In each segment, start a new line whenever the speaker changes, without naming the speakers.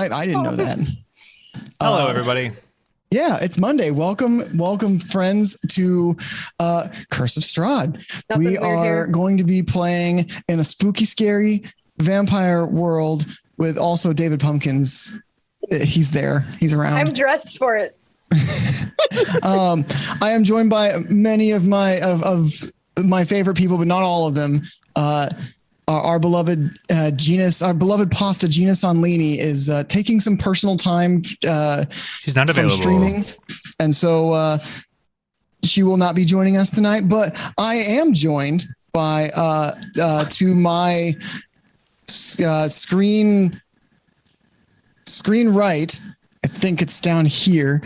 I didn't know that.
Hello, everybody.
Yeah, it's Monday. Welcome, friends, to Curse of Strahd. We are going to be playing in a spooky, scary vampire world with also David Pumpkins. He's there. He's around.
I'm dressed for it.
I am joined by many of my favorite people, but not all of them. Our beloved Genus, our beloved Pasta Genus Onlini is taking some personal time.
She's not available.
From streaming, and so she will not be joining us tonight. But I am joined by to my screen right. I think it's down here.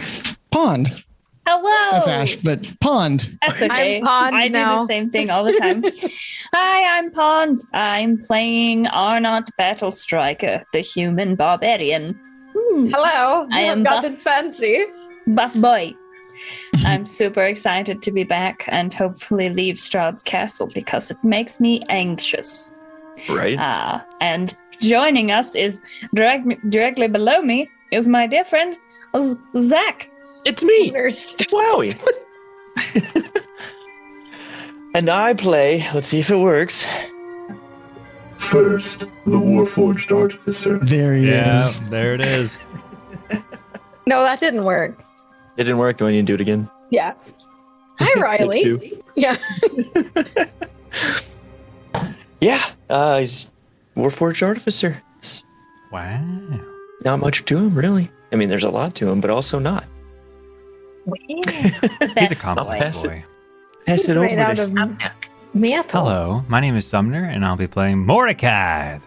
Pond.
Hello.
That's Ash, but Pond.
That's okay.
I'm Pond
I
now.
do the same thing all the time. Hi, I'm Pond. I'm playing Arnott Battle Striker, the human barbarian.
Hello.
I am
nothing fancy.
Buff boy. I'm super excited to be back and hopefully leave Strahd's castle because it makes me anxious.
Right.
And joining us is directly below me is my dear friend Zach.
It's me, Wowie. And I play, let's see if it works.
First, the Warforged Artificer.
There he is.
There it is.
No, that didn't work.
It didn't work. Do I need to do it again?
Yeah. Hi, Riley.
Take two.
Yeah.
Yeah, he's Warforged Artificer. It's
Wow.
not much to him, really. I mean, there's a lot to him, but also not.
He's a competent
pass it.
boy.
Pass it over
Made out
to
of
Sumner.
metal.
Hello, my name is Sumner, and I'll be playing Mordecai.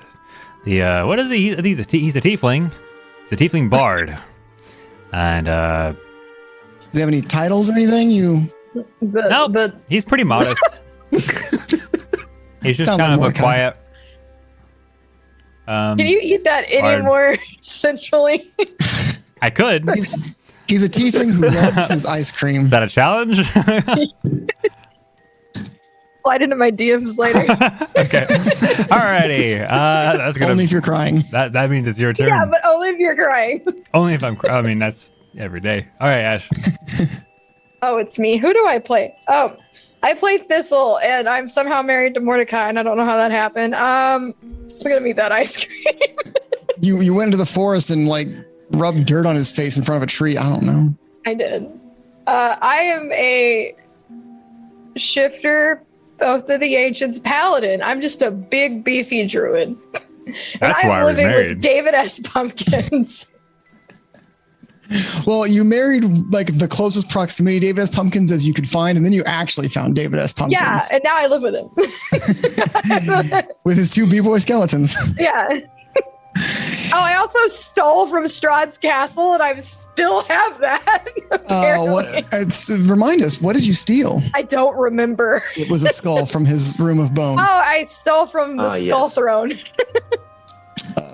The what is he? He's a tiefling. He's a tiefling bard. And
Do you have any titles or anything?
nope, he's pretty modest. He's just
Sounds
kind
like
of a
Mordecai.
quiet.
Can you eat that any
Hard.
more sensually?
I could. Is
He's a tiefling who loves his ice cream.
that a challenge?
Slide into my DMs later.
Okay. Alrighty. That's gonna.
Only if you're crying.
That means it's your turn.
Yeah, but only if you're crying.
Only if I'm. I mean, that's every day. All right, Ash.
Oh, it's me. Who do I play? Oh, I play Thistle, and I'm somehow married to Mordecai, and I don't know how that happened. We're gonna meet that ice cream.
You went into the forest and like rubbed dirt on his face in front of a tree. I don't know.
I did. I am a shifter, both of the ancients paladin. I'm just a big beefy druid.
That's
and
why
I'm
we're
living
married.
with David S. Pumpkins.
Well, you married like the closest proximity to David S. Pumpkins as you could find, and then you actually found David S. Pumpkins.
Yeah, and now I live with him.
With his two b-boy skeletons.
Yeah. Oh, I also stole from Strahd's castle, and I still have that.
Remind us, what did you steal?
I don't remember.
It was a skull from his room of bones.
Oh, I stole from the skull
yes.
throne.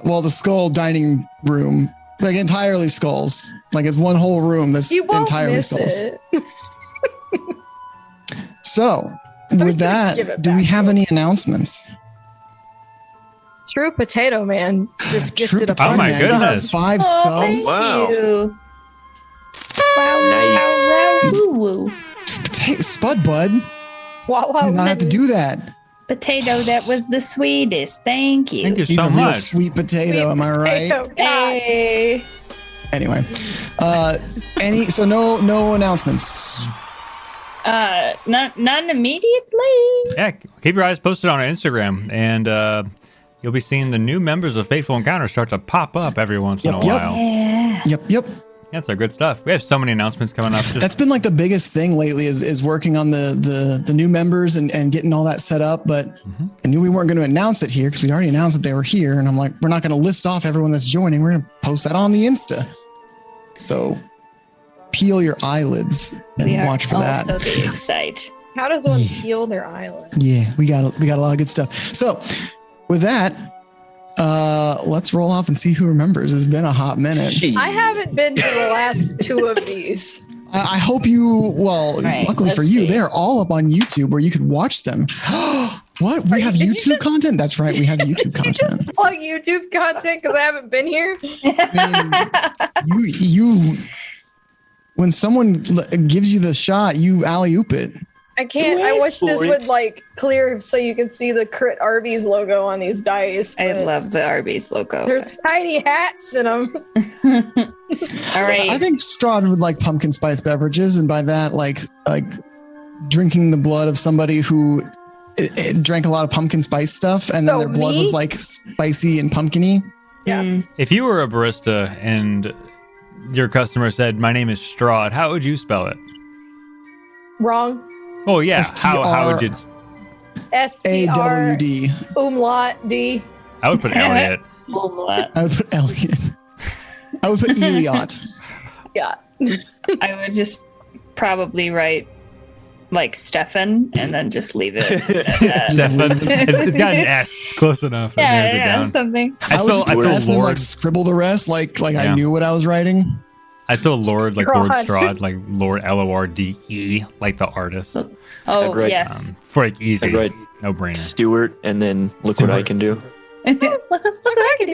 Well, the skull dining room, like entirely skulls. Like it's one whole room that's
You won't
entirely
miss
skulls.
it.
So,
was
with
gonna give
that,
it
do we
back
have
to
any announcements?
True Potato Man just
True
gifted a
Potato
Oh my
Man,
goodness.
5
Oh,
subs.
thank
Wow.
you.
Nice.
Woo-woo.
Spud Bud.
Wow, wow,
You did not have to do that.
Potato, that was the sweetest. Thank you.
Thank you
He's
so
a real
much.
sweet potato, am I right?
Potato God.
Hey.
Anyway, no announcements.
None immediately.
Yeah, keep your eyes posted on our Instagram, and you'll be seeing the new members of Fateful Encounter start to pop up every once in a
Yep.
while.
Yeah.
Yep.
That's our good stuff. We have so many announcements coming up. Just,
That's been like the biggest thing lately is working on the new members and getting all that set up. But I knew we weren't going to announce it here because we'd already announced that they were here. And I'm like, we're not going to list off everyone that's joining. We're going to post that on the Insta. So peel your eyelids and
We are
watch for that.
also the excite.
How does one peel their eyelid?
Yeah, we got a lot of good stuff. So with that, let's roll off and see who remembers. It's been a hot minute.
I haven't been to the last two of these.
I hope you, well,
Right,
luckily
let's
for you,
see.
they're all up on YouTube where you could watch them. What? We have
Did you
YouTube content? That's right. We have YouTube
Did you just
content.
plug YouTube content because I haven't been here?
You when someone gives you the shot, you alley-oop it.
I can't. I wish this would like clear so you can see the Crit Arby's logo on these dice.
I
but
love the Arby's logo.
There's tiny hats in them.
All right.
I think Strahd would like pumpkin spice beverages, and by that, like drinking the blood of somebody who drank a lot of pumpkin spice stuff, and then
So
their blood
me?
was like spicy and pumpkiny.
Yeah.
If you were a barista and your customer said, "My name is Strahd," how would you spell it?
Wrong.
Oh yeah, how would you?
STR
AWD.
umlaut D.
I would put Elliot.
Omelette.
I would put Elliot. I would put Eliot.
Yeah.
I would just probably write like Stefan and then just leave it. At that.
Stefan. It's got an S, close enough. It narrows it
yeah,
down.
something.
I would just
I
put
feel
S and then,
Lord.
like scribble the rest, like
Yeah.
I knew what I was writing.
I feel Lord, like Lord
Strahd.
Strahd, like Lord Lorde, like the artist.
Oh
I'd write,
yes.
For like easy,
I'd write
no brainer.
Stewart, and then look what I can do.
Look what I can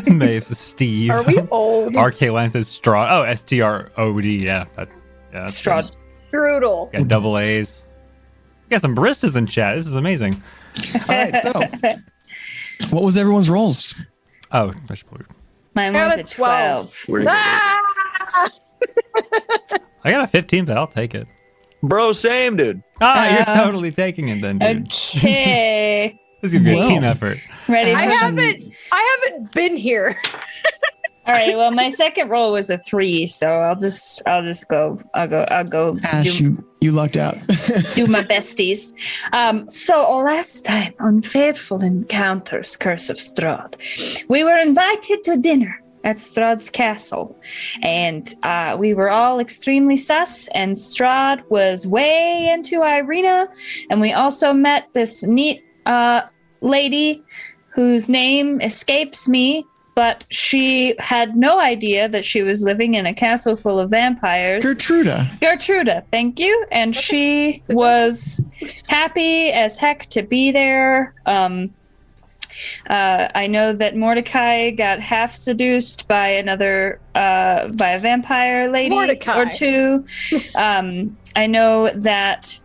do.
Maeve, Steve.
Are we old?
RK line says Strahd. Oh, STROD. Yeah, that's
Strahd.
Strudel.
got double A's. You got some baristas in chat. This is amazing.
All right, so what was everyone's rolls?
Oh, vegetable.
Mine
Got
was
a
a
12.
12.
Where
Ah!
I got a 15, but I'll take it.
Bro, same, dude.
You're totally taking it then, dude.
Okay.
This is gonna be a
Well.
team effort.
Ready
I
for some-
haven't been here.
All right. Well, my second roll was a 3, so I'll just go. I'll go
Ash,
do,
you lucked out.
do my besties. So last time on Faithful Encounters, Curse of Strahd, we were invited to dinner at Strahd's castle, and we were all extremely sus. And Strahd was way into Irina, and we also met this neat lady whose name escapes me. But she had no idea that she was living in a castle full of vampires. Gertruda, thank you. And she was happy as heck to be there. I know that Mordecai got half seduced by by a vampire lady
Mordecai.
or two. I know that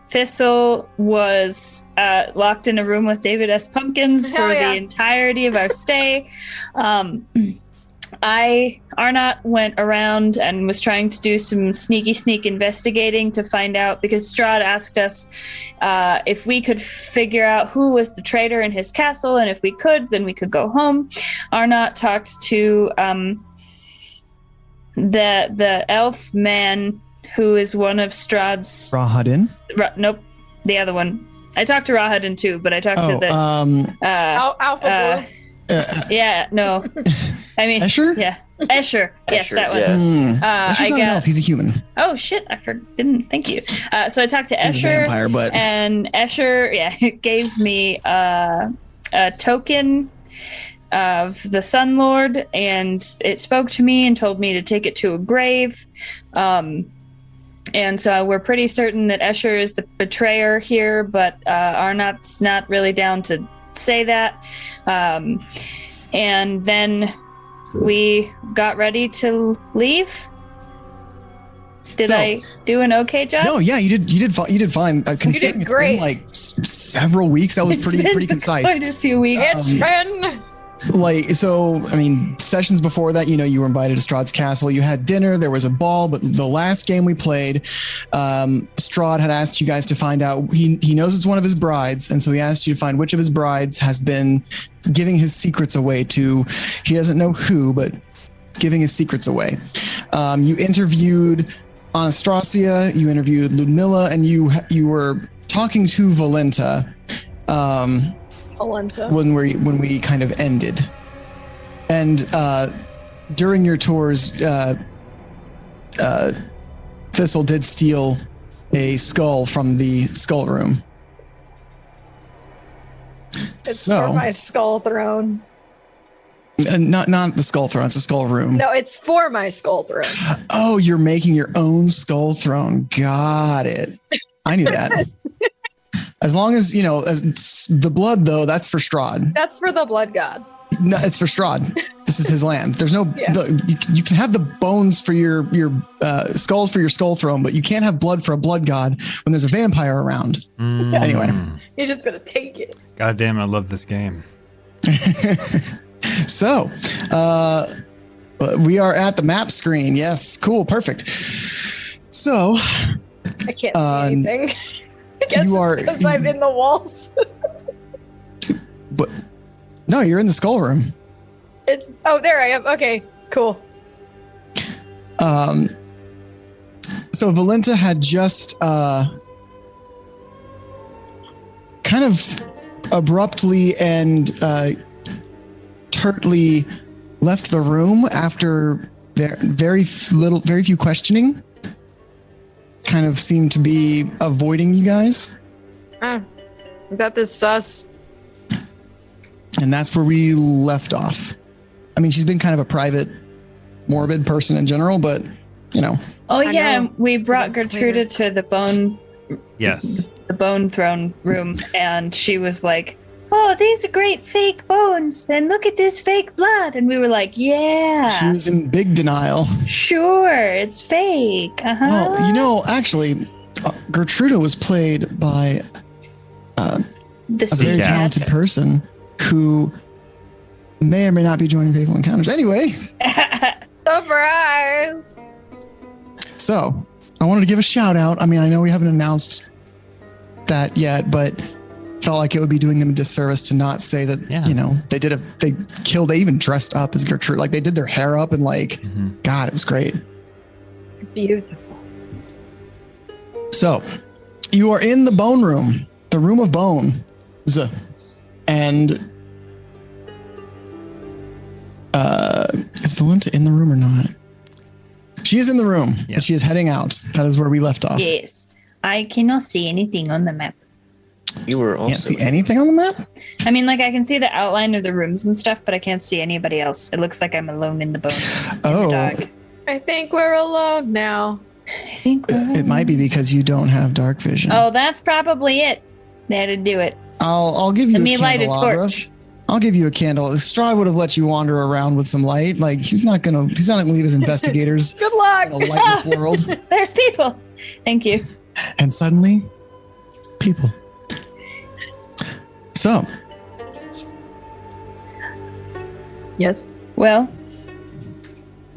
Thistle was locked in a room with David S. Pumpkins
Hell
for
yeah.
the entirety of our stay. Arnott went around and was trying to do some sneak investigating to find out, because Strahd asked us if we could figure out who was the traitor in his castle, and if we could, then we could go home. Arnott talked to the elf man who is one of Strahd's...
Rahadin?
Nope, the other one. I talked to Rahadin too, but I talked to the...
Alpha Blue.
yeah, no. I mean...
Escher?
Yeah. Escher. Yes,
Escher,
that one.
yeah.
Escher's
I
not an elf,
got...
he's a human.
Oh, shit. Didn't... Thank you. So I talked to
He's a
Escher.
vampire, but
And Escher, gave me a token of the Sun Lord, and it spoke to me and told me to take it to a grave. And so we're pretty certain that Escher is the betrayer here, but Arnott's not really down to say that. And then we got ready to leave. Did
So-
I do an okay job?
no, yeah, you did fine. Considering it's
great.
been like several weeks, that was
It's
pretty
been
concise.
Quite a few weeks.
It's been.
Like, so, I mean, sessions before that, you were invited to Strahd's castle. You had dinner. There was a ball. But the last game we played, Strahd had asked you guys to find out. He knows it's one of his brides, and so he asked you to find which of his brides has been giving his secrets away to. He doesn't know who, but giving his secrets away. You interviewed Anastasia. You interviewed Ludmilla, and you were talking to Valenta.
Valenta.
When we kind of ended, and during your tours, Thistle did steal a skull from the skull room.
It's for my skull throne.
Not the skull throne; it's the skull room.
No, it's for my skull throne.
Oh, you're making your own skull throne. Got it. I knew that. As long as, as the blood, though, that's for Strahd.
That's for the blood god.
No, it's for Strahd. This is his land. There's no,
Yeah.
you can have the bones for your skulls for your skull throne, but you can't have blood for a blood god when there's a vampire around. Anyway.
He's just going to take it.
God damn, I love this game.
So, we are at the map screen. Yes. Cool. Perfect. So,
I can't see anything. I guess because I'm in the walls.
But no, you're in the skull room.
There I am. Okay, cool.
So Valenta had just kind of abruptly and tertly left the room after very few questioning. Kind of seemed to be avoiding you guys.
That is sus.
And that's where we left off. I mean, she's been kind of a private, morbid person in general, but,
Oh,
I
yeah.
know.
We brought Gertruda to the bone throne room, and she was like, oh, these are great fake bones. And look at this fake blood. And we were like, yeah.
she was in big denial.
Sure, it's fake. Uh-huh.
Well, actually, Gertruda was played by a very talented person who may or may not be joining Faithful Encounters. Anyway.
Surprise!
So, I wanted to give a shout out. I mean, I know we haven't announced that yet, but felt like it would be doing them a disservice to not say that, they even dressed up as Gertrude. Like, they did their hair up and God, it was great.
Beautiful.
So, you are in the bone room, the room of bones. And is Valenta in the room or not? She is in the room, but she is heading out. That is where we left off.
Yes. I cannot see anything on the map.
You were also.
Can't see anything on the map?
I mean, I can see the outline of the rooms and stuff, but I can't see anybody else. It looks like I'm alone in the bone.
Oh.
In the dark.
I think we're alone now.
I think
It might be because you don't have dark vision.
Oh, that's probably it. That'd do it.
I'll give you
Let
a
me light a
candelabra.
torch.
I'll give you a candle. Strahd would have let you wander around with some light. Like he's not gonna leave his investigators
Good luck.
in a lightless world.
There's people. Thank you.
And suddenly, people. So,
Yes.
Well,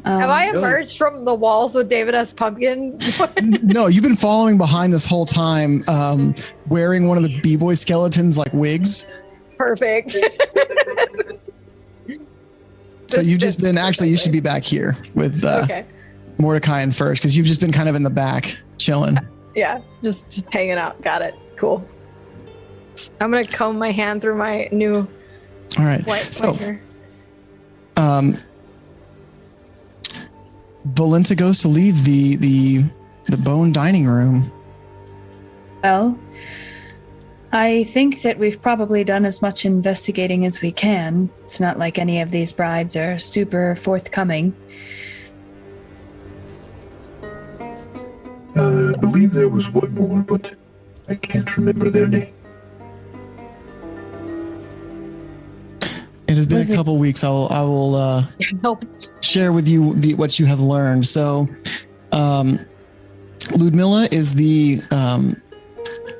Have I emerged from the walls with David S. Pumpkin?
no, you've been following behind this whole time, wearing one of the B-boy skeletons like wigs.
Perfect.
So you've just been, actually, you should be back here with Mordecai and First, because you've just been kind of in the back chilling.
Yeah, just hanging out. Got it. Cool. I'm gonna comb my hand through my new
All right.
white hair.
Valenta goes to leave the bone dining room.
well, I think that we've probably done as much investigating as we can. It's not like any of these brides are super forthcoming.
I believe there was one more, but I can't remember their name.
It has been a couple weeks. I will
Nope.
share with you what you have learned. So, Ludmilla is the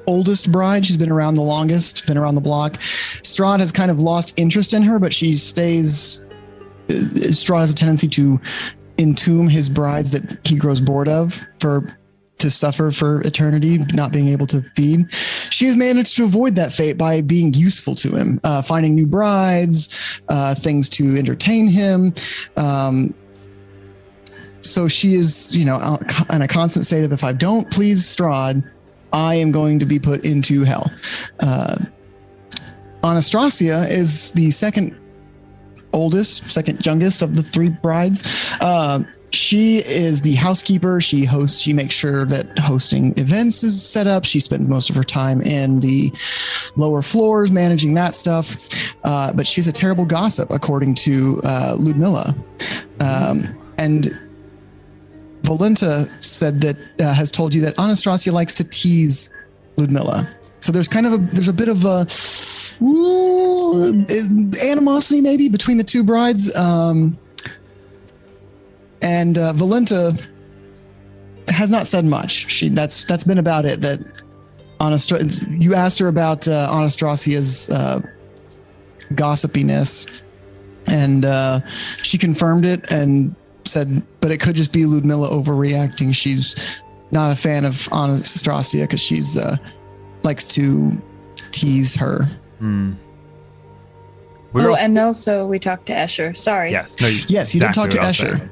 oldest bride. She's been around the longest, been around the block. Strahd has kind of lost interest in her, but she stays. Strahd has a tendency to entomb his brides that he grows bored of to suffer for eternity, not being able to feed. She has managed to avoid that fate by being useful to him, finding new brides, things to entertain him. So she is, in a constant state of, if I don't please Strahd, I am going to be put into hell. Anastasia is the second youngest of the three brides. She is the housekeeper. She makes sure that hosting events is set up. She spends most of her time in the lower floors managing that stuff. But she's a terrible gossip, according to Ludmilla. And Valenta said that has told you that Anastasia likes to tease Ludmilla. So there's kind of a bit of a animosity maybe between the two brides. And Valenta has not said much. That's been about it. That you asked her about Anastrasia's gossipiness, and she confirmed it and said, but it could just be Ludmilla overreacting. She's not a fan of Anastrasia because she's likes to tease her.
And
also we talked to Escher. Sorry.
Yes,
you did talk to
what I was
Escher.
saying.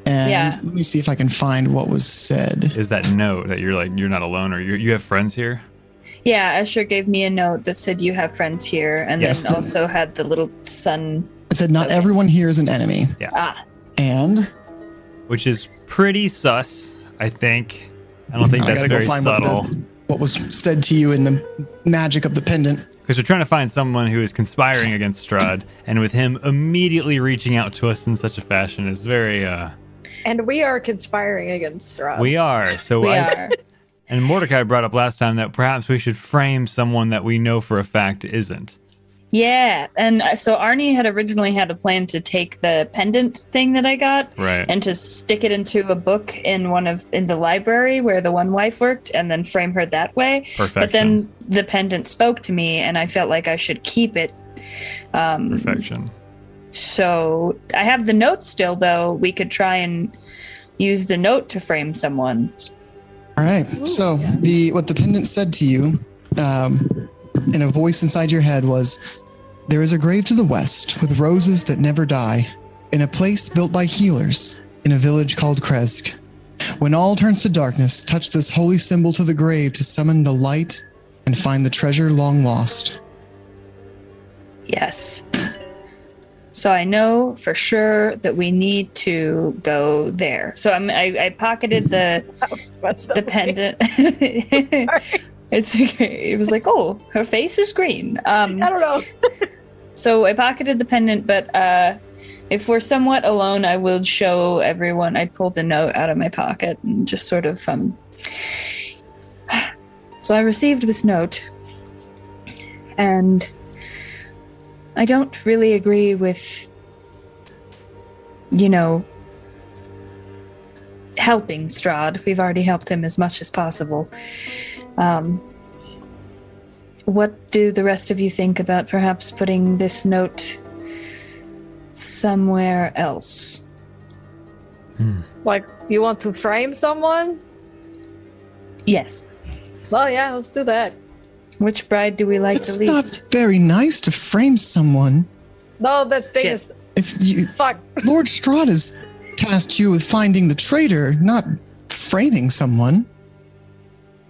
And let me see if I can find what was said.
Is that note that you're not alone, or you have friends here?
Yeah, Escher gave me a note that said you have friends here, and
Yes,
then also had the little sun.
It said not everyone here is an enemy.
Yeah.
And
which is pretty sus, I think. I don't think
I
that's
gotta go
very
find
subtle.
what was said to you in the magic of the pendant.
Because we're trying to find someone who is conspiring against Strahd, and with him immediately reaching out to us in such a fashion is very
And we are conspiring against Strahd.
we are. So
We are.
And Mordecai brought up last time that perhaps we should frame someone that we know for a fact isn't.
Yeah, and so Arnie had originally had a plan to take the pendant thing that I got,
Right.
and to stick it into a book in the library where the one wife worked, and then frame her that way.
Perfection.
But then the pendant spoke to me, and I felt like I should keep it.
Perfection.
So I have the note still, though. We could try and use the note to frame someone.
All right. So what the pendant said to you, in a voice inside your head was, "There is a grave to the west with roses that never die, in a place built by healers, in a village called Kresk. When all turns to darkness, touch this holy symbol to the grave to summon the light and find the treasure long lost."
Yes. So I know for sure that we need to go there. So I pocketed the pendant. It's okay. It was like, oh, her face is green.
I don't know.
So I pocketed the pendant, but if we're somewhat alone, I will show everyone. I pulled the note out of my pocket and just sort of So I received this note, and I don't really agree with, helping Strahd. We've already helped him as much as possible. What do the rest of you think about perhaps putting this note somewhere else?
Like, you want to frame someone?
Yes.
Well, yeah, let's do that.
Which bride do we like
It's
the least?
not very nice to frame someone.
No, that thing
Shit.
is
If you,
fuck.
Lord Strahd has tasked you with finding the traitor, not framing someone.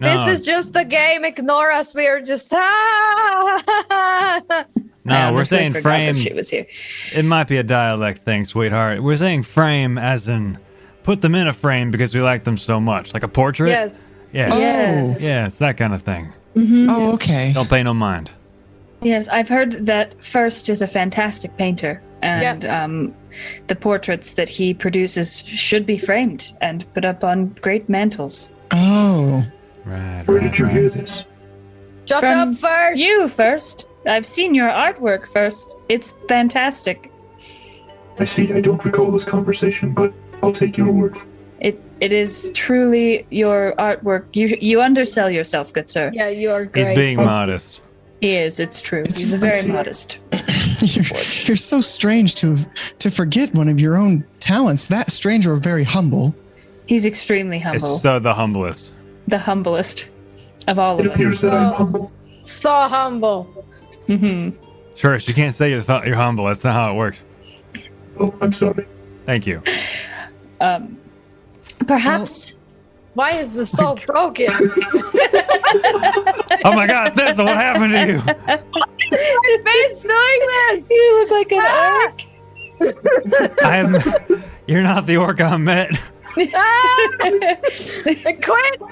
No,
This is just a game. Ignore us. We are just
no,
I
we're
honestly
saying
forgot
frame.
that she was here.
It might be a dialect thing, sweetheart. We're saying frame as in put them in a frame because we like them so much. Like a portrait?
yes.
Yeah.
Oh.
Yes.
Yeah, it's that kind of thing.
Oh, okay.
Don't pay no mind.
Yes, I've heard that First is a fantastic painter, and the portraits that he produces should be framed and put up on great mantles.
Oh.
Right.
Where did you hear this?
Shut
From
up first.
You First. I've seen your artwork, First. It's fantastic.
I see. I don't recall this conversation, but I'll take your word for it.
It is truly your artwork. You undersell yourself, good sir.
Yeah, you are great.
He's being modest.
He is. It's true.
It's
He's a very
fancy.
modest.
You're so strange to forget one of your own talents. That strange or very humble.
He's extremely humble.
It's the humblest.
The humblest of all
It
of
appears
us.
that I'm humble.
So humble.
Sure, you can't say you're humble. That's not how it works.
Oh, I'm sorry.
Thank you.
Perhaps.
Why is this so broken?
Oh my God, this what happened to you?
My face doing this.
You look like an orc.
You're not the orc I met.
I quit.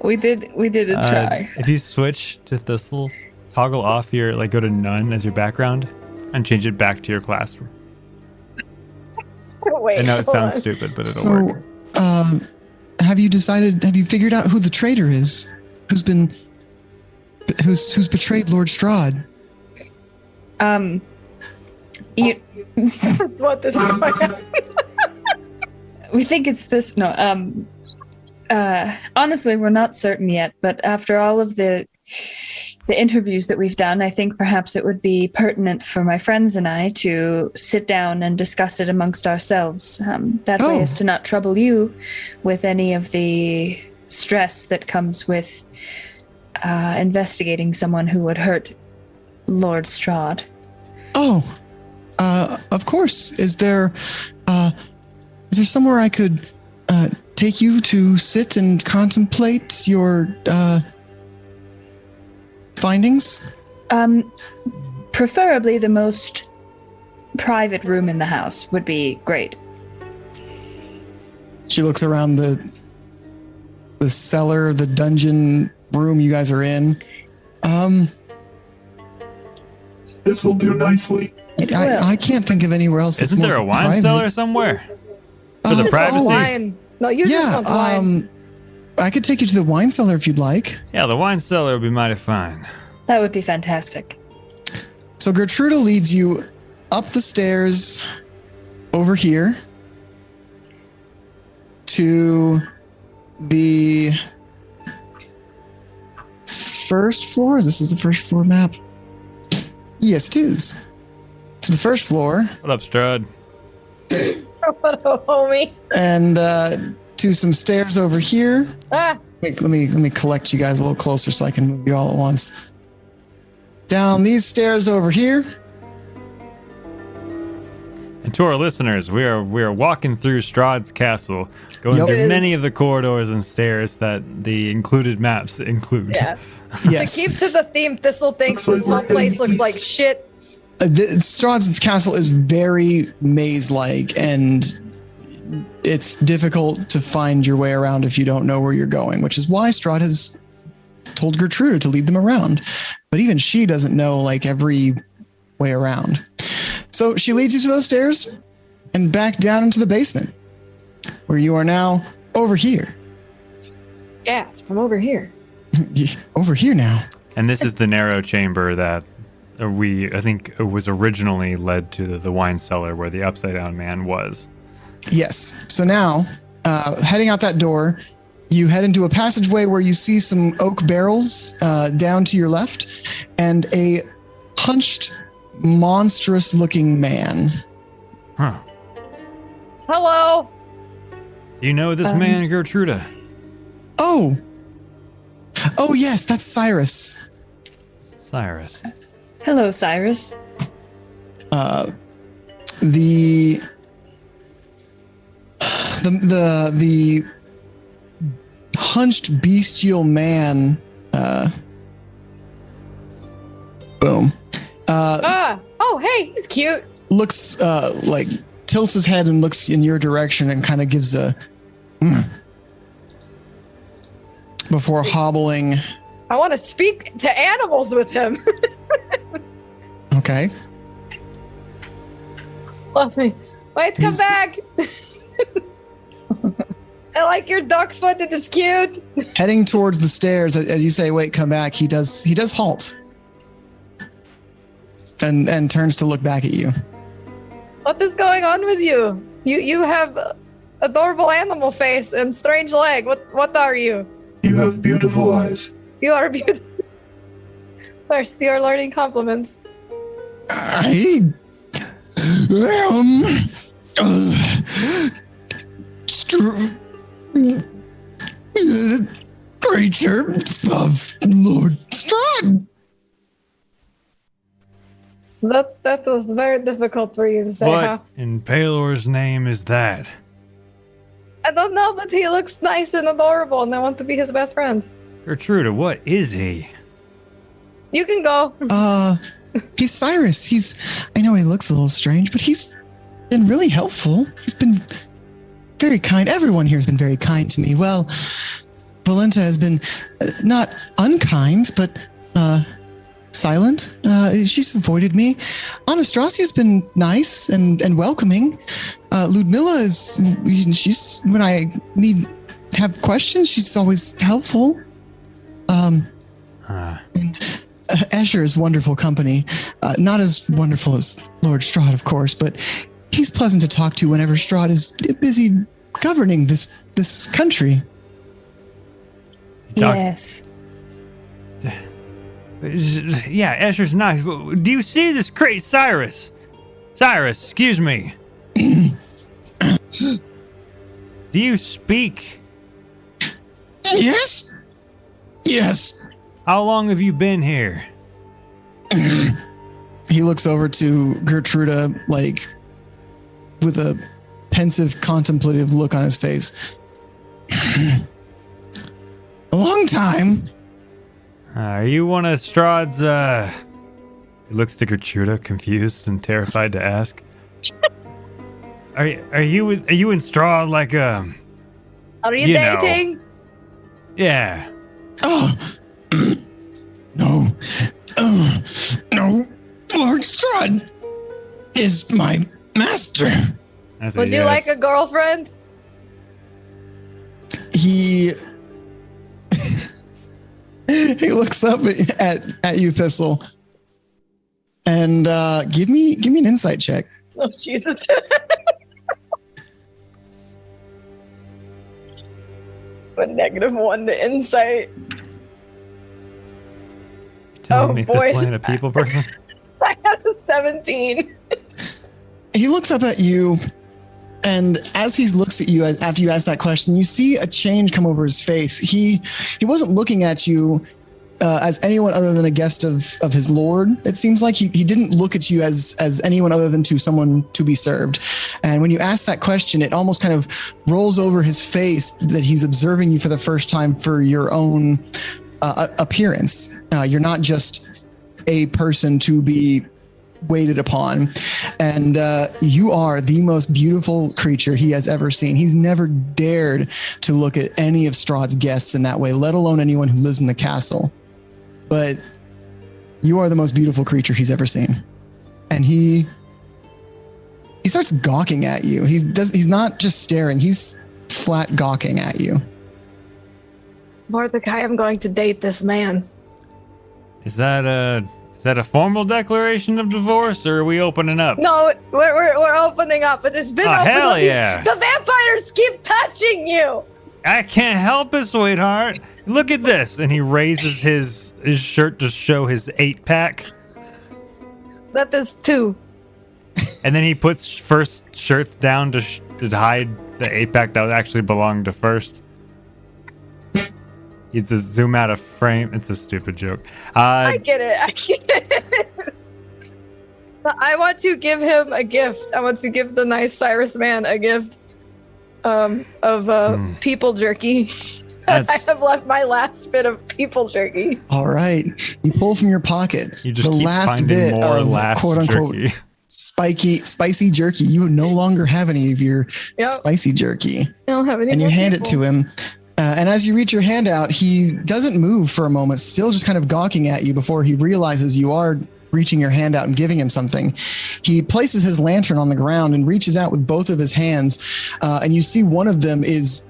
We did a try.
If you switch to Thistle, toggle off go to none as your background, and change it back to your classroom.
Wait.
I know it
hold
sounds
on.
stupid, but it'll work.
So, have you figured out who the traitor is? Who's betrayed Lord Strahd?
You,
What this is my
we think it's this. No. Honestly, we're not certain yet. But after all of the interviews that we've done, I think perhaps it would be pertinent for my friends and I to sit down and discuss it amongst ourselves. That way as to not trouble you with any of the stress that comes with investigating someone who would hurt Lord Strahd.
Of course. Is there somewhere I could take you to sit and contemplate your findings?
Preferably the most private room in the house would be great.
She looks around the cellar, the dungeon room you guys are in.
This'll do nicely.
I can't think of anywhere else.
Isn't there a wine
private.
cellar somewhere? For the
It's
privacy?
wine. No, you just want wine.
I could take you to the wine cellar if you'd like.
Yeah, the wine cellar would be mighty fine.
That would be fantastic.
So Gertruda leads you up the stairs over here to the first floor. This is the first floor map. Yes, it is. To the first floor.
What up, Strahd?
What a homie.
And to some stairs over here.
Ah,
Let me collect you guys a little closer so I can move you all at once. Down these stairs over here.
And to our listeners, we are walking through Strahd's castle, going
Yep.
through
It
many
is.
of the corridors and stairs that the included maps include.
yeah.
Yes.
To keep to the theme, Thistle thinks
Looks
this
like
whole
we're
place
heading
looks
east.
like shit.
Strahd's castle is very maze-like, and it's difficult to find your way around if you don't know where you're going, which is why Strahd has told Gertruda to lead them around. But even she doesn't know like every way around. So she leads you to those stairs and back down into the basement, where you are now over here.
Gas from over here.
Over here now.
And this is the narrow chamber that I think it was originally led to the wine cellar where the Upside Down Man was.
Yes. So now, heading out that door, you head into a passageway where you see some oak barrels down to your left and a hunched, monstrous-looking man.
Huh.
Hello.
Do you know this man, Gertruda?
Oh, yes, that's Cyrus.
Cyrus.
Hello, Cyrus.
The hunched bestial man. Boom.
Oh, hey, he's cute.
Looks like tilts his head and looks in your direction and kind of gives a before hobbling.
I want to speak to animals with him.
Okay.
Love me. Wait, come
He's-
back. I like your duck foot. It is cute.
Heading towards the stairs, as you say, "Wait, come back." He does halt, and turns to look back at you.
What is going on with you? You have adorable animal face and strange leg. What are you?
You have beautiful eyes.
You are beautiful. First, you are learning compliments.
I am creature of Lord Strahd.
That was very difficult for you to say, huh?
What in Palor's name is that?
I don't know, but he looks nice and adorable, and I want to be his best friend.
Gertruda, what is he?
You can go.
He's Cyrus. I know he looks a little strange, but he's been really helpful. He's been very kind. Everyone here has been very kind to me. Well, Valenta has been not unkind, but silent. She's avoided me. Anastasia has been nice and welcoming. Ludmilla she's when I need have questions, she's always helpful. And Escher is wonderful company. Not as wonderful as Lord Strahd, of course, but he's pleasant to talk to whenever Strahd is busy governing this country.
Yes.
Yeah, Escher's nice. Do you see this crazy Cyrus? Cyrus, excuse me. Do you speak?
Yes. Yes.
How long have you been here?
He looks over to Gertruda, like, with a pensive, contemplative look on his face. A long time.
Are you one of Strahd's, He looks to Gertruda, confused and terrified to ask. Are you in Strahd, like,
Are you
know.
dating?
Yeah.
Oh. No. Oh. No. Lord Strahd is my master.
Would you like a girlfriend?
He looks up at you, Thistle, and give me an insight check.
Oh, Jesus. A -1 to insight.
Telling me
boy.
this ain't a people person?
I got a 17.
He looks up at you, and as he looks at you after you ask that question, you see a change come over his face. He wasn't looking at you as anyone other than a guest of his lord. It seems like he didn't look at you as anyone other than to someone to be served. And when you ask that question, it almost kind of rolls over his face that he's observing you for the first time for your own appearance. You're not just a person to be waited upon, and you are the most beautiful creature he has ever seen. He's never dared to look at any of Strahd's guests in that way, let alone anyone who lives in the castle. But you are the most beautiful creature he's ever seen. And he starts gawking at you. He's not just staring, he's flat gawking at you.
Mordecai, I'm going to date this man.
Is that a formal declaration of divorce, or are we opening up?
No, we're opening up, but it's been
Oh,
open.
hell yeah.
The vampires keep touching you.
I can't help it, sweetheart. Look at this. And he raises his shirt to show his 8-pack.
That is 2.
And then he puts first shirts down to hide the 8-pack that actually belonged to first. You have to zoom out of frame. It's a stupid joke.
I get it. I want to give him a gift. I want to give the nice Cyrus man a gift of people jerky. I have left my last bit of people jerky.
All right. You pull from your pocket
You just
the
keep
last
finding
bit
more
of
last
quote unquote
jerky.
spicy jerky. You no longer have any of your spicy jerky.
I don't have any.
And you hand it to him. And as you reach your hand out, he doesn't move for a moment, still just kind of gawking at you before he realizes you are reaching your hand out and giving him something. He places his lantern on the ground and reaches out with both of his hands. And you see one of them is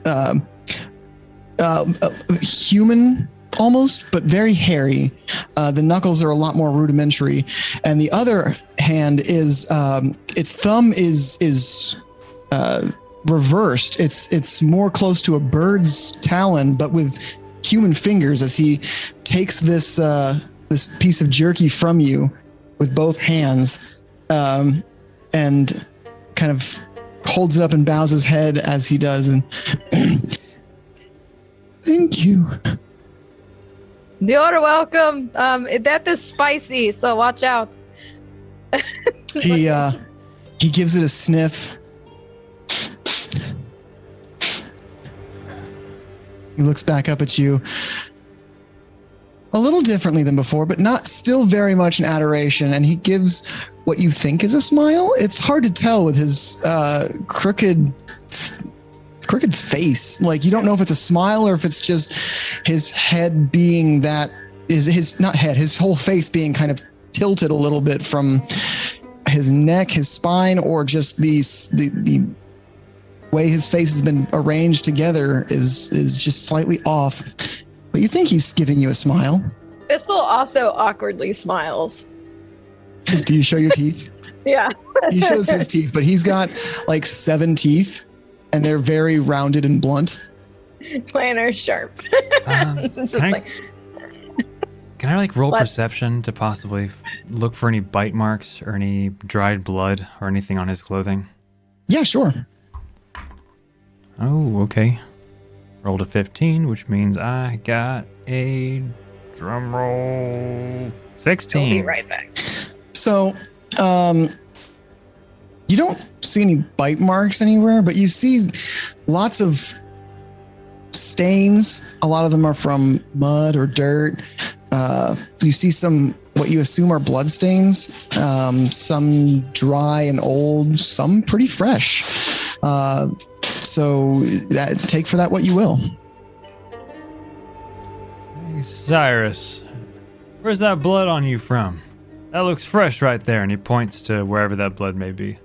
human almost, but very hairy. The knuckles are a lot more rudimentary. And the other hand is, its thumb is reversed. It's more close to a bird's talon, but with human fingers, as he takes this piece of jerky from you with both hands, and kind of holds it up and bows his head as he does. And thank you.
You're welcome. That is spicy, so watch out.
He gives it a sniff. He looks back up at you a little differently than before, but not still very much in adoration. And he gives what you think is a smile. It's hard to tell with his crooked face. Like, you don't know if it's a smile or if it's just his head being that is his whole face being kind of tilted a little bit from his neck, his spine, or just the way his face has been arranged together is just slightly off. But you think he's giving you a smile.
Thistle also awkwardly smiles.
Do you show your teeth?
Yeah.
He shows his teeth, but he's got like 7 teeth, and they're very rounded and blunt.
Mine are sharp. It's just
Can I like roll
What?
perception to possibly look for any bite marks or any dried blood or anything on his clothing?
Yeah, sure.
Oh, okay. Rolled a 15, which means I got a drum roll 16.
I'll be right back.
So, you don't see any bite marks anywhere, but you see lots of stains. A lot of them are from mud or dirt. You see some what you assume are blood stains, some dry and old, some pretty fresh. So take for that what you will.
Hey, Cyrus, where's that blood on you from? That looks fresh right there, and he points to wherever that blood may be.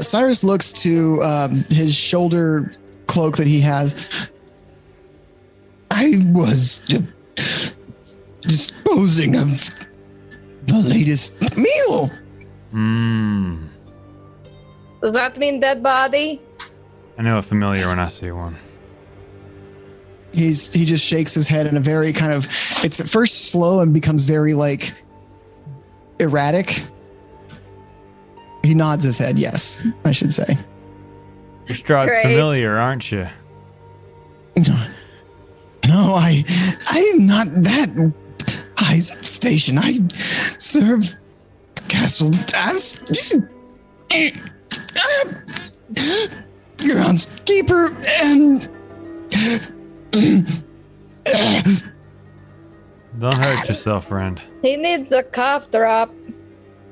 Cyrus looks to his shoulder cloak that he has. I was disposing of the latest meal.
Does that mean dead body?
I know a familiar when I see one.
He just shakes his head in a very kind of, it's at first slow and becomes very like erratic. He nods his head, yes, I should say.
You're Strahd's
Great.
familiar, aren't you?
No, I am not that high station. I serve the castle as groundskeeper and
Don't hurt yourself, friend.
He needs a cough drop.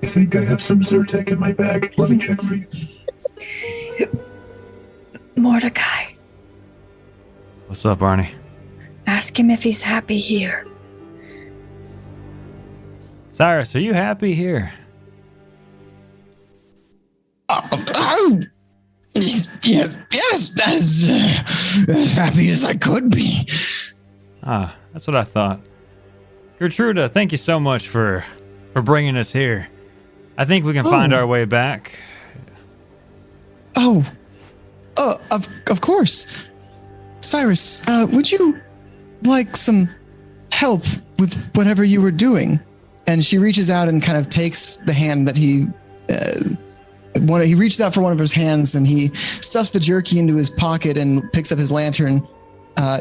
I think I have some Zyrtec in my bag. Let me check for you.
Mordecai,
What's up, Arnie?
ask him if he's happy here.
Cyrus, are you happy here?
yes, as happy as I could be.
Ah, that's what I thought. Gertruda, thank you so much for bringing us here. I think we can find our way back.
Of course. Cyrus, would you like some help with whatever you were doing? And she reaches out and kind of takes the hand that he reaches out for one of his hands, and he stuffs the jerky into his pocket and picks up his lantern,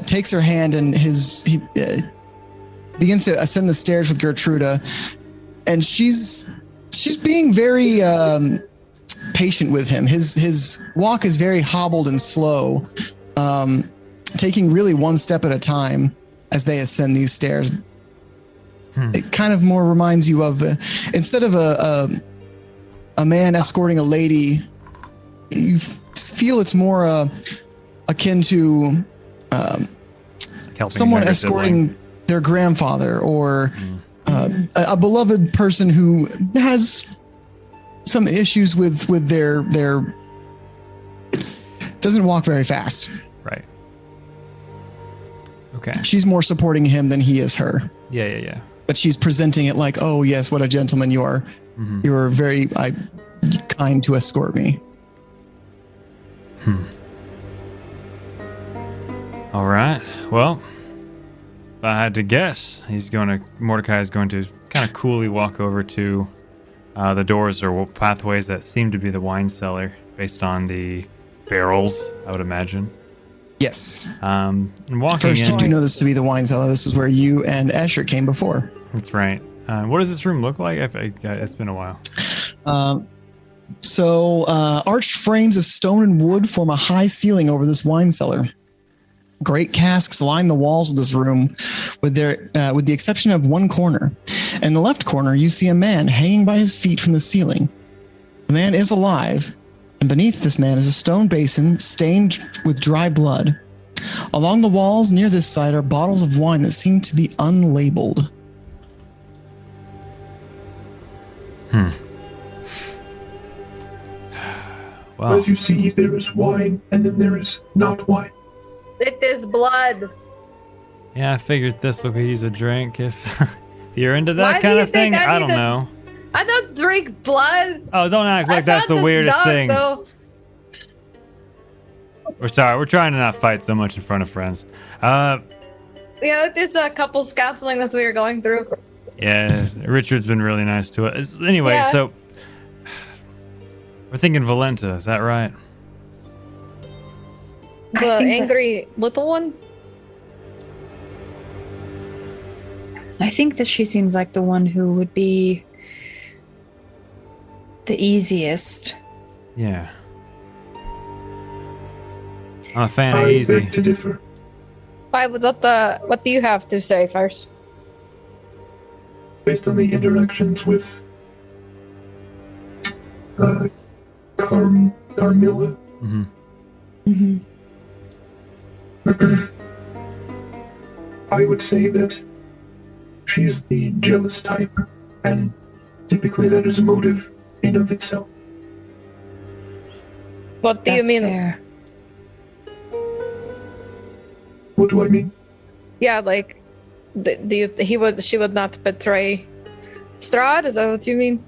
takes her hand, and he begins to ascend the stairs with Gertruda. And she's being very patient with him. His walk is very hobbled and slow, taking really one step at a time as they ascend these stairs. It kind of more reminds you of instead of a man escorting a lady, you feel it's more akin to someone escorting their grandfather or a beloved person who has some issues with their doesn't walk very fast.
Right. Okay.
She's more supporting him than he is her.
Yeah.
But she's presenting it like, oh yes, what a gentleman you are.
Mm-hmm.
You are very kind to escort me.
All right. Well, if I had to guess, Mordecai is going to kind of coolly walk over to the doors or pathways that seem to be the wine cellar based on the barrels, I would imagine.
Yes.
And walking
First,
in,
you do know this to be the wine cellar. This is where you and Escher came before.
That's right. What does this room look like? It's been a while.
So arched frames of stone and wood form a high ceiling over this wine cellar. Great casks line the walls of this room, with the exception of one corner. In the left corner, you see a man hanging by his feet from the ceiling. The man is alive, and beneath this man is a stone basin stained with dry blood. Along the walls near this side are bottles of wine that seem to be unlabeled.
Wow.
As you see, there is wine, and then there is not wine.
It is blood.
Yeah, I figured this will use a drink if you're into
Why
that
do
kind
you
of thing.
think I
I
need
don't
to-
know.
I don't drink blood.
Oh, don't act like that's the
this
weirdest
dog,
thing.
Though.
We're sorry. We're trying to not fight so much in front of friends.
Yeah, it's a couples counseling that we are going through.
Yeah, Richard's been really nice to us. Anyway,
Yeah.
so we're thinking Valenta. Is that right?
The
I think
angry little one.
I think that she seems like the one who would be the easiest.
Yeah. I'm a fan of
I
easy.
beg to differ.
What do you have to say first?
Based on the interactions with Carmilla,
Hmm.
Mm-hmm.
I would say that she's the jealous type, and typically that is a motive in of itself.
What do you mean?
Fair.
What do I mean?
Yeah, like, she would not betray Strahd? Is that what you mean?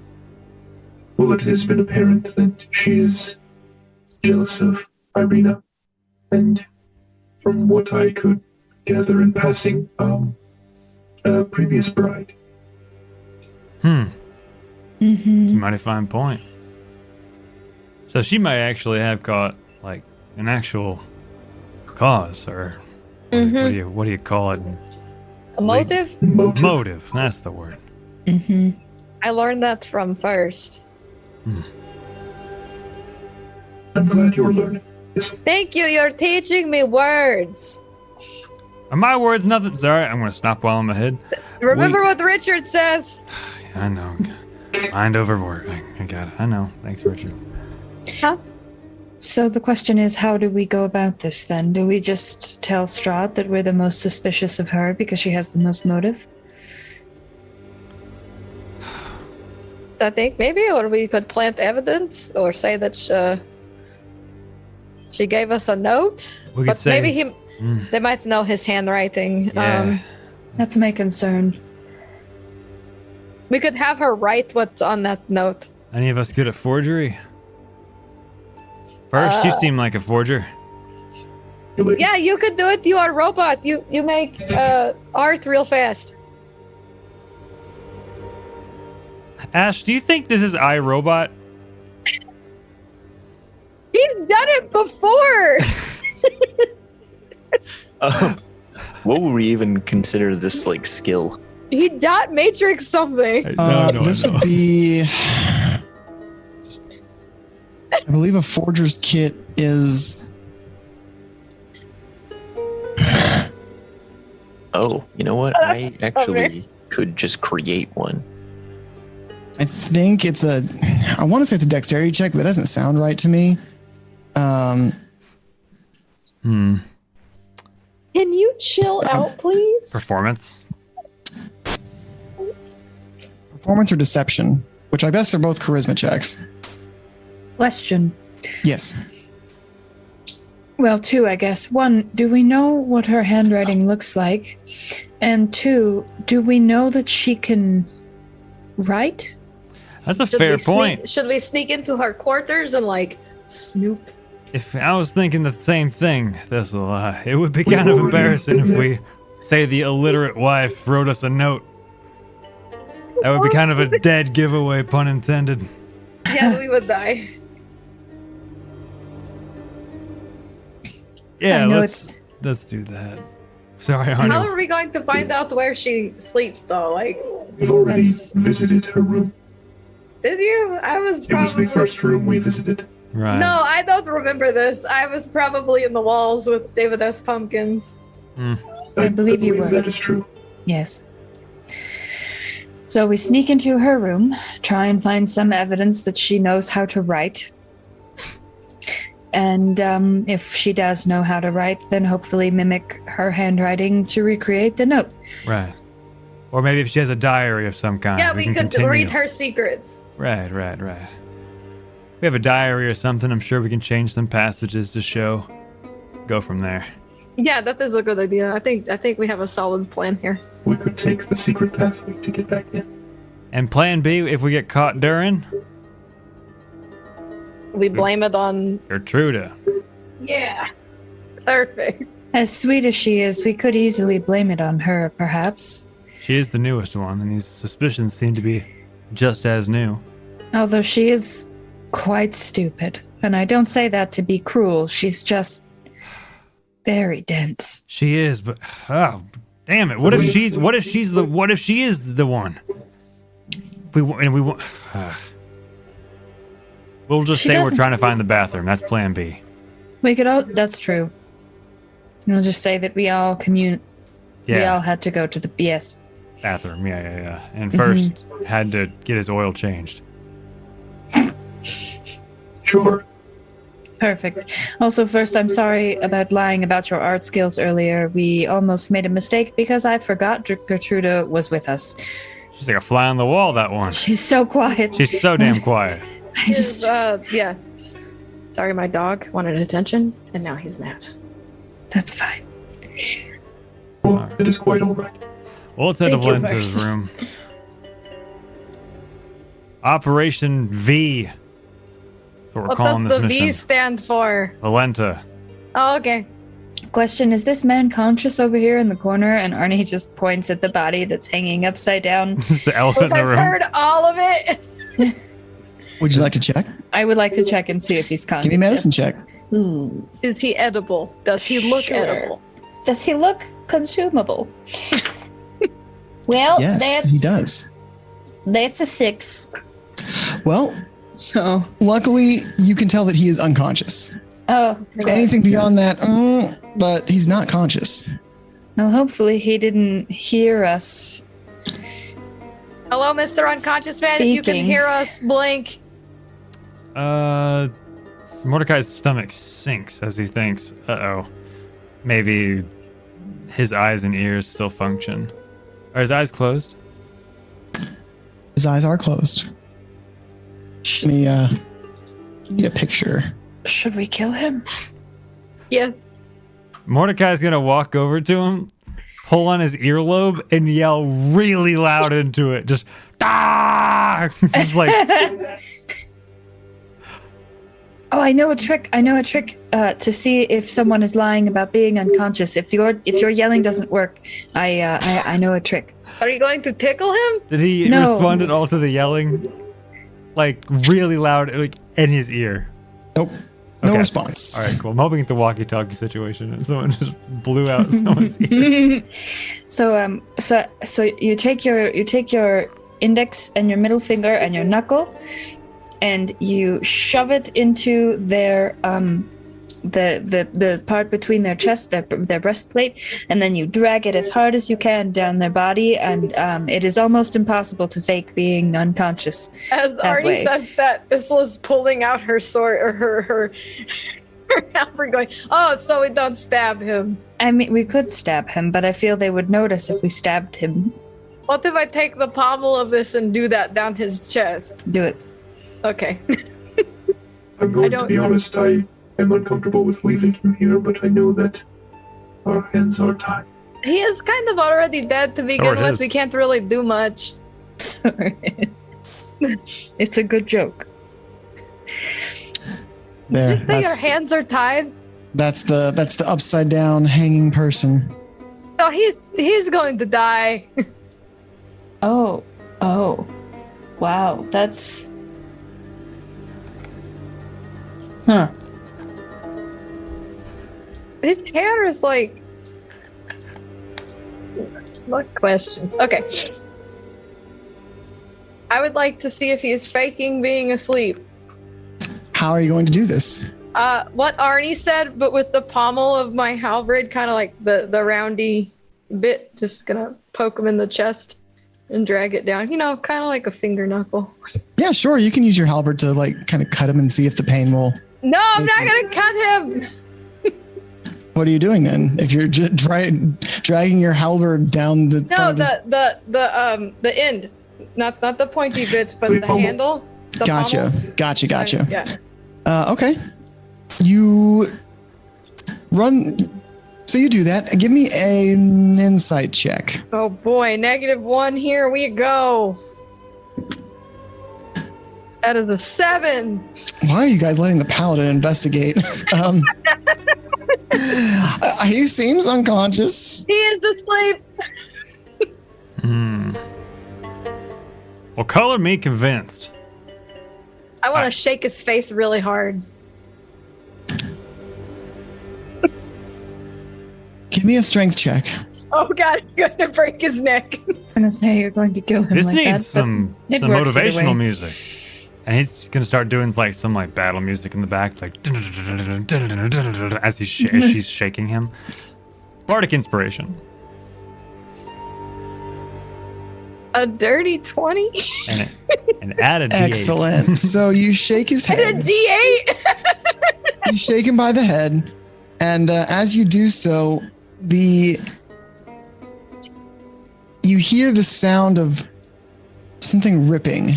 Well, it has been apparent that she is jealous of Irina, and from what I could gather in passing, a previous bride.
It's a
Mm-hmm.
mighty fine point. So she might actually have caught like an actual cause, or what do you call it?
A motive?
Motive.
Motive. That's the word.
Mm-hmm.
I learned that from first.
I'm glad you're learning. Yes.
Thank you, you're teaching me words.
Are my words nothing? Sorry, I'm gonna stop while I'm ahead.
Remember what Richard says?
I know. Mind over word. I got it. I know. Thanks, Richard.
Huh?
So the question is, how do we go about this then? Do we just tell Strahd that we're the most suspicious of her because she has the most motive?
I think maybe, or we could plant evidence, or say that she gave us a note.
We could
But
say
maybe they might know his handwriting.
Yeah.
That's my concern.
We could have her write what's on that note.
Any of us good at forgery? First, you seem like a forger.
Yeah, you could do it. You are a robot. You make art real fast.
Ash, do you think this is iRobot?
He's done it before.
What would we even consider this like skill?
He dot matrix something.
This would be, I believe, a forger's kit is.
Oh, you know what? I actually could just create one.
I think it's a. I want to say it's a dexterity check, but that doesn't sound right to me.
Can you chill out, please?
Performance.
Performance or deception, which I guess are both charisma checks.
Question.
Yes.
Well, two, I guess. One, do we know what her handwriting looks like? And two, do we know that she can write?
That's a fair point.
Should we sneak into her quarters and like snoop?
If I was thinking the same thing, it would be kind of embarrassing if we say the illiterate wife wrote us a note. That would be kind of a dead giveaway, pun intended.
Yeah, we would die.
Yeah,
I know
let's do that. Sorry,
How
Arno.
are we going to find out where she sleeps, though? Like,
We've already
That's-
visited her room.
did you? I was
It was
probably.
the first room we visited.
Right.
No, I don't remember this. I was probably in the walls with David S. Pumpkins.
I believe you were.
That is true.
Yes. So we sneak into her room, try and find some evidence that she knows how to write. And if she does know how to write, then hopefully mimic her handwriting to recreate the note.
Right. Or maybe if she has a diary of some kind.
Yeah, we
can
could
continue.
read her secrets.
Right. we have a diary or something, I'm sure we can change some passages to show. Go from there.
Yeah, that is a good idea. I think we have a solid plan here.
We could take the secret pathway to get back in.
And plan B, if we get caught during,
We blame it on.
Gertruda.
Yeah. Perfect.
As sweet as she is, we could easily blame it on her, perhaps.
She is the newest one, and these suspicions seem to be just as new.
Although she is quite stupid. And I don't say that to be cruel. She's just very dense.
She is, but oh, damn it! What if she is the one? We'll just say we're trying to find the bathroom. That's Plan B.
We could all. That's true. We'll just say that we all We all had to go to the
bathroom. Yeah. And first had to get his oil changed.
Sure.
Perfect. Also, first, I'm sorry about lying about your art skills earlier. We almost made a mistake because I forgot Gertruda was with us.
She's like a fly on the wall, that one.
She's so quiet.
She's so damn quiet.
Yeah. Sorry, my dog wanted attention, and now he's mad.
That's fine.
Well, it is quite all right.
Well, let's head to
Thank you,
Valenda's
Max.
room. Operation V. That's what we're
What
calling
does
this
the
mission.
V stand for?
Valenta.
Oh, okay.
Question, is this man conscious over here in the corner? And Arnie just points at the body that's hanging upside down.
Just the elephant in the
I've
room.
heard all of it.
Would you like to check?
I would like to check and see if he's conscious.
Give me a medicine check.
Is he edible? Does he look
Sure.
edible?
Does he look consumable? Well,
Yes, he does.
That's a 6.
Well,
So,
luckily, you can tell that he is unconscious.
oh,
Anything beyond that, but he's not conscious.
well, hopefully he didn't hear us.
Hello, Mr. Unconscious Man. If you can
Speaking.
hear us, blink.
Mordecai's stomach sinks as he thinks, maybe his eyes and ears still function. Are his eyes closed?
His eyes are closed. Give me a picture.
Should we kill him?
Yes.
Mordecai's gonna walk over to him, pull on his earlobe, and yell really loud into it. Just, ah! Just like,
Oh, I know a trick. To see if someone is lying about being unconscious. If your yelling doesn't work, I know a trick.
Are you going to tickle him?
did he
No.
respond at all to the yelling? Like, really loud, like, in his ear.
Nope. No
Okay.
response.
All right, cool. I'm hoping it's a walkie-talkie situation and someone just blew out someone's ear.
So you take your index and your middle finger and your knuckle, and you shove it into their the part between their chest, their breastplate, and then you drag it as hard as you can down their body, and it is almost impossible to fake being unconscious.
As Arnie
way.
says that, Isla's pulling out her sword or her halberd, going, "Oh, so we don't stab him."
I mean, we could stab him, but I feel they would notice if we stabbed him.
What if I take the pommel of this and do that down his chest?
Do it.
Okay.
I'm going to be honest, I am uncomfortable with leaving him here, but I know that our hands are tied.
He is kind of already dead to begin
it
with.
is.
We can't really do much.
Sorry. It's a good joke.
There.
Just say your
That's,
hands are tied.
that's the upside down hanging person.
So he's going to die.
Oh. Wow, that's... Huh.
His hair is like. What questions? Okay. I would like to see if he is faking being asleep.
How are you going to do this?
What Arnie said, but with the pommel of my halberd, kind of like the roundy bit, just gonna poke him in the chest and drag it down. You know, kind of like a finger knuckle.
Yeah, sure. You can use your halberd to like kind of cut him and see if the pain will.
No, I'm not gonna cut him.
What are you doing then? If you're dragging your halberd down the
No,
front of his-
the end, not the pointy bits, but
The
the
pommel.
handle.
Gotcha.
pommel?
Gotcha.
Yeah.
Okay. You run. So you do that. Give me an insight check.
Oh boy, -1. Here we go. That is a 7.
Why are you guys letting the paladin investigate? He seems unconscious.
He is asleep.
Well, color me convinced.
I want to shake his face really hard.
Give me a strength check.
Oh god, I'm gonna break his neck.
I'm gonna say you're going to kill him
This
like
needs
that,
some
but it works either way.
motivational music. And he's just gonna start doing like some like battle music in the back, like as she's shaking him. Bardic inspiration.
A dirty 20.
And add a D8.
Excellent. So you shake his
A
head.
D8.
You shake him by the head, and as you do so, you hear the sound of something ripping.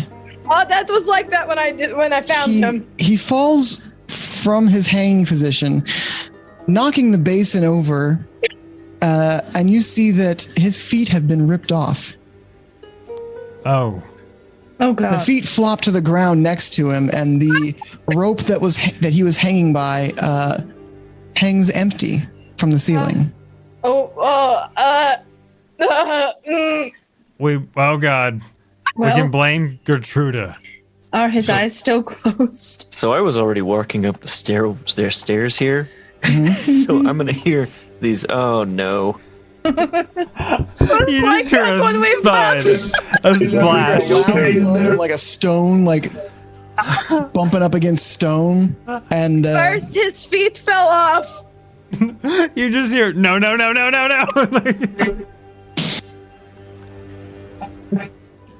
Oh, that was like that when I found him.
He falls from his hanging position, knocking the basin over, and you see that his feet have been ripped off.
Oh.
Oh god.
The feet flop to the ground next to him, and the rope that he was hanging by hangs empty from the ceiling.
Oh God.
Well,
we can blame Gertruda.
are his eyes still closed?
So I was already walking up the stairs here. So I'm gonna hear these. Oh no!
You just hear a
when we
thud, a
Is
splash.
everything okay in there?
Like a stone, like bumping up against stone, and
First, his feet fell off.
You just hear no.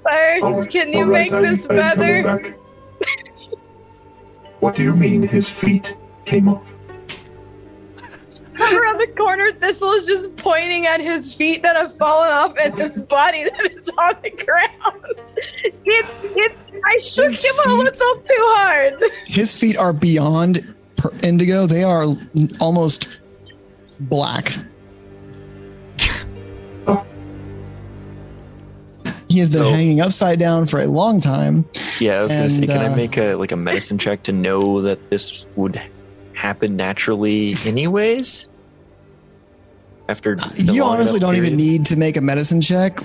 First, can you
All right,
make this
I'm coming
better?
back. What do you mean his feet came off?
Around the corner, Thistle is just pointing at his feet that have fallen off and his body that is on the ground. I shook
His
him a
feet-
little too hard.
his feet are beyond indigo. They are almost black. He has been
So-
hanging upside down for a long time.
Yeah, I was gonna say,
And,
can I make a medicine check to know that this would happen naturally, anyways? After the
You
long
honestly
enough
don't even
period?
need to make a medicine check.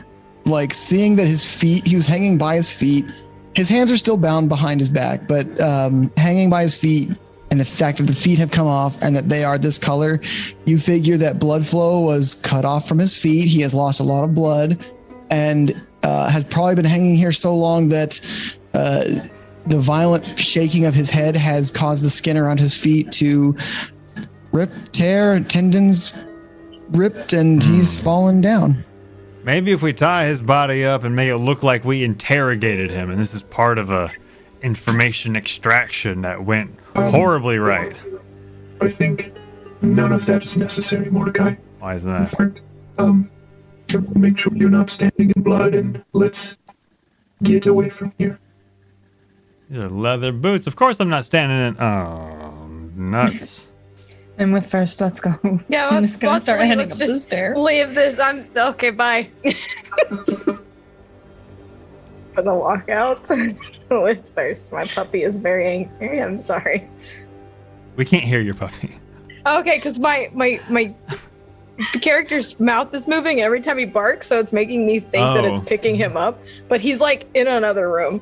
Like seeing that his feet, he was hanging by his feet. His hands are still bound behind his back, but hanging by his feet, and the fact that the feet have come off and that they are this color, you figure that blood flow was cut off from his feet. He has lost a lot of blood, and has probably been hanging here so long that the violent shaking of his head has caused the skin around his feet to tear, tendons ripped, and he's fallen down.
Maybe if we tie his body up and make it look like we interrogated him, and this is part of a information extraction that went horribly right.
I think none of that is necessary, Mordecai.
Why is
In
that?
fact, make sure you're not standing in blood, and let's get away from here.
These are leather boots. Of course I'm not standing in. Oh, nuts.
And with first, let's go.
Yeah,
I'm just gonna start heading up the
just
stairs.
leave this. I'm okay. Bye. Gonna walk out with Thirst. My puppy is very angry. I'm sorry.
We can't hear your puppy.
Okay, because my character's mouth is moving every time he barks, so it's making me think that it's
Oh.
picking him up. But he's like in another room.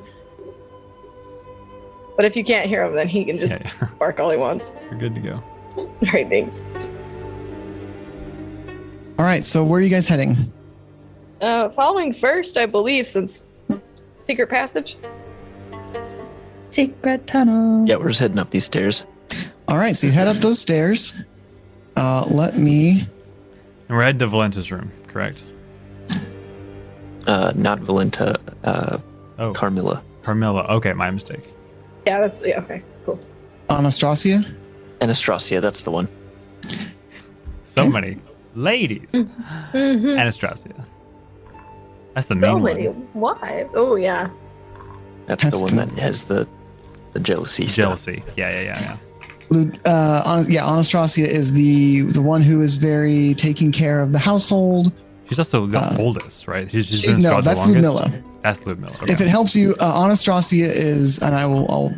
But if you can't hear him, then he can just
Yeah.
bark all he wants.
You're good to go.
All right, thanks.
All right, so where are you guys heading?
Following first, I believe, since secret passage.
Secret tunnel.
Yeah, we're just heading up these stairs.
All right, so you head up those stairs. Let me.
And we're heading to Valenta's room, correct?
Not Valenta,
Oh,
Carmilla.
Carmilla. Okay, my mistake.
Yeah, okay, cool.
Anastasia?
Anastasia, that's the one.
So many ladies.
Mm-hmm.
Anastasia. That's the
So
main
many
one.
wives. Oh yeah.
That's the one that has the jealousy stuff.
Jealousy. Yeah.
Anastasia is the one who is very taking care of the household.
She's also the oldest, right? She's been
No,
Strahd
that's
the longest.
Ludmilla.
That's Ludmilla. Okay.
If it helps you, Anastasia is, and I'll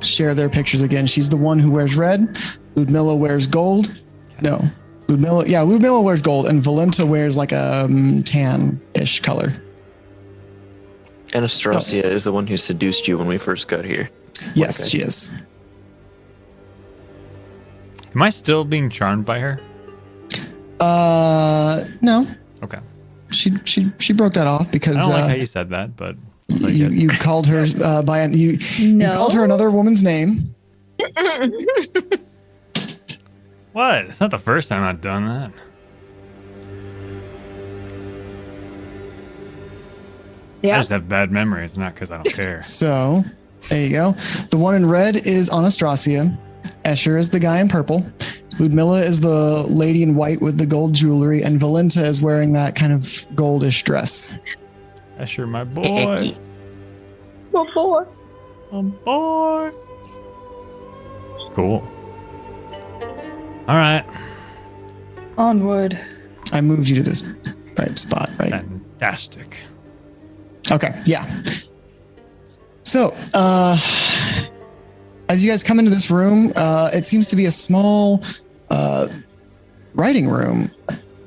share their pictures again. She's the one who wears red. Ludmilla wears gold. No, Ludmilla wears gold, and Valenta wears like a tan-ish color.
Anastasia is the one who seduced you when we first got here.
Yes, she is.
Am I still being charmed by her?
No.
Okay.
She broke that off because
I don't like how you said that, but
you called her you called her another woman's name.
What? It's not the first time I've done that. I
Yeah.
just have bad memories, not because I don't care.
So there you go. The one in red is Anastasia. Escher is the guy in purple. Ludmilla is the lady in white with the gold jewelry, and Valenta is wearing that kind of goldish dress.
Escher, my boy.
Oh boy.
My boy. Cool. All right.
Onward.
I moved you to this right spot, right?
Fantastic.
Okay, yeah. So, as you guys come into this room, it seems to be a small writing room.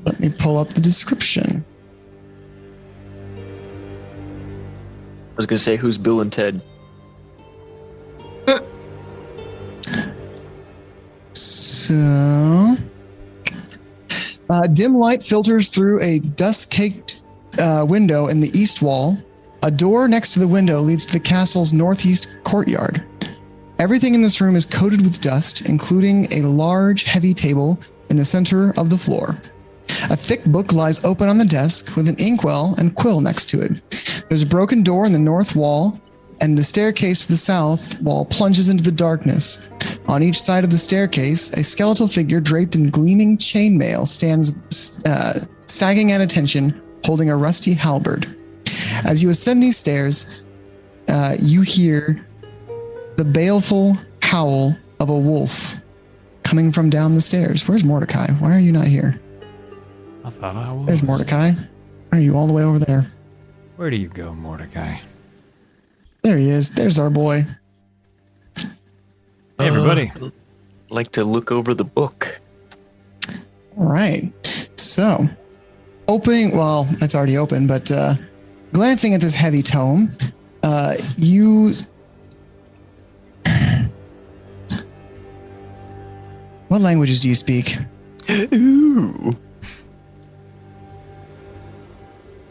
Let me pull up the description.
I was going to say, who's Bill and Ted?
So, dim light filters through a dust-caked window in the east wall. A door next to the window leads to the castle's northeast courtyard. Everything in this room is coated with dust, including a large, heavy table in the center of the floor. A thick book lies open on the desk with an inkwell and quill next to it. There's a broken door in the north wall, and the staircase to the south wall plunges into the darkness. On each side of the staircase, a skeletal figure draped in gleaming chainmail stands sagging at attention, holding a rusty halberd. As you ascend these stairs, you hear the baleful howl of a wolf coming from down the stairs. Where's Mordecai? Why are you not here?
I thought I was.
There's Mordecai. Why are you all the way over there?
Where do you go, Mordecai?
There he is. There's our boy.
Hey, everybody.
Like to look over the book.
All right. So, it's already open, but glancing at this heavy tome, you... What languages do you speak?
Ooh.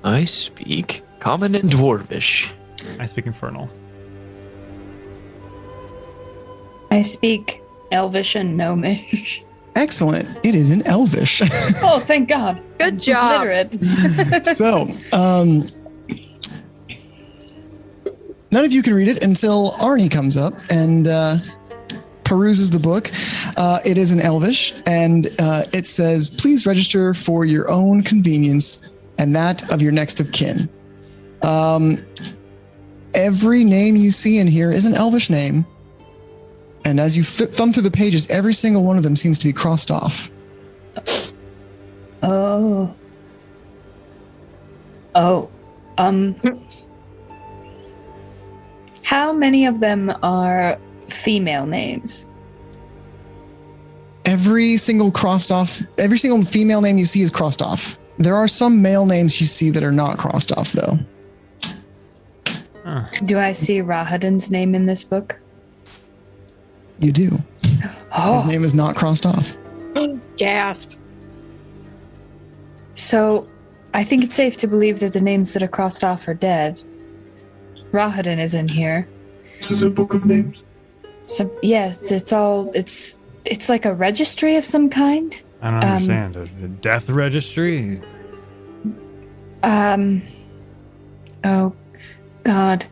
I speak Common and Dwarvish.
I speak Infernal.
I speak Elvish and Gnomish.
Excellent. It is in Elvish.
Oh, thank God.
Good job.
Literate.
So, none of you can read it until Arnie comes up and peruses the book. It is in Elvish, and it says, "Please register for your own convenience and that of your next of kin." Every name you see in here is an Elvish name, and as you thumb through the pages, every single one of them seems to be crossed off.
Oh. How many of them are female names?
Every single female name you see is crossed off. There are some male names you see that are not crossed off, though.
Do I see Rahadin's name in this book?
You do.
Oh.
His name is not crossed off.
Gasp.
So, I think it's safe to believe that the names that are crossed off are dead. Rahadin is in here.
This is a book of names.
So, yes, it's like a registry of some kind.
I don't understand. A death registry?
Oh, God.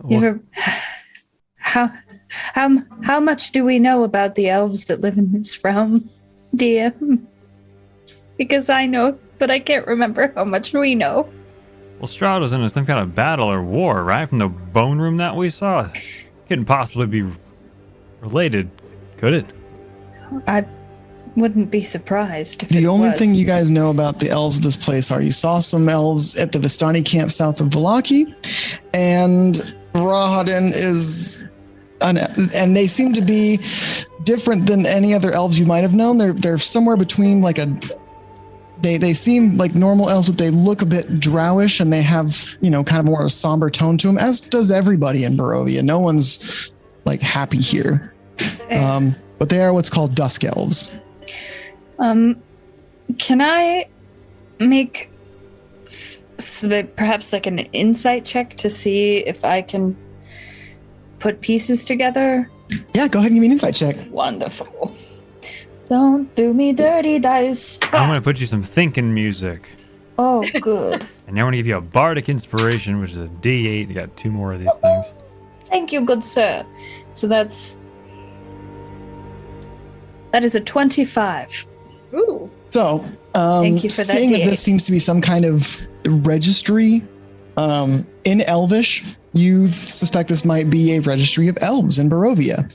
You ever... How much do we know about the elves that live in this realm, DM? Because I know, but I can't remember how much we know.
Well, Strahd was in some kind of battle or war, right? From the bone room that we saw. Couldn't possibly be related, could it?
I wouldn't be surprised if
The
it
only
was.
thing you guys know about the elves of this place are you saw some elves at the Vistani camp south of Valaki, and Rahadin is, and they seem to be different than any other elves you might have known. They're somewhere between like a. They seem like normal elves, but they look a bit drowish, and they have, you know, kind of more of a somber tone to them, as does everybody in Barovia. No one's like happy here. But they are what's called dusk elves.
Can I make perhaps like an insight check to see if I can put pieces together?
Yeah, go ahead and give me an insight check.
Wonderful. Don't do me dirty, dice.
I'm going to put you some thinking music.
Oh, good.
And now I'm going to give you a bardic inspiration, which is a D8. You got 2 more of these things.
Thank you, good sir. So that is a 25.
Ooh.
So,
Thank you for that
seeing that
D8.
this seems to be some kind of registry in Elvish, you suspect this might be a registry of elves in Barovia.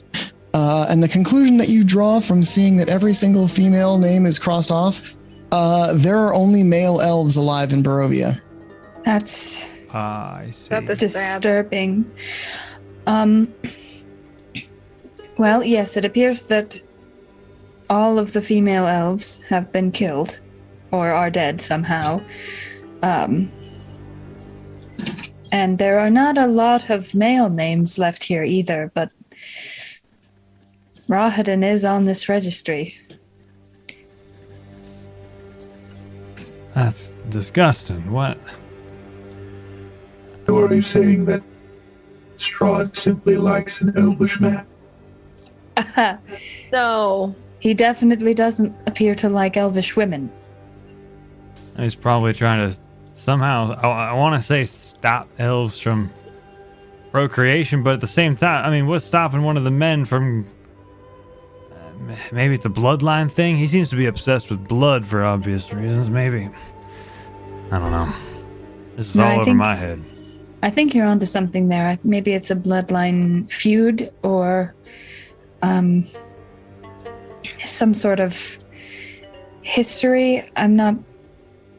And the conclusion that you draw from seeing that every single female name is crossed off, there are only male elves alive in Barovia.
That's
I see.
That is sad.
disturbing. Well, yes, it appears that all of the female elves have been killed or are dead somehow. And there are not a lot of male names left here either, but Rahadin is on this registry.
That's disgusting. What?
Or are you saying that Strahd simply likes an elvish man?
So,
He definitely doesn't appear to like elvish women.
He's probably trying to somehow, I want to say, stop elves from procreation, but at the same time, I mean, what's stopping one of the men from... maybe it's the bloodline thing? He seems to be obsessed with blood for obvious reasons, maybe. I don't know. This is
No,
all
I
over
think-
my head.
I think you're onto something there. Maybe it's a bloodline feud or some sort of history. I'm not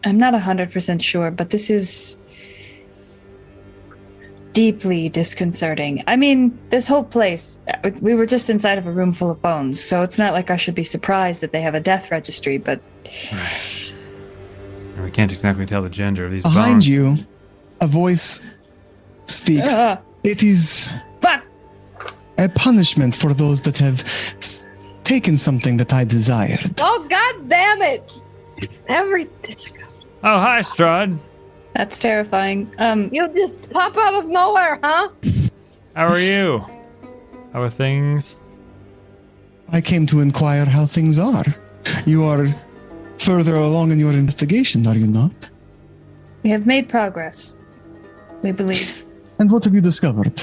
100% sure, but this is deeply disconcerting. I mean, this whole place, we were just inside of a room full of bones, so it's not like I should be surprised that they have a death registry, but
We can't exactly tell the gender of these
Behind
bones.
you, a voice speaks. It is
fuck!
a punishment for those that have taken something that I desired.
oh god damn it!
Oh, hi, Strahd.
That's terrifying.
You just pop out of nowhere, huh?
How are you? How are things?
I came to inquire how things are. You are further along in your investigation, are you not?
We have made progress, we believe.
And what have you discovered?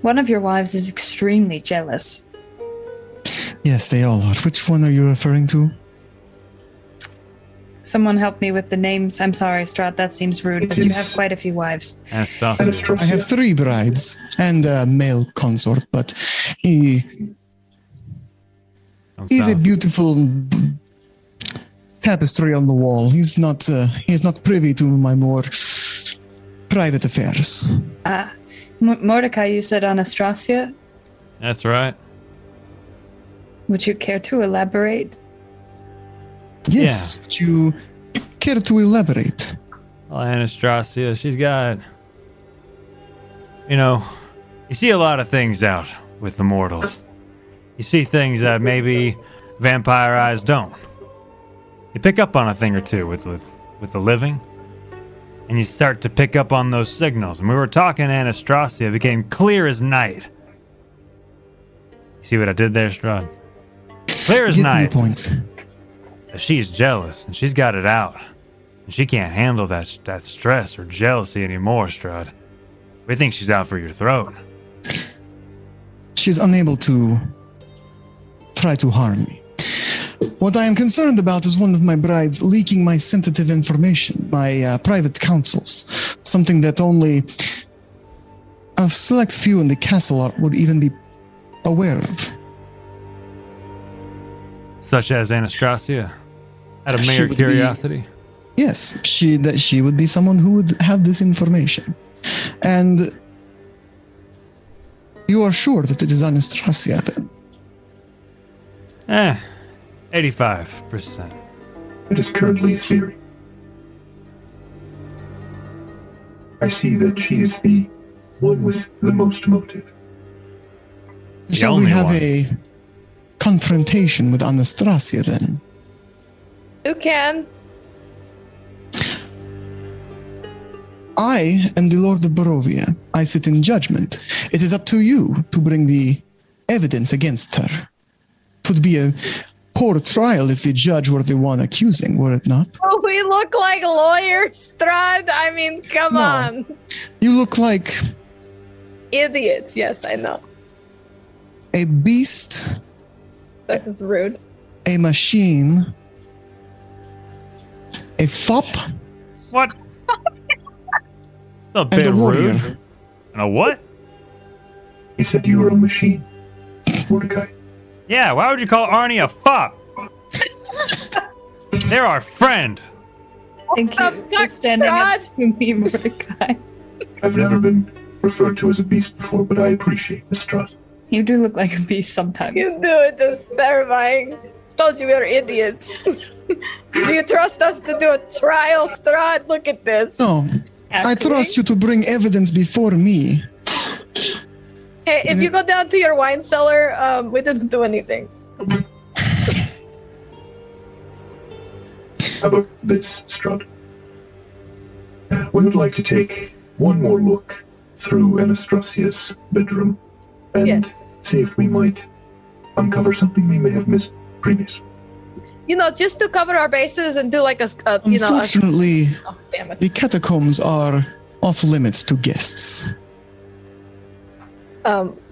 One of your wives is extremely jealous.
Yes, they all are. Which one are you referring to?
Someone help me with the names. I'm sorry, Strahd, that seems rude, but you have quite a few wives.
Anastasia.
I have 3 brides and a male consort, but he's a beautiful tapestry on the wall. He's not privy to my more private affairs.
Mordecai, you said Anastasia?
That's right.
Would you care to elaborate?
Yes, would you care to elaborate?
Well, Anastasia, she's got... You know, you see a lot of things out with the mortals. You see things that maybe vampire eyes don't. You pick up on a thing or two with the living, and you start to pick up on those signals. And we were talking, Anastasia, it became clear as night. You see what I did there, Strahd? Clear as
Get to
night.
the point.
She's jealous, and she's got it out. And she can't handle that stress or jealousy anymore, Strahd. We think she's out for your throat.
She's unable to try to harm me. What I am concerned about is one of my brides leaking my sensitive information, my private counsels, something that only a select few in the castle would even be aware of.
Such as Anastasia. Out of
She
mere
would
curiosity.
Yes, she would be someone who would have this information. And you are sure that it is Anastasia then?
85%.
It is currently a theory. I see that she is the one with the most motive.
Shall we
only
have
one.
a confrontation with Anastasia then?
Who can?
I am the Lord of Barovia. I sit in judgment. It is up to you to bring the evidence against her. It would be a poor trial if the judge were the one accusing, were it not?
Oh, we look like lawyers, Strahd. I mean, come
No.
on.
You look like
Idiots. Yes, I know.
a beast,
That is rude.
a machine, a fop,
What? A bit
and a warrior.
rude. And a what?
He said you were a machine, Mordecai.
Yeah, why would you call Arnie a fop? They're our friend.
Thank you for
Fuck,
standing up
Strahd.
to me, Mordecai.
I've never been referred to as a beast before, but I appreciate the Strahd.
You do look like a beast sometimes.
You do it. It's terrifying. Told you we are idiots. Do you trust us to do a trial, Strahd? Look at this.
No, I trust you to bring evidence before me.
Hey, if you go down to your wine cellar, we didn't do anything.
How about this, Strahd? We would like to take one more look through Anastasia's bedroom and
Yes.
see if we might uncover something we may have missed previously.
You know, just to cover our bases and do like a you know,
Unfortunately,
oh, damn it.
the catacombs are off limits to guests.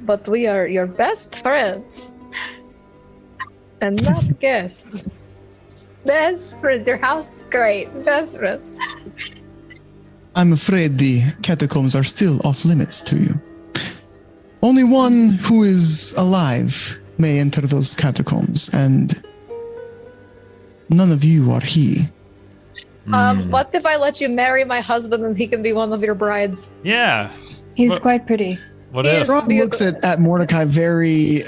But we are your best friends. And not guests. Best friends. Your house is great. Best friends.
I'm afraid the catacombs are still off limits to you. Only one who is alive may enter those catacombs, and none of you are he.
What if I let you marry my husband and he can be one of your brides?
Yeah.
He's
What-
quite pretty.
What
He
if?
is-
Strahd looks at Mordecai very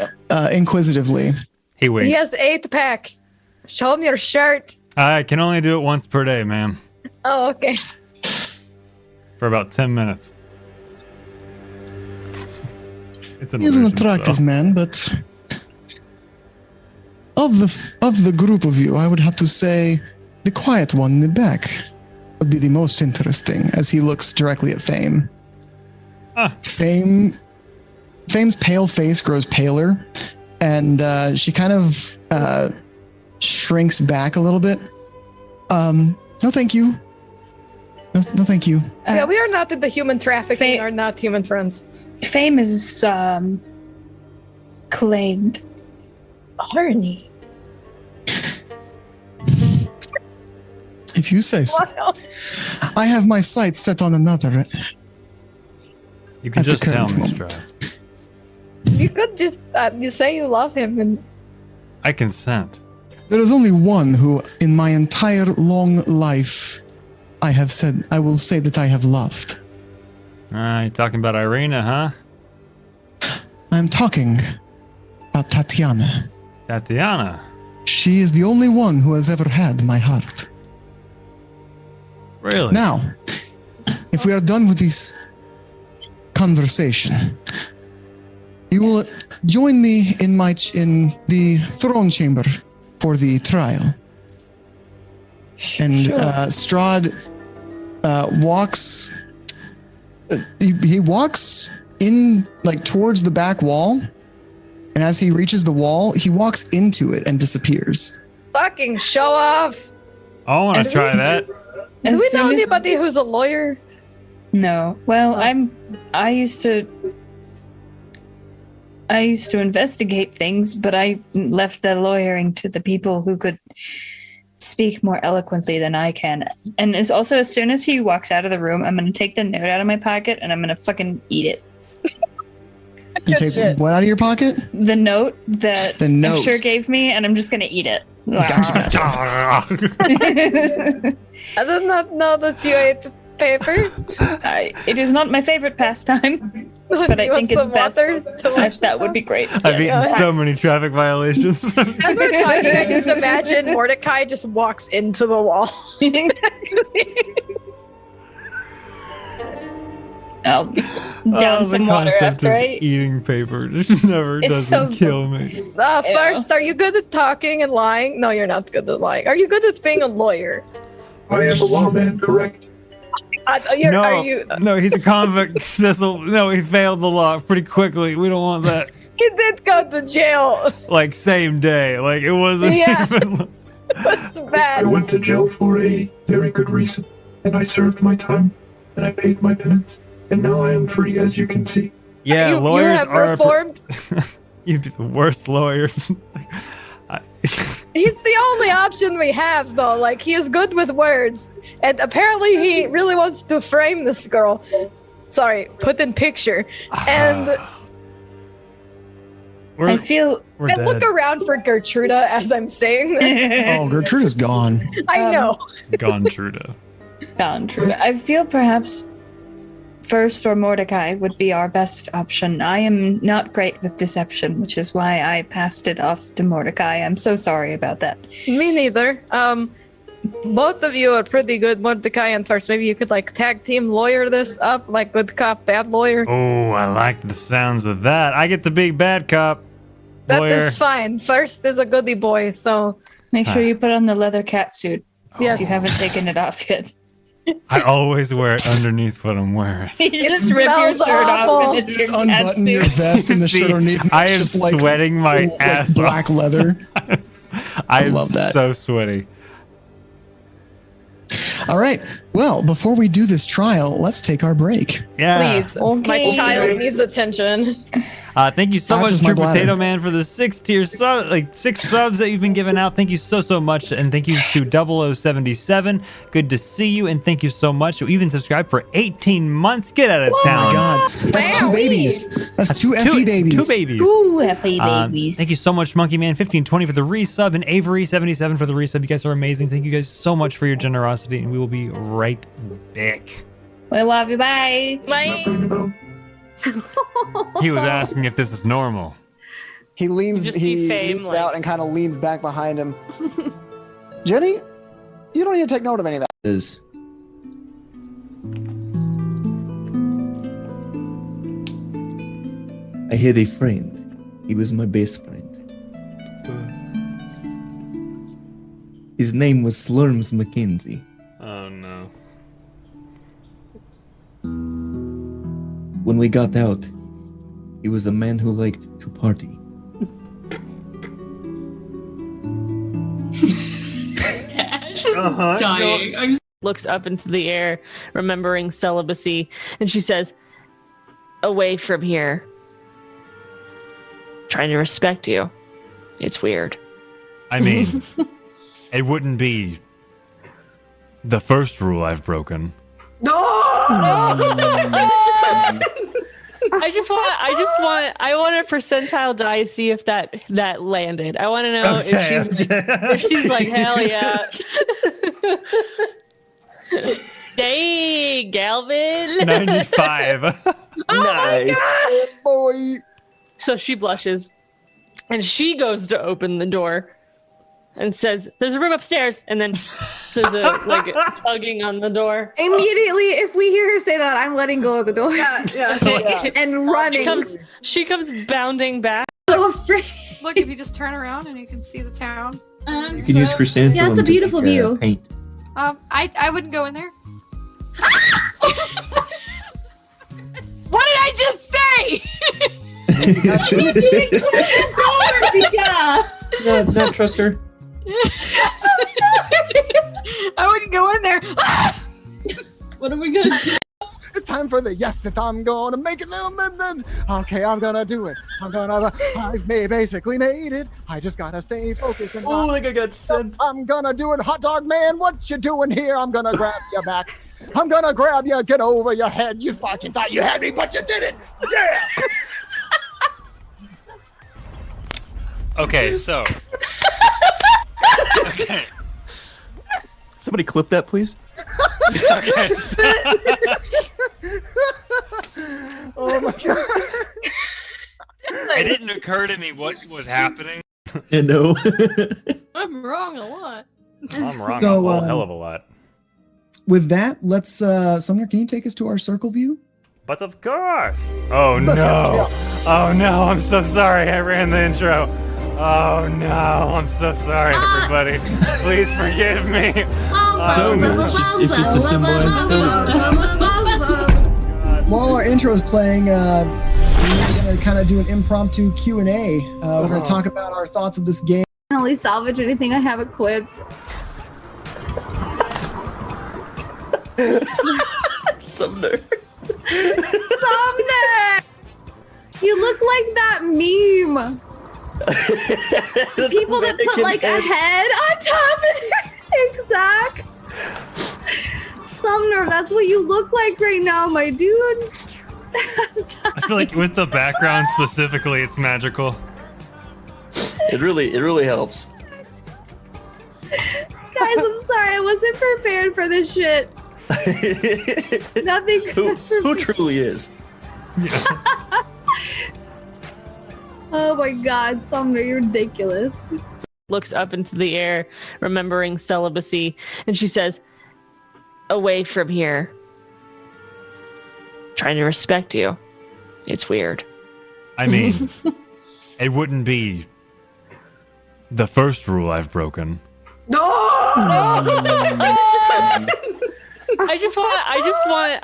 inquisitively.
He winks.
He has 8-pack. Show him your shirt.
I can only do it once per day, ma'am.
Oh, okay.
For about 10 minutes. It's an
He's an
illusion,
attractive
so.
man, but of the group of you, I would have to say the quiet one in the back would be the most interesting, as he looks directly at Fame.
Ah.
Fame's pale face grows paler, and she kind of shrinks back a little bit. No, thank you. No, thank you.
Yeah, we are not in the human trafficking,
Fa-
are not human friends.
Fame is claimed.
Arnie.
If you say so.
Wow.
I have my sights set on another.
You can
At the
just tell
current
me,
moment.
Strahd.
You could just you say you love him and
I consent.
There is only one who, in my entire long life, I will say that I have loved.
You talking about Irina, huh?
I'm talking about Tatiana.
Tatiana.
She is the only one who has ever had my heart.
Really?
Now, if we are done with this conversation, you will join me in the throne chamber for the trial. And Strahd walks. He walks in towards the back wall, and as he reaches the wall, he walks into it and disappears.
fucking show off.
I want
As
to try
soon-
that.
Do
As
we
soon
know
as-
anybody who's a lawyer?
No. Well, I used to. I used to investigate things, but I left the lawyering to the people who could speak more eloquently than I can. And it's also, as soon as he walks out of the room, I'm going to take the note out of my pocket and I'm going to fucking eat it.
You take what out of your pocket?
The note that
The note.
Usher gave me, and I'm just going to eat it.
Gotcha.
I did not know that you ate paper.
It is not my favorite pastime, but I think it's best. That would be great.
I've
Yes.
eaten so many traffic violations.
As we're talking, I just imagine Mordecai just walks into the wall.
I'll down some
the
water
concept
after
of
I
eating paper just never
It's
doesn't
so-
kill me.
First, are you good at talking and lying? No, you're not good at lying. Are you good at being a lawyer?
I am a lawman, correct?
No, he's a convict, Cecil. No, he failed the law pretty quickly. We don't want that.
He did go to jail.
Like, same day. Like, it wasn't
Yeah.
even...
That's
I
bad.
went to jail for a very good reason, and I served my time, and I paid my penance, and now I am free, as you can see.
Yeah,
you
lawyers
have
are...
reformed.
You'd be the worst lawyer.
He's the only option we have, though. Like, he is good with words. And apparently he really wants to frame this girl. Sorry, put in picture. And
I feel
we're
and
dead.
look around for Gertruda as I'm saying that.
Oh, Gertruda's gone.
I know.
Gone Truda.
gone true. I feel perhaps First or Mordecai would be our best option. I am not great with deception, which is why I passed it off to Mordecai. I'm so sorry about that.
Me neither. Both of you are pretty good, Mordecai and First. Maybe you could like tag team lawyer this up, like good cop, bad lawyer.
Oh, I like the sounds of that. I get to be bad cop.
That
Lawyer.
is fine. First is a goody boy, so
Make sure you put on the leather cat suit.
yes.
You haven't taken it off yet.
I always wear it underneath what I'm wearing.
You just rip your
smells
shirt
awful.
off and it's your
Just
cat
unbutton your
suit.
vest and the
See,
shirt underneath. and
I
it's
am
just like,
sweating my
like
ass
black
off.
leather.
I am
love that.
so sweaty.
All right. Well, before we do this trial, let's take our break.
Yeah.
Please. My
Okay.
child needs attention.
Thank you so
That's
much,
just my
True
bladder.
Potato Man, for the 6-tier sub, like 6 subs that you've been giving out. Thank you so much, and thank you to 0077. Good to see you, and thank you so much. You even subscribed for 18 months. Get out of
Oh
town.
my God. That's two babies. That's two FE babies.
Two babies.
Ooh, FA babies.
Thank you so much, Monkey Man 1520 for the resub, and Avery 77 for the resub. You guys are amazing. Thank you guys so much for your generosity, and we will be right back.
We love you. Bye.
My
He was asking if this is normal.
He leans,
You just see Fame,
leans
like-
out and kind of leans back behind him. Jenny, you don't need to take note of any of that.
Is I had a friend. He was my best friend. His name was Slurms Mackenzie.
Oh no.
When we got out, he was a man who liked to party.
Dying. I'm looks up into the air, remembering celibacy, and she says, "Away from here. Trying to respect you. It's weird."
I mean, it wouldn't be the first rule I've broken.
I want a percentile die to see if that landed. I want to know if she's like, hell yeah. Dang, Galvin.
95.
Nice.
Boy.
So she blushes and she goes to open the door and says, "There's a room upstairs." And then there's a tugging on the door.
Immediately, if we hear her say that, I'm letting go of the door and running.
She comes bounding back.
So afraid.
Look, if you just turn around and you can see the town.
You can use chrysanthemum.
Yeah, it's a beautiful
to make,
view.
Paint.
I wouldn't go in there. What did I just say?
Not trust her.
I wouldn't go in there.
What are we gonna do?
It's time
time for the yes, if I'm gonna make it. Okay, I'm gonna do it. I've basically made it. I just gotta stay focused. And
Oh, like I got sent.
I'm gonna do it. Hot dog man, what you doing here? I'm gonna grab you back. I'm gonna grab you, get over your head. You fucking thought you had me, but you didn't. Yeah.
Okay, so. Okay.
Somebody clip that, please.
Okay.
Oh my god.
It didn't occur to me what was happening.
I know.
I'm wrong a lot.
I'm wrong
So,
a whole hell of a lot.
With that, let's Sumner, can you take us to our circle view?
But of course. Oh no.
Yeah.
Oh no, I'm so sorry I ran the intro. Oh no, I'm so sorry everybody. Please forgive me. Oh no.
If it's a symbol,
While our intro is playing, we're going to kind of do an impromptu Q&A. We're going to talk about our thoughts of this game.
Only salvage anything I have equipped.
Sumner.
Sumner! You look like that meme. The people that put like a head on top of it. Exact. Sumner, that's what you look like right now, my dude.
I feel like with the background specifically, it's magical.
It really helps.
Guys, I'm sorry, I wasn't prepared for this shit. Nothing good for
Who
me.
truly is?
Oh my god, Sumner, you're ridiculous.
Looks up into the air, remembering celibacy, and she says, "Away from here. Trying to respect you. It's weird."
I mean, it wouldn't be the first rule I've broken.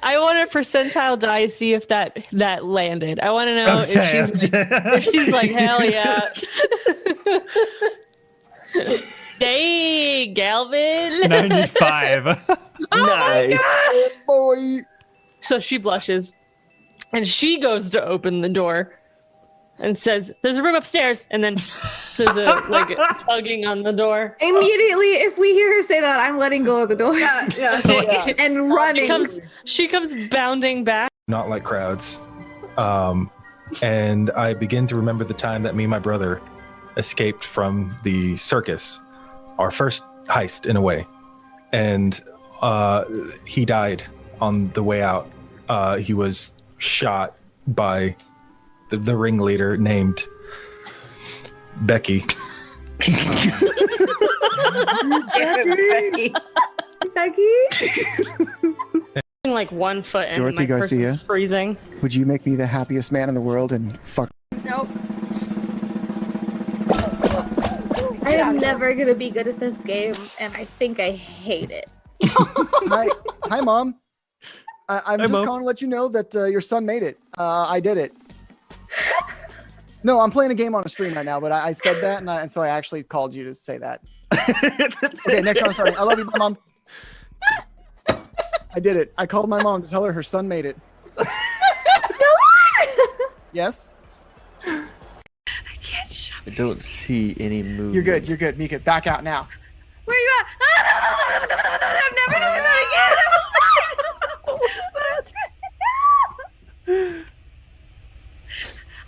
I want a percentile die to see if that landed. I want to know if she's like, hell yeah. Hey, Galvin.
95.
Nice.
Boy.
So she blushes and she goes to open the door and says, "There's a room upstairs." And then there's a tugging on the door.
Immediately, if we hear her say that, I'm letting go of the door.
Yeah.
And running.
She comes bounding back.
Not like crowds. And I begin to remember the time that me and my brother escaped from the circus, our first heist in a way. And he died on the way out. He was shot by the ringleader named Becky.
Becky?
Like 1 foot and
Dorothy
my
Garcia?
person's freezing.
Would you make me the happiest man in the world and fuck?
Nope.
I am never gonna be good at this game, and I think I hate it.
Hi, Mom. I'm
Hi,
just
Mom.
calling to let you know that your son made it. I did it. No, I'm playing a game on a stream right now, but I said that, and so I actually called you to say that. Okay, next round starting. I love you, my mom. I did it. I called my mom to tell her son made it. Yes?
I can't shut
I don't see any movement.
You're good. You're good. Mika, back out now.
Where you at? I'm never doing that again. I was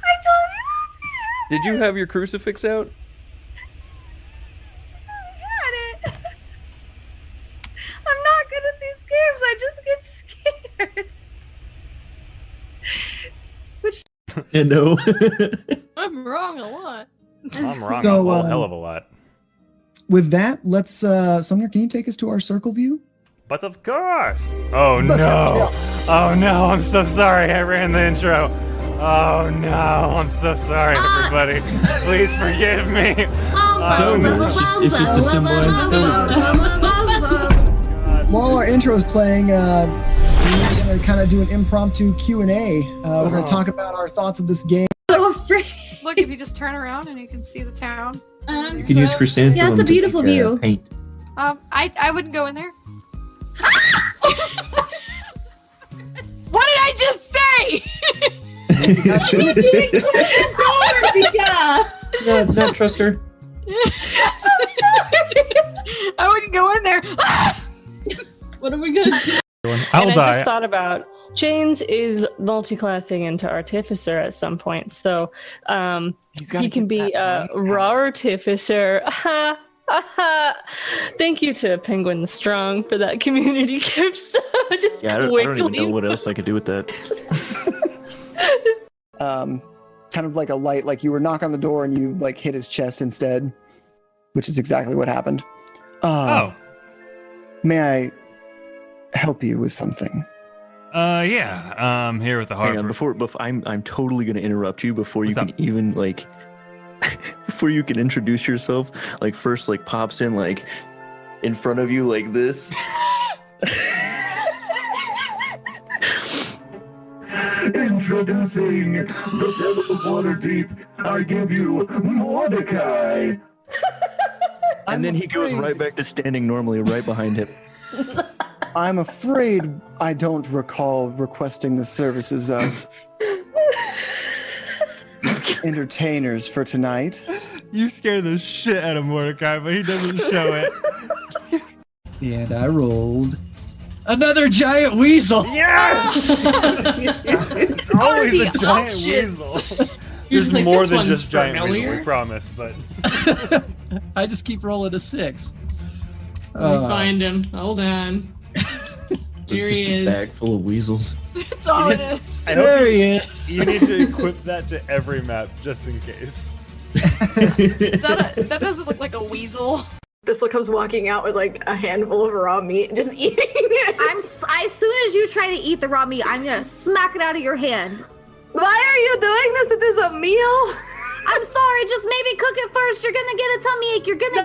I told you.
Did you have your crucifix out?
I had it. I'm not good at these games. I just get scared. Which
I know.
I'm wrong a lot.
I'm wrong
So,
a whole hell of a lot.
With that, let's Sumner, can you take us to our circle view?
But of course. Oh no.
Yeah.
Oh no, I'm so sorry I ran the intro. Oh no, I'm so sorry everybody. Please forgive me. Oh no.
If it's a symbol,
While our intro is playing, we're going to kind of do an impromptu Q&A. We're going to talk about our thoughts of this game.
so afraid.
Look, if you just turn around and you can see the town.
you can use chrysanthemum.
Yeah, it's a beautiful
to make,
view.
Paint.
I wouldn't go in there. What did I
Not trust her.
I wouldn't go in there.
What are we gonna do?
I'll
I
die.
just thought about James is multi-classing into Artificer at some point, so he can be a raw Artificer. Thank you to Penguin the Strong for that community gift. So just
Yeah, I don't
quickly.
even know what else I could do with that.
Kind of like a light, like you were knocking on the door and you like hit his chest instead, which is exactly what happened. May I help you with something?
Yeah. Here with the hard.
Hang on, before I'm totally gonna interrupt you before you can even like before you can introduce yourself. Like first, like pops in like in front of you like this.
Introducing the Devil of Waterdeep. I give you Mordecai.
And then he goes right back to standing normally right behind him.
I'm afraid I don't recall requesting the services of entertainers for tonight.
You scare the shit out of Mordecai, but he doesn't show it.
And I rolled another giant weasel.
Yes! It's always a giant weasel. There's
like,
more
this
than
one's
just giant weasel,
familiar.
we promise, but
I just keep rolling a 6.
Let me find him. Hold on. Here he is.
Bag full of weasels.
That's all it is.
I don't
There he
think
is.
you need to equip that to every map just in case.
That doesn't look like a weasel. Thistle comes walking out with like a handful of raw meat and just eating it.
As soon as you try to eat the raw meat, I'm gonna smack it out of your hand.
Why are you doing this? It is a meal.
I'm sorry, just maybe cook it first. You're gonna get a tummy ache. You're gonna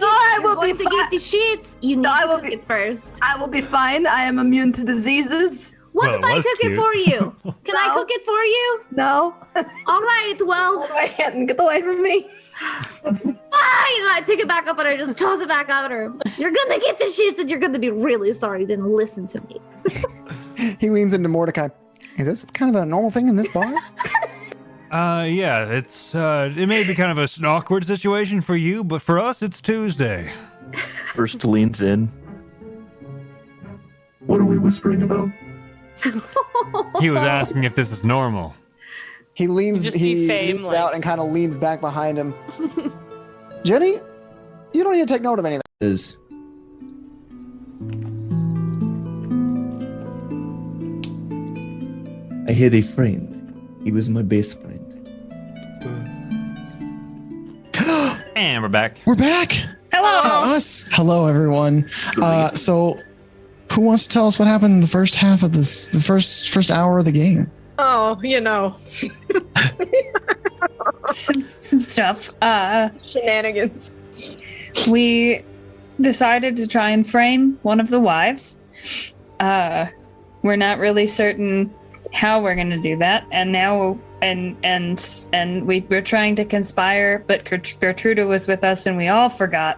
get the shits. You need to cook it first.
I will be fine. I am immune to diseases.
What
Well,
if I
that's
cook
cute.
it for you? Can I cook it for you?
No.
All right, well.
Hold my hand and get away from me.
Fine. I pick it back up and I just toss it back at her. You're gonna get the shits and you're gonna be really sorry you didn't listen to me.
He leans into Mordecai. Is this kind of the normal thing in this bar?
Yeah, it's it may be kind of an awkward situation for you, but for us it's Tuesday.
First leans in.
What are we whispering about?
He was asking if this is normal.
He leans,
You just see
he
Fame,
leans
like-
out and kind of leans back behind him. Jenny, you don't need to take note of anything.
Is I had a friend. He was my best friend.
And we're back.
We're back.
Hello.
It's us. Hello, everyone. So, who wants to tell us what happened in the first half of this, the first hour of the game?
Oh, you know.
Some stuff.
Shenanigans.
We decided to try and frame one of the wives. We're not really certain how we're going to do that, and now we're trying to conspire, but Gertruda was with us, and we all forgot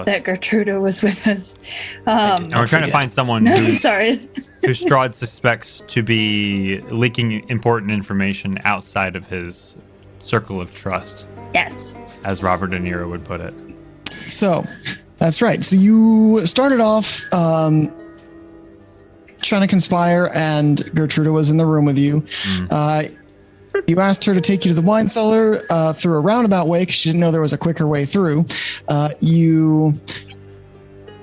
that Gertruda was with us.
And we're trying to find someone
No,
who
sorry.
Strahd suspects to be leaking important information outside of his circle of trust.
Yes.
As Robert De Niro would put it.
So, that's right. So you started off trying to conspire, and Gertruda was in the room with you. You asked her to take you to the wine cellar through a roundabout way because she didn't know there was a quicker way through. You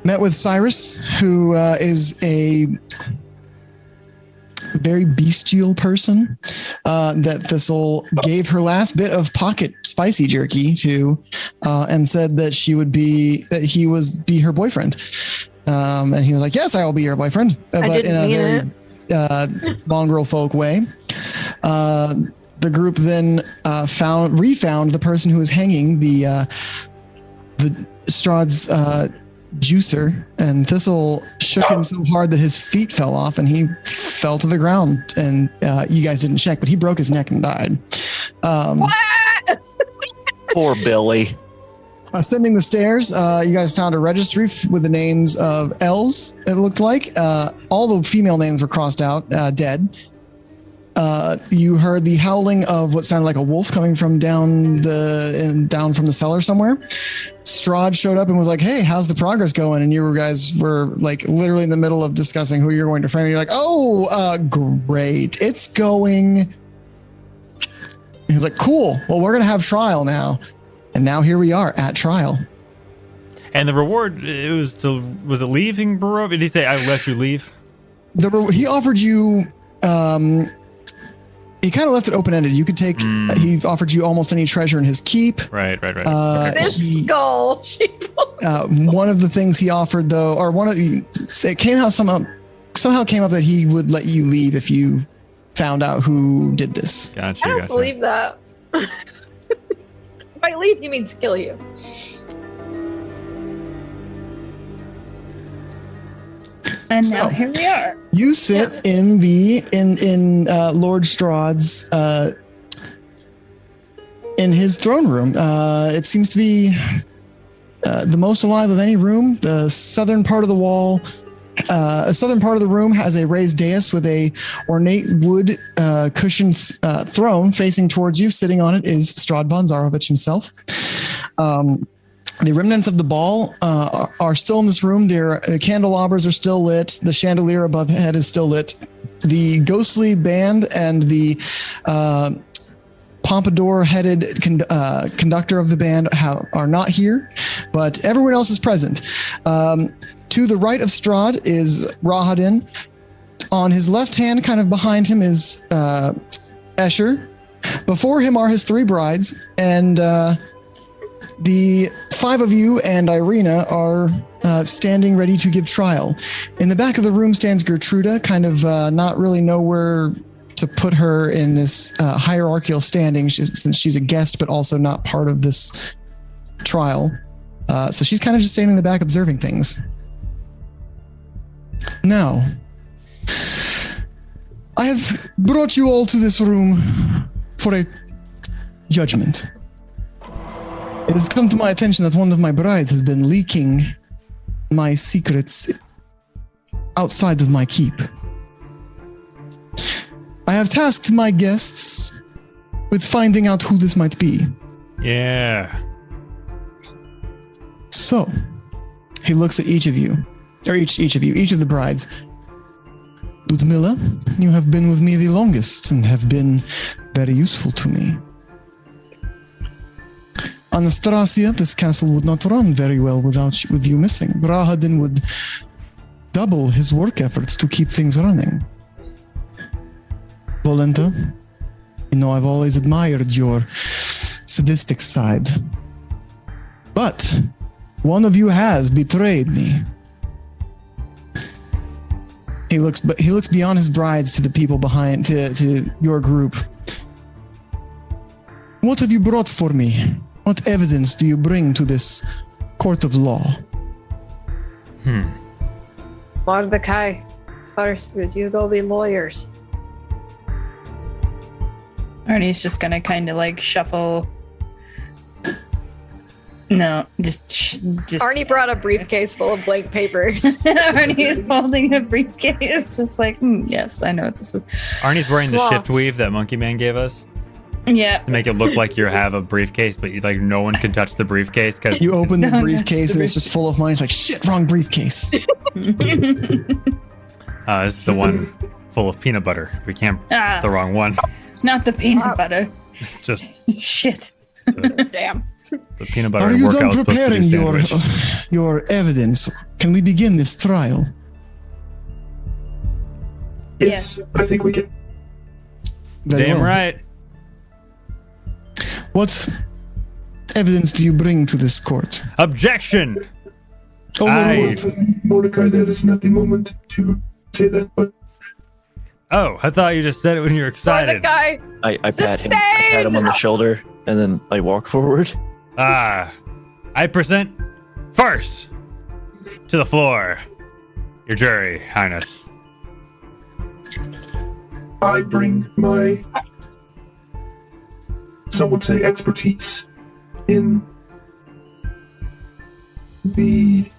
met with Cyrus, who is a very bestial person that Thistle gave her last bit of pocket spicy jerky to, and said that he would be her boyfriend. And he was like, "Yes, I will be your boyfriend," but in a very mongrel folk way. The group then refound the person who was hanging, the Strahd's juicer, and Thistle shook him so hard that his feet fell off and he fell to the ground. And you guys didn't check, but he broke his neck and died.
Poor Billy.
Ascending the stairs, you guys found a registry with the names of elves, it looked like. All the female names were crossed out, dead. you heard the howling of what sounded like a wolf coming from down from the cellar somewhere. Strahd showed up and was like, "Hey, how's the progress going?" And you guys were like literally in the middle of discussing who you're going to frame. And you're like, "Oh, great, it's going." He was like, "Cool. Well, we're gonna have trial now." And now here we are at trial.
And the reward, was it leaving Barovia? Did he say, "I let you leave"?
He offered you. He kind of left it open ended. You could take. He offered you almost any treasure in his keep.
Right.
This skull.
One of the things he offered, though, or it came out somehow came up that he would let you leave if you found out who did this.
Gotcha.
I don't believe that. By leave, you mean kill you.
And now here we are.
You sit in Lord Strahd's in his throne room. It seems to be the most alive of any room. The southern part of the wall, southern part of the room has a raised dais with a ornate wood cushioned throne facing towards you. Sitting on it is Strahd von Zarovich himself. The remnants of the ball are still in this room. The candelabras are still lit. The chandelier above head is still lit. The ghostly band and the pompadour-headed conductor of the band are not here, but everyone else is present. To the right of Strahd is Rahadin. On his left hand, kind of behind him, is Escher. Before him are his three brides, and the five of you and Irina are standing ready to give trial. In the back of the room stands Gertruda, kind of not really know where to put her in this hierarchical standing, since she's a guest but also not part of this trial. So she's kind of just standing in the back observing things. Now, I have brought you all to this room for a judgment. It has come to my attention that one of my brides has been leaking my secrets outside of my keep. I have tasked my guests with finding out who this might be.
Yeah.
So, he looks at each of you, or each of the brides. Ludmilla, you have been with me the longest and have been very useful to me. Anastasia, this castle would not run very well with you missing. Rahadin would double his work efforts to keep things running. Volenta, you know I've always admired your sadistic side. But one of you has betrayed me. He looks beyond his brides to the people behind, to your group. What have you brought for me? What evidence do you bring to this court of law?
Mordecai, first, you go be lawyers.
Arnie's just gonna kind of like shuffle. No, just.
Arnie brought a briefcase full of blank papers.
Arnie's holding a briefcase, just like, yes, I know what this is.
Arnie's wearing the shift weave that Monkey Man gave us.
Yeah.
To make it look like you have a briefcase, but no one can touch the briefcase because
you open the briefcase and it's just full of money. It's like, shit, wrong briefcase.
This is the one full of peanut butter. We can't. It's the wrong one.
Not the peanut butter.
Just
shit.
Damn.
The peanut butter.
Are you done preparing your evidence? Can we begin this trial?
Yes, I think we can.
Damn right.
What evidence do you bring to this court?
Objection!
Mordecai, that is not the moment to say that, but...
Oh, I thought you just said it when you were excited.
Mordecai!
I pat him on the shoulder, and then I walk forward.
I present first to the floor your jury, Highness.
I bring my... some would say expertise in the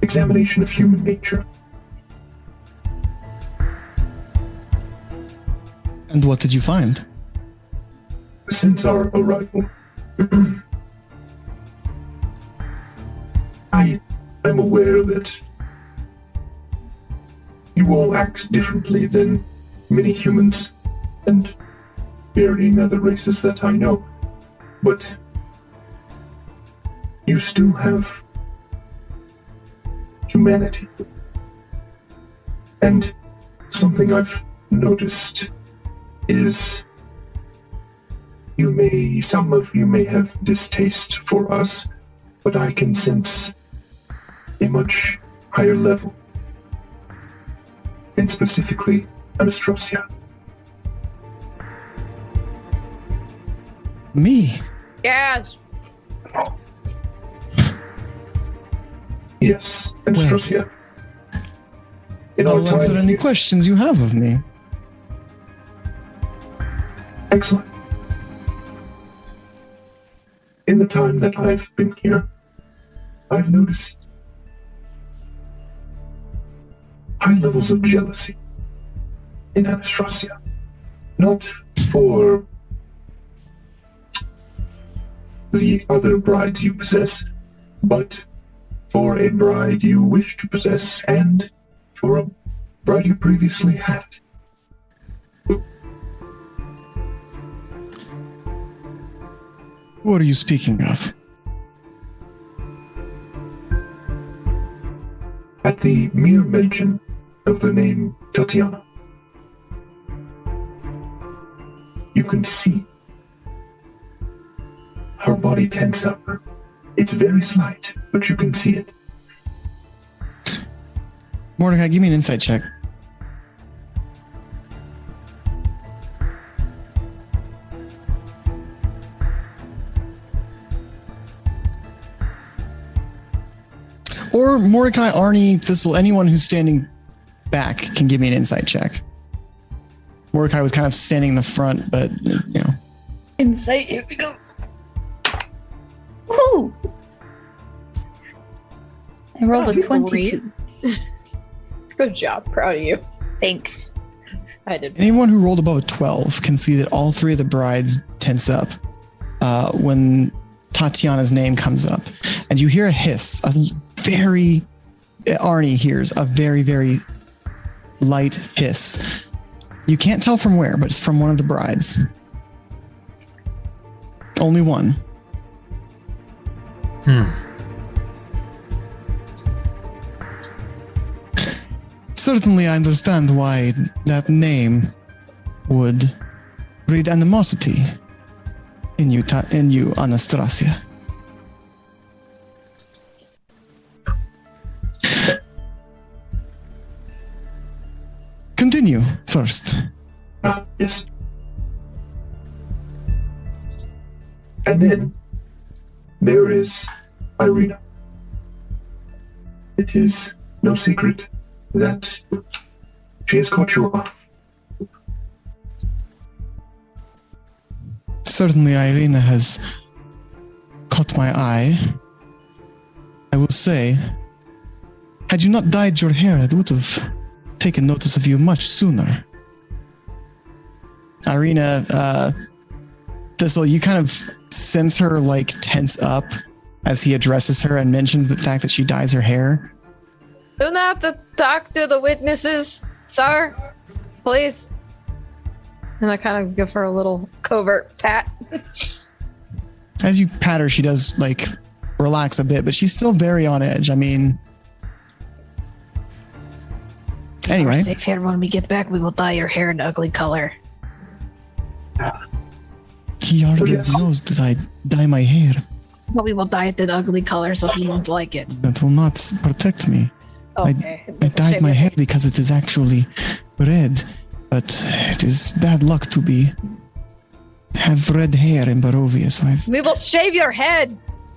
examination of human nature.
And what did you find?
Since our arrival, I am aware that you all act differently than many humans and varying other races that I know. But you still have humanity. And something I've noticed is some of you may have distaste for us, but I can sense a much higher level. And specifically, Anastasia.
Me?
Yes.
Yes, Anastasia.
I'll answer any questions you have of me.
Excellent. In the time that I've been here, I've noticed high levels of jealousy in Anastasia. Not for the other brides you possess, but for a bride you wish to possess and for a bride you previously had.
What are you speaking of?
At the mere mention of the name Tatiana, you can see her body tense up. It's very slight, but you can see it.
Mordecai, give me an insight check. Or Mordecai, Arnie, Thistle, anyone who's standing back can give me an insight check. Mordecai was kind of standing in the front, but, you know.
Insight, here we go. Woo! I rolled a 22.
Good job. Proud of you.
Thanks.
I did.
Anyone who rolled above a 12 can see that all three of the brides tense up when Tatiana's name comes up. And you hear a hiss, Arnie hears a very, very light hiss. You can't tell from where, but it's from one of the brides. Only one. Certainly, I understand why that name would breed animosity in you, Anastasia. Continue first.
Yes. And then there is Irina. It is no secret that she has caught your eye.
Certainly, Irina has caught my eye. I will say, had you not dyed your hair, I would have taken notice of you much sooner. Irina, Thistle, you kind of sense her like tense up as he addresses her and mentions the fact that she dyes her hair.
Do not talk to the witnesses, sir. Please. And I kind of give her a little covert pat.
As you pat her, she does like relax a bit, but she's still very on edge. I mean, anyway.
For sake, when we get back, we will dye your hair an ugly color.
He already knows that I dye my hair.
But we will dye it an ugly color so he won't like it.
That will not protect me.
Okay.
I dyed my hair because it is actually red, but it is bad luck to have red hair in Barovia, so
We will shave your head.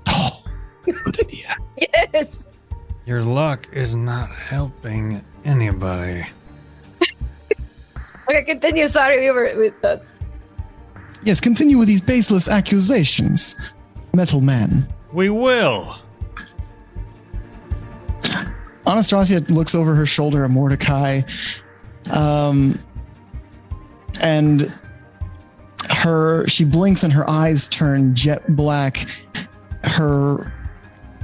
Oh, that's a good idea.
Yes.
Your luck is not helping anybody.
Okay, continue. Sorry, we were with that.
Yes, continue with these baseless accusations, Metal Man.
We will.
Anastasia looks over her shoulder at Mordecai. and she blinks and her eyes turn jet black. Her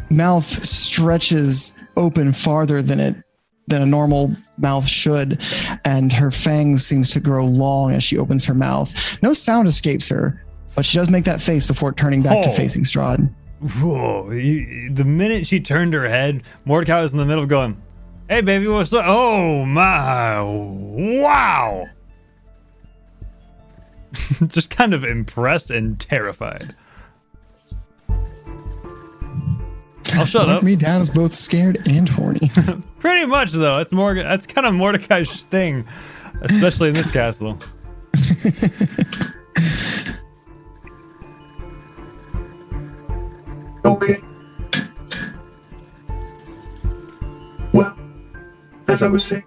mouth stretches open farther than a normal mouth should, and her fangs seems to grow long as she opens her mouth. No sound escapes her, but she does make that face before turning back to facing Strahd.
Whoa! The minute she turned her head, Mordecai was in the middle going, "Hey, baby, what's up?" Oh my! Wow! Just kind of impressed and terrified. I'll shut up.
Me down is both scared and horny.
Pretty much, though. That's kind of Mordecai's thing, especially in this castle.
Okay. Well, as I was saying,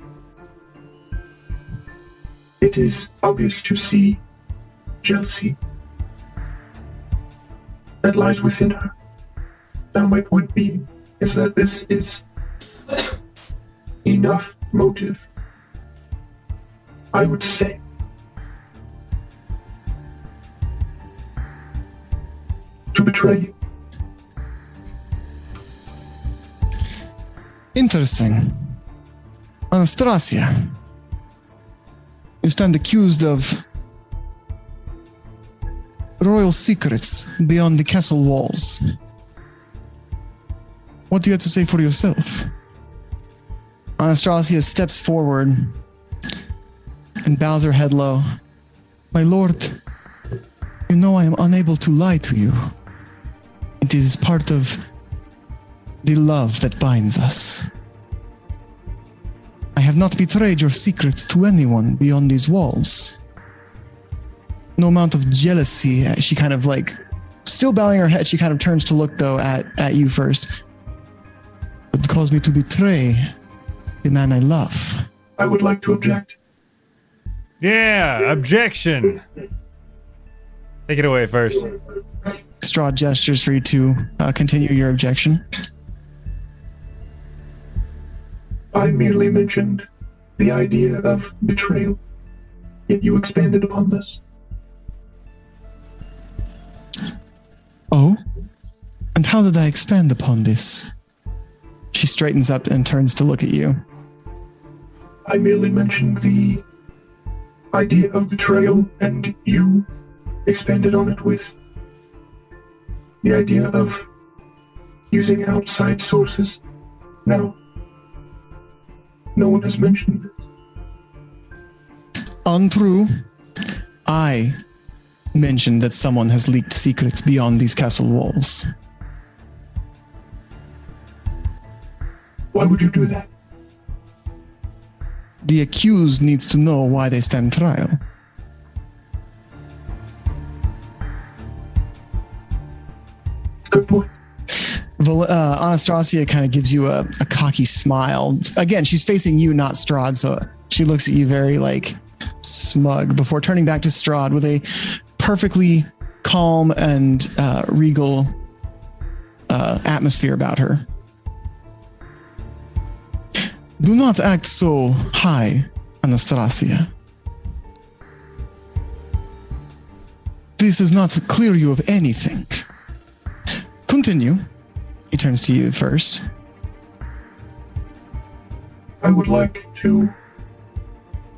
it is obvious to see jealousy that lies within her. Now, my point being is that this is enough motive, I would say, to betray you.
Interesting. Anastasia, you stand accused of royal secrets beyond the castle walls. What do you have to say for yourself? Anastasia steps forward and bows her head low. My lord, you know I am unable to lie to you. It is part of the love that binds us. I have not betrayed your secrets to anyone beyond these walls. No amount of jealousy. She kind of still bowing her head, she kind of turns to look though at you first. Would cause me to betray the man I love.
I would like to object.
Yeah, objection. Take it away first.
Strahd gestures for you to continue your objection.
I merely mentioned the idea of betrayal, yet you expanded upon this.
Oh? And how did I expand upon this? She straightens up and turns to look at you.
I merely mentioned the idea of betrayal, and you expanded on it with the idea of using outside sources. Now, no one has mentioned this.
Untrue. I mentioned that someone has leaked secrets beyond these castle walls.
Why would you do that?
The accused needs to know why they stand trial.
Good point.
Anastasia kind of gives you a cocky smile. Again, she's facing you, not Strahd, so she looks at you very smug before turning back to Strahd with a perfectly calm and regal atmosphere about her. Do not act so high, Anastasia. This does not clear you of anything. Continue. He turns to you first.
I would like to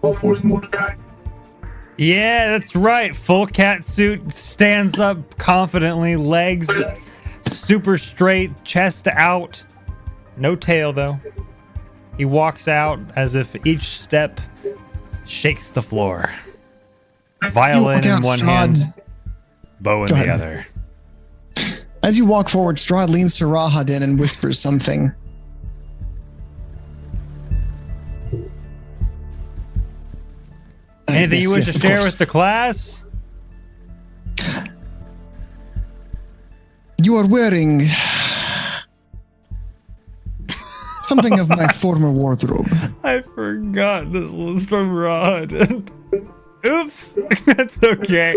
call forth Mordecai.
Yeah, that's right. Full cat suit, stands up confidently, legs super straight, chest out. No tail, though. He walks out as if each step shakes the floor. Violin in one hand, bow in the other.
As you walk forward, Strahd leans to Rahadin and whispers something.
Anything you wish to share with the class?
You are wearing something of my former wardrobe.
I forgot this was from Rod. Oops, that's okay.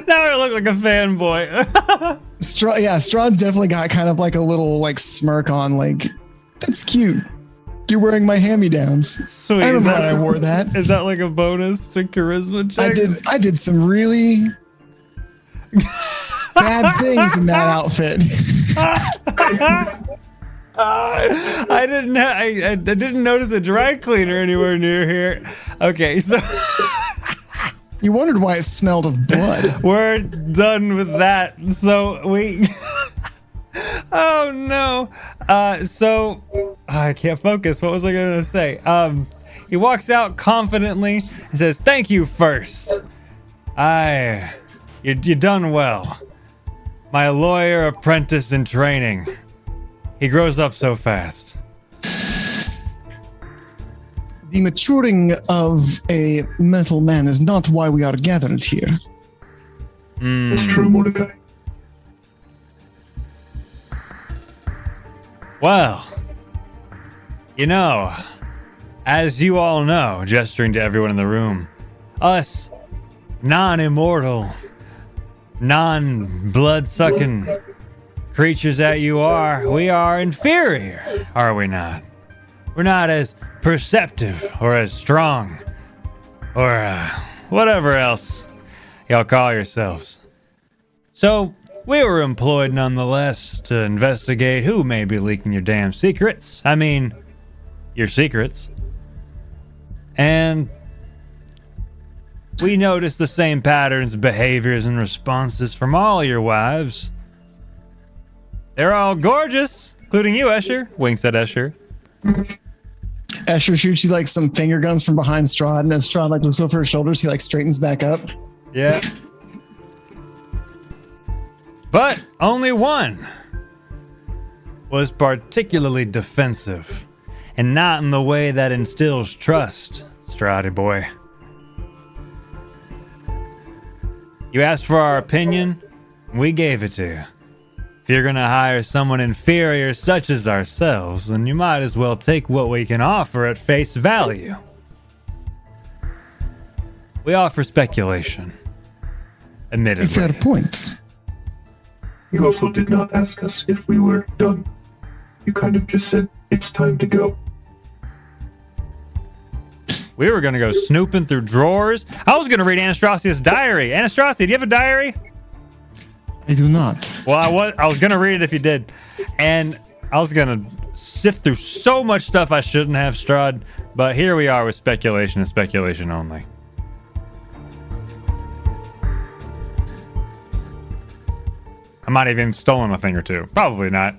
Now I look like a fanboy.
Strahd's definitely got kind of a little smirk on, that's cute. You're wearing my hand-me-downs.
Sweet.
I remember when I wore that.
Is that like a bonus to charisma check?
I did some really bad things in that outfit.
I didn't notice a dry cleaner anywhere near here. Okay, so
you wondered why it smelled of blood.
We're done with that. So we oh no. So I can't focus. What was I gonna say? He walks out confidently and says, "Thank you first. You done well. My lawyer apprentice in training. He grows up so fast."
The maturing of a metal man is not why we are gathered here.
It's true, Mordecai.
Well, you know, as you all know, gesturing to everyone in the room, us non-immortal, non-blood-sucking creatures that you are, we are inferior, are we not? We're not as perceptive or as strong or whatever else y'all call yourselves. So we were employed nonetheless to investigate who may be leaking your damn secrets. I mean, your secrets. And we noticed the same patterns, behaviors, and responses from all your wives. They're all gorgeous, including you, Escher. Winks at Escher.
Escher shoots you like some finger guns from behind Strahd, and as Strahd like looks over his shoulders, he like straightens back up.
Yeah. But only one was particularly defensive, and not in the way that instills trust, Strahdy boy. You asked for our opinion, and we gave it to you. If you're gonna hire someone inferior such as ourselves, then you might as well take what we can offer at face value. We offer speculation. Admittedly.
A fair point.
You also did not ask us if we were done. You kind of just said, it's time to go.
We were gonna go snooping through drawers. I was gonna read Anastrasia's diary. Anastasia, do you have a diary?
I do not.
Well, I was gonna read it if you did. And I was gonna sift through so much stuff I shouldn't have, Strahd. But here we are with speculation and speculation only. I might have even stolen a thing or two. Probably not.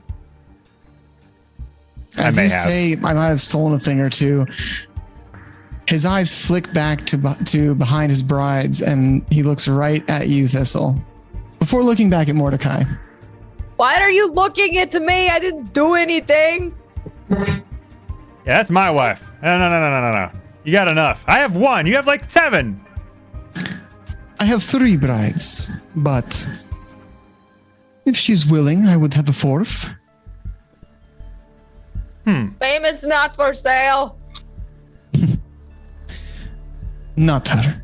As you say, I might have stolen a thing or two. His eyes flick back to behind his brides, and he looks right at you, Thistle, before looking back at Mordecai.
Why are you looking into me? I didn't do anything.
Yeah, that's my wife. No. You got enough. I have one. You have like 7.
I have 3 brides, but if she's willing, I would have a 4th.
Payment's not for sale.
Not her.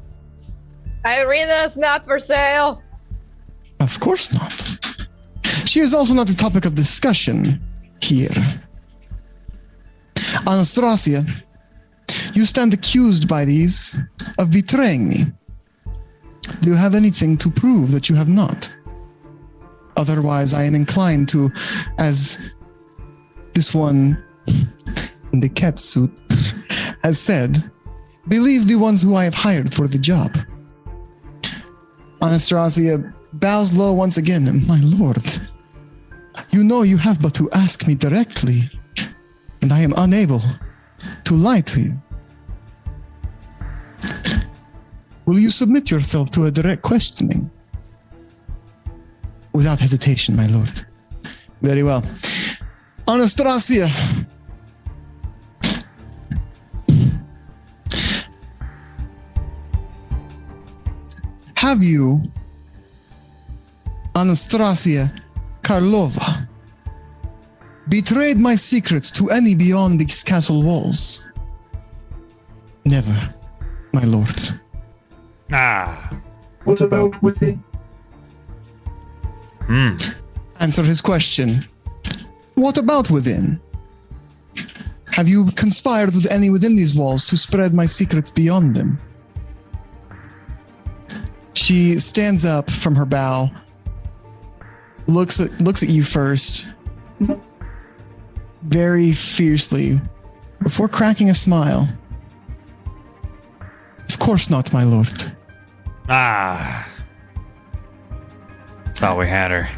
Irina's not for sale.
Of course not. She is also not the topic of discussion here. Anastasia, you stand accused by these of betraying me. Do you have anything to prove that you have not? Otherwise, I am inclined to, as this one in the cat suit has said, believe the ones who I have hired for the job. Anastasia bows low once again. My lord, you know you have but to ask me directly, and I am unable to lie to you. Will you submit yourself to a direct questioning? Without hesitation, my lord. Very well. Anastasia. Have you, Anastasia Karlova, betrayed my secrets to any beyond these castle walls? Never, my lord.
What about within?
Answer his question. What about within? Have you conspired with any within these walls to spread my secrets beyond them? She stands up from her bow, looks at you first, very fiercely, before cracking a smile. Of course not, my lord.
Ah. Thought we had her.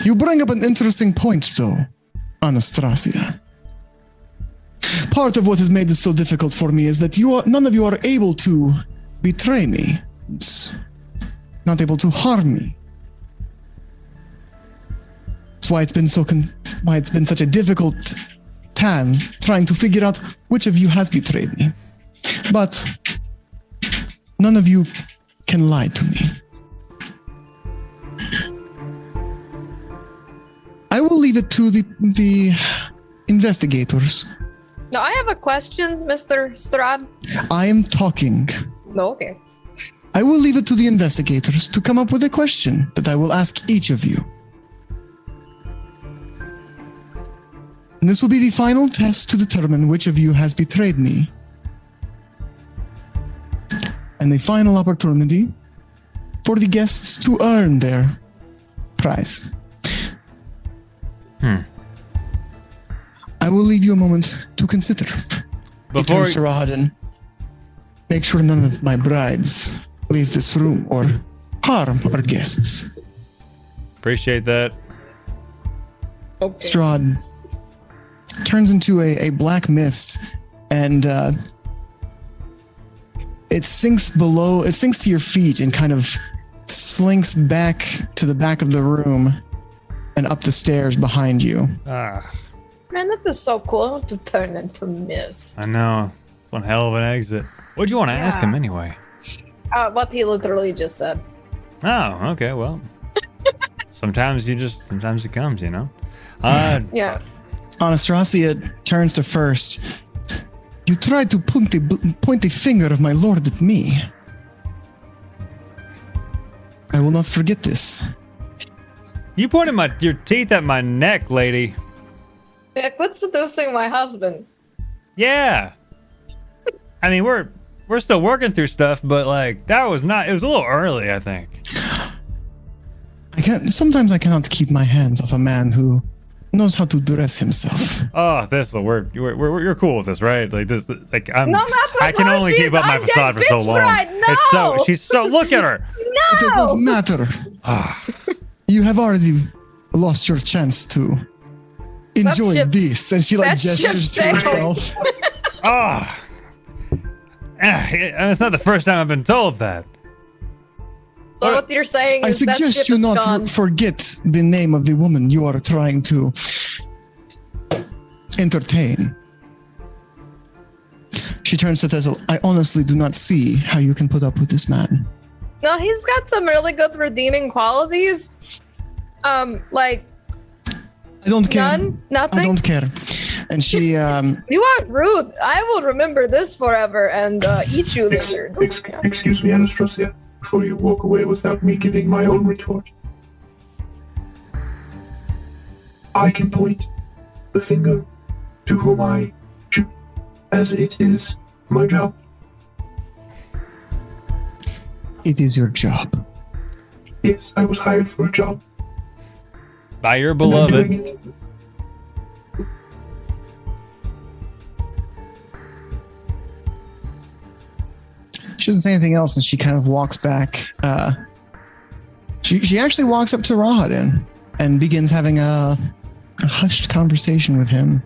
You bring up an interesting point, though, Anastasia. Part of what has made this so difficult for me is that none of you are able to betray me. It's not able to harm me. That's why it's been such a difficult time trying to figure out which of you has betrayed me. But none of you can lie to me. I will leave it to the investigators.
Now, I have a question, Mr. Strahd.
I am talking.
No, okay.
I will leave it to the investigators to come up with a question that I will ask each of you. And this will be the final test to determine which of you has betrayed me. And the final opportunity for the guests to earn their prize. I will leave you a moment to consider.
Before
Mr. Rahadin, make sure none of my brides leave this room or harm our guests.
Appreciate that.
Okay.
Strahd turns into a black mist, and it sinks to your feet and kind of slinks back to the back of the room and up the stairs behind you.
Ah.
Man, that is so cool to turn into mist.
I know. One hell of an exit. What'd you want to ask him anyway?
What he literally just said.
Oh, okay, well. sometimes it comes, you know?
Yeah.
Anastasia turns to first. You tried to point the finger of my lord at me. I will not forget this.
You pointed your teeth at my neck, lady.
Yeah, quit seducing my husband.
Yeah. I mean, we're still working through stuff, but like it was a little early, I think.
Sometimes I cannot keep my hands off a man who knows how to dress himself.
Oh, you're cool with this, right? Like this, like
I
can only keep up my facade for so long.
No!
She's so look at her.
No! It does not matter. You have already lost your chance to enjoy this, and she gestures to herself.
It's not the first time I've been told that.
So what you're saying is
I suggest you not forget the name of the woman you are trying to entertain. She turns to Tessel. I honestly do not see how you can put up with this man.
No, he's got some really good redeeming qualities. Like
I don't care.
Nothing.
I don't care. And she
You are rude. I will remember this forever and eat you later.
Excuse me, Anastasia, before you walk away without me giving my own retort. I can point the finger to whom I choose, as it is my job.
It is your job.
Yes, I was hired for a job.
By your
And I'm
beloved.
doing it.
She doesn't say anything else, and she kind of walks back. She actually walks up to Rahadin and begins having a hushed conversation with him.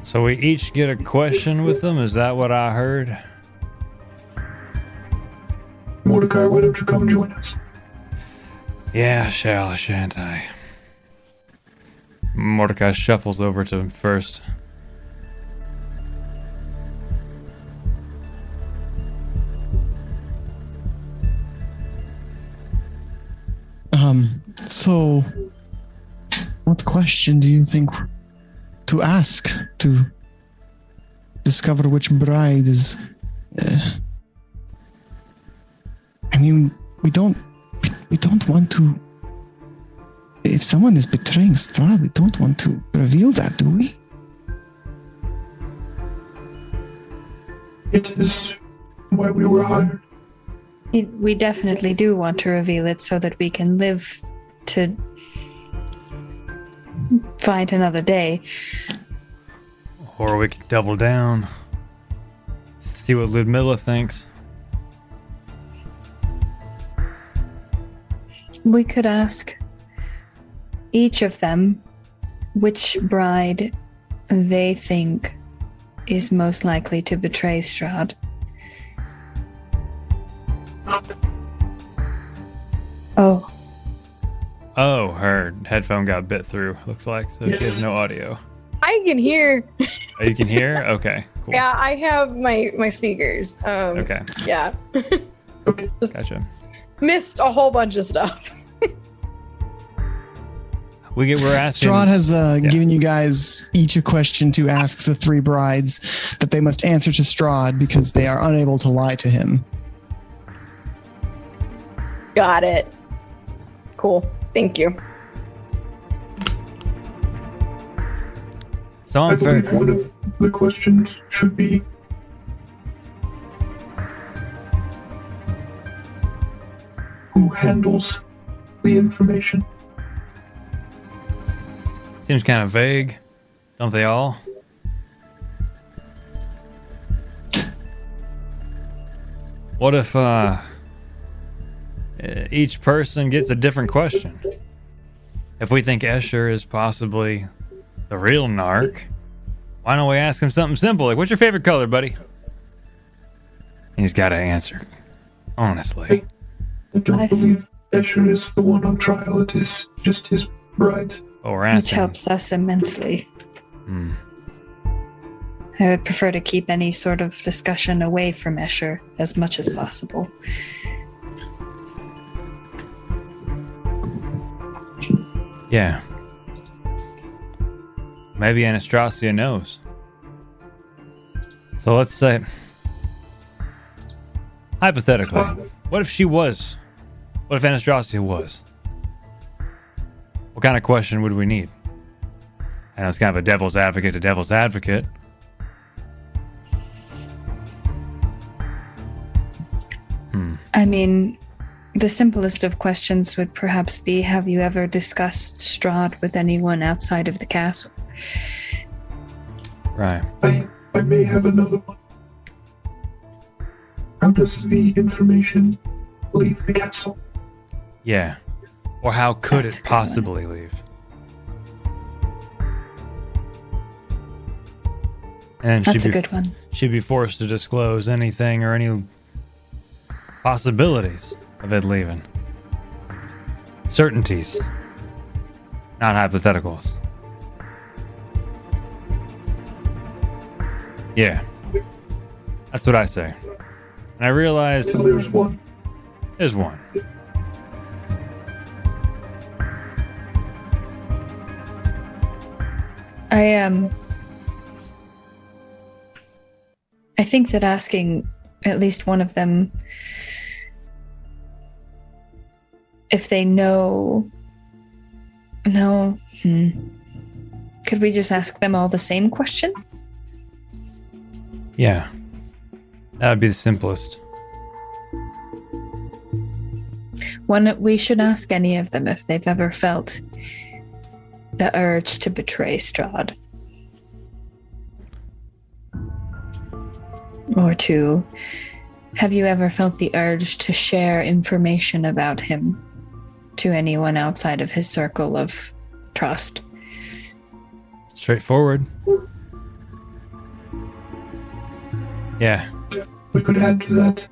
So we each get a question with them? Is that what I heard?
Mordecai, why don't you come and join us?
Yeah, shan't I? Mordecai shuffles over to him first.
So what question do you think to ask to discover which bride is... I mean, we don't we don't want to. If someone is betraying Strahd, we don't want to reveal that, do we?
It is why we were hired.
We definitely do want to reveal it so that we can live to fight another day.
Or we could double down. See what Ludmilla thinks.
We could ask each of them which bride they think is most likely to betray Strahd.
Oh, her headphone got bit through, looks like, so
Yes.
she has no audio.
I can hear.
Oh, you can hear? Okay, cool.
Yeah, I have my speakers.
Okay,
Yeah. Just
gotcha.
missed a whole bunch of stuff.
We're asking.
Strahd has given you guys each a question to ask the three brides that they must answer to Strahd because they are unable to lie to him.
Got it. Cool. Thank you.
So
I believe one of the questions should be, who handles the information?
Seems kind of vague, don't they all? What if each person gets a different question? If we think Escher is possibly the real narc, why don't we ask him something simple like, "What's your favorite color, buddy?" He's got to answer, honestly.
I don't believe Escher is the one on trial. It is just his bride.
Oh, we're
Which
asking.
helps us immensely.
Hmm.
I would prefer to keep any sort of discussion away from Escher as much as possible.
Yeah. Maybe Anastasia knows. So let's say, hypothetically, what if she was? What if Anastasia was? What kind of question would we need? I know it's kind of a devil's advocate to devil's advocate.
I mean, the simplest of questions would perhaps be, have you ever discussed Strahd with anyone outside of the castle?
Right.
I may have another one. How does the information leave the castle?
Yeah. Or how could it possibly leave? And
That's a good one.
She'd be forced to disclose anything or any possibilities of it leaving. Certainties, not hypotheticals. Yeah, that's what I say. And I realized
So there's one.
There's one.
I think that asking at least one of them if they know. No. Could we just ask them all the same question?
Yeah, that would be the simplest.
We should ask any of them if they've ever felt the urge to betray Strahd. Or two, have you ever felt the urge to share information about him to anyone outside of his circle of trust?
Straightforward. Yeah.
We could add to that,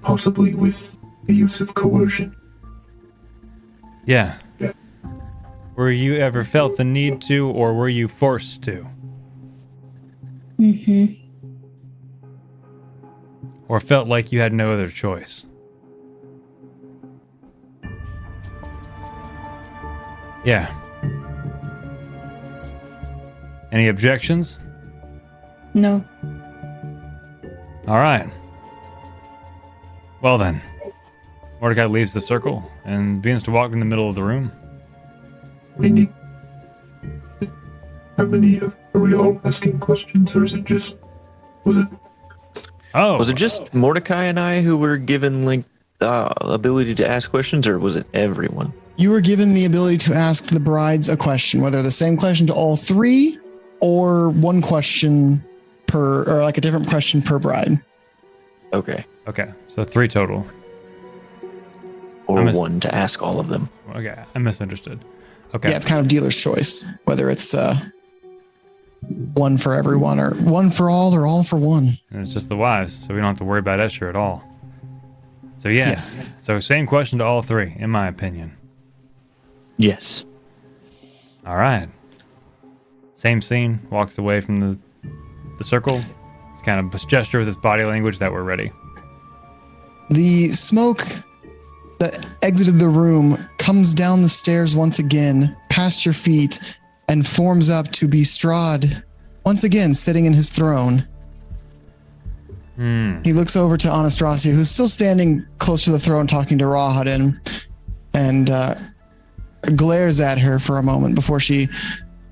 possibly with the use of coercion.
Yeah. Were you ever felt the need to, or were you forced to?
Mm-hmm.
Or felt like you had no other choice? Yeah. Any objections?
No.
All right. Well then, Mordecai leaves the circle and begins to walk in the middle of the room.
How many are we all asking questions, or is it just? Was it
just Mordecai and I who were given like ability to ask questions, or was it everyone?
You were given the ability to ask the brides a question, whether the same question to all three or one question per, or like a different question per bride.
Okay.
Okay, so 3 total.
Or one to ask all of them.
Okay, I misunderstood. Okay.
Yeah, it's kind of dealer's choice, whether it's one for everyone or one for all or all for one.
And it's just the wives, so we don't have to worry about Escher at all. So yeah,
Yes.
So same question to all 3, in my opinion.
Yes.
All right. Same scene, walks away from the circle, kind of gesture with his body language that we're ready.
The smoke that exited the room comes down the stairs once again, past your feet, and forms up to be Strahd, once again sitting in his throne. He looks over to Anastasia, who's still standing close to the throne talking to Rahadin, and glares at her for a moment before she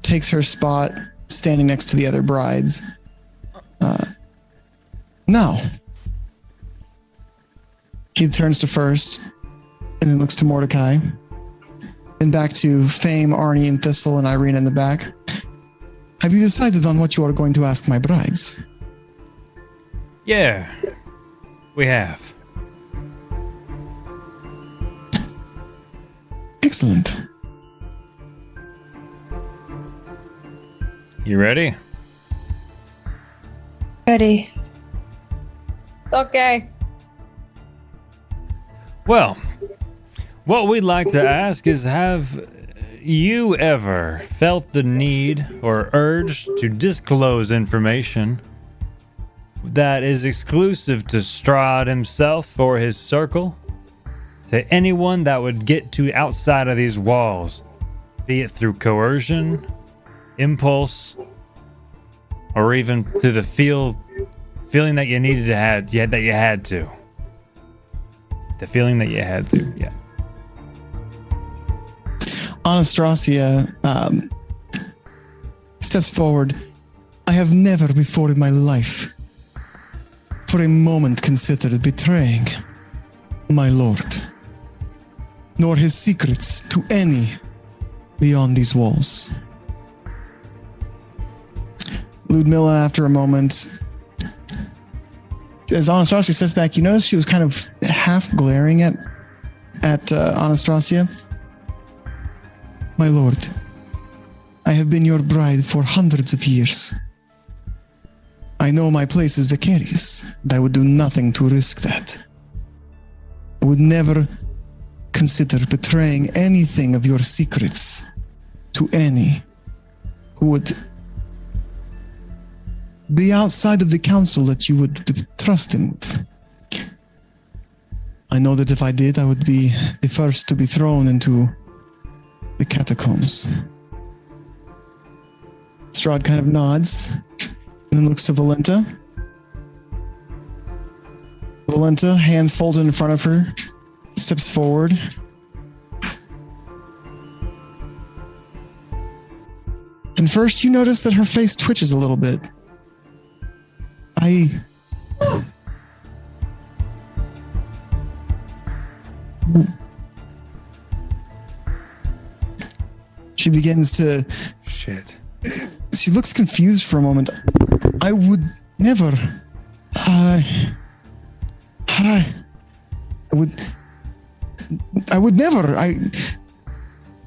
takes her spot standing next to the other brides. Now, he turns to first, and then looks to Mordecai, then back to Fame, Arnie, and Thistle, and Irene in the back. Have you decided on what you are going to ask my brides?
Yeah, we have.
Excellent.
You ready?
Ready.
Okay.
Well, what we'd like to ask is, have you ever felt the need or urge to disclose information that is exclusive to Strahd himself or his circle to anyone that would get to outside of these walls, be it through coercion, impulse, or even through the feeling that you needed to have, that you had to. The feeling that you had to, yeah.
Anastasia steps forward. I have never before in my life for a moment considered betraying my lord, nor his secrets to any beyond these walls. Ludmilla, after a moment, as Anastasia steps back, you notice she was kind of half glaring at Anastasia. My lord, I have been your bride for hundreds of years. I know my place is vicarious, and I would do nothing to risk that. I would never consider betraying anything of your secrets to any who would be outside of the council that you would trust in with. I know that if I did, I would be the first to be thrown into the catacombs. Strahd kind of nods and then looks to Valenta. Valenta, hands folded in front of her, steps forward. And first you notice that her face twitches a little bit. She begins to...
Shit.
She looks confused for a moment. I would never... I would never...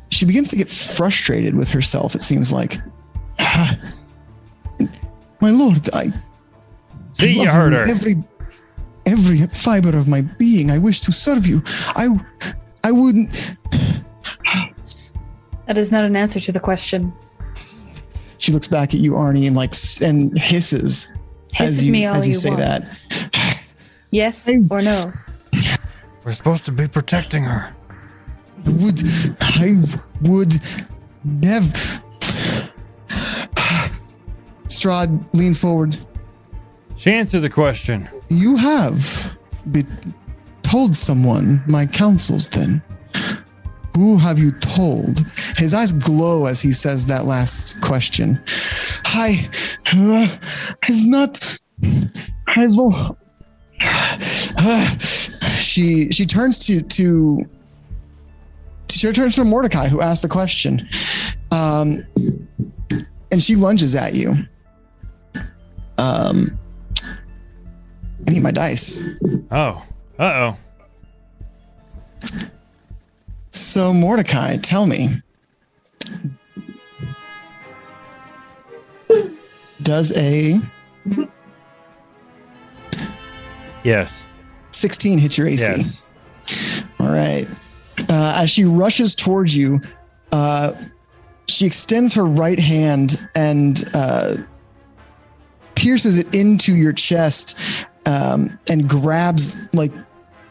She begins to get frustrated with herself, it seems like. My lord,
See, you heard her.
Every fiber of my being, I wish to serve you. I wouldn't...
That is not an answer to the question.
She looks back at you, Arnie, and hisses as you say
want.
That.
Yes or no?
We're supposed to be protecting her.
I would never... Strahd leans forward.
She answered the question.
You have told someone my counsels then? Who have you told? His eyes glow as he says that last question. I've not. She turns to Mordecai, who asked the question, and she lunges at you. I need my dice.
Oh, uh-oh.
So Mordecai, tell me, does a
Yes
16 hit your AC?
Yes.
All right. As she rushes towards you, she extends her right hand and pierces it into your chest and grabs like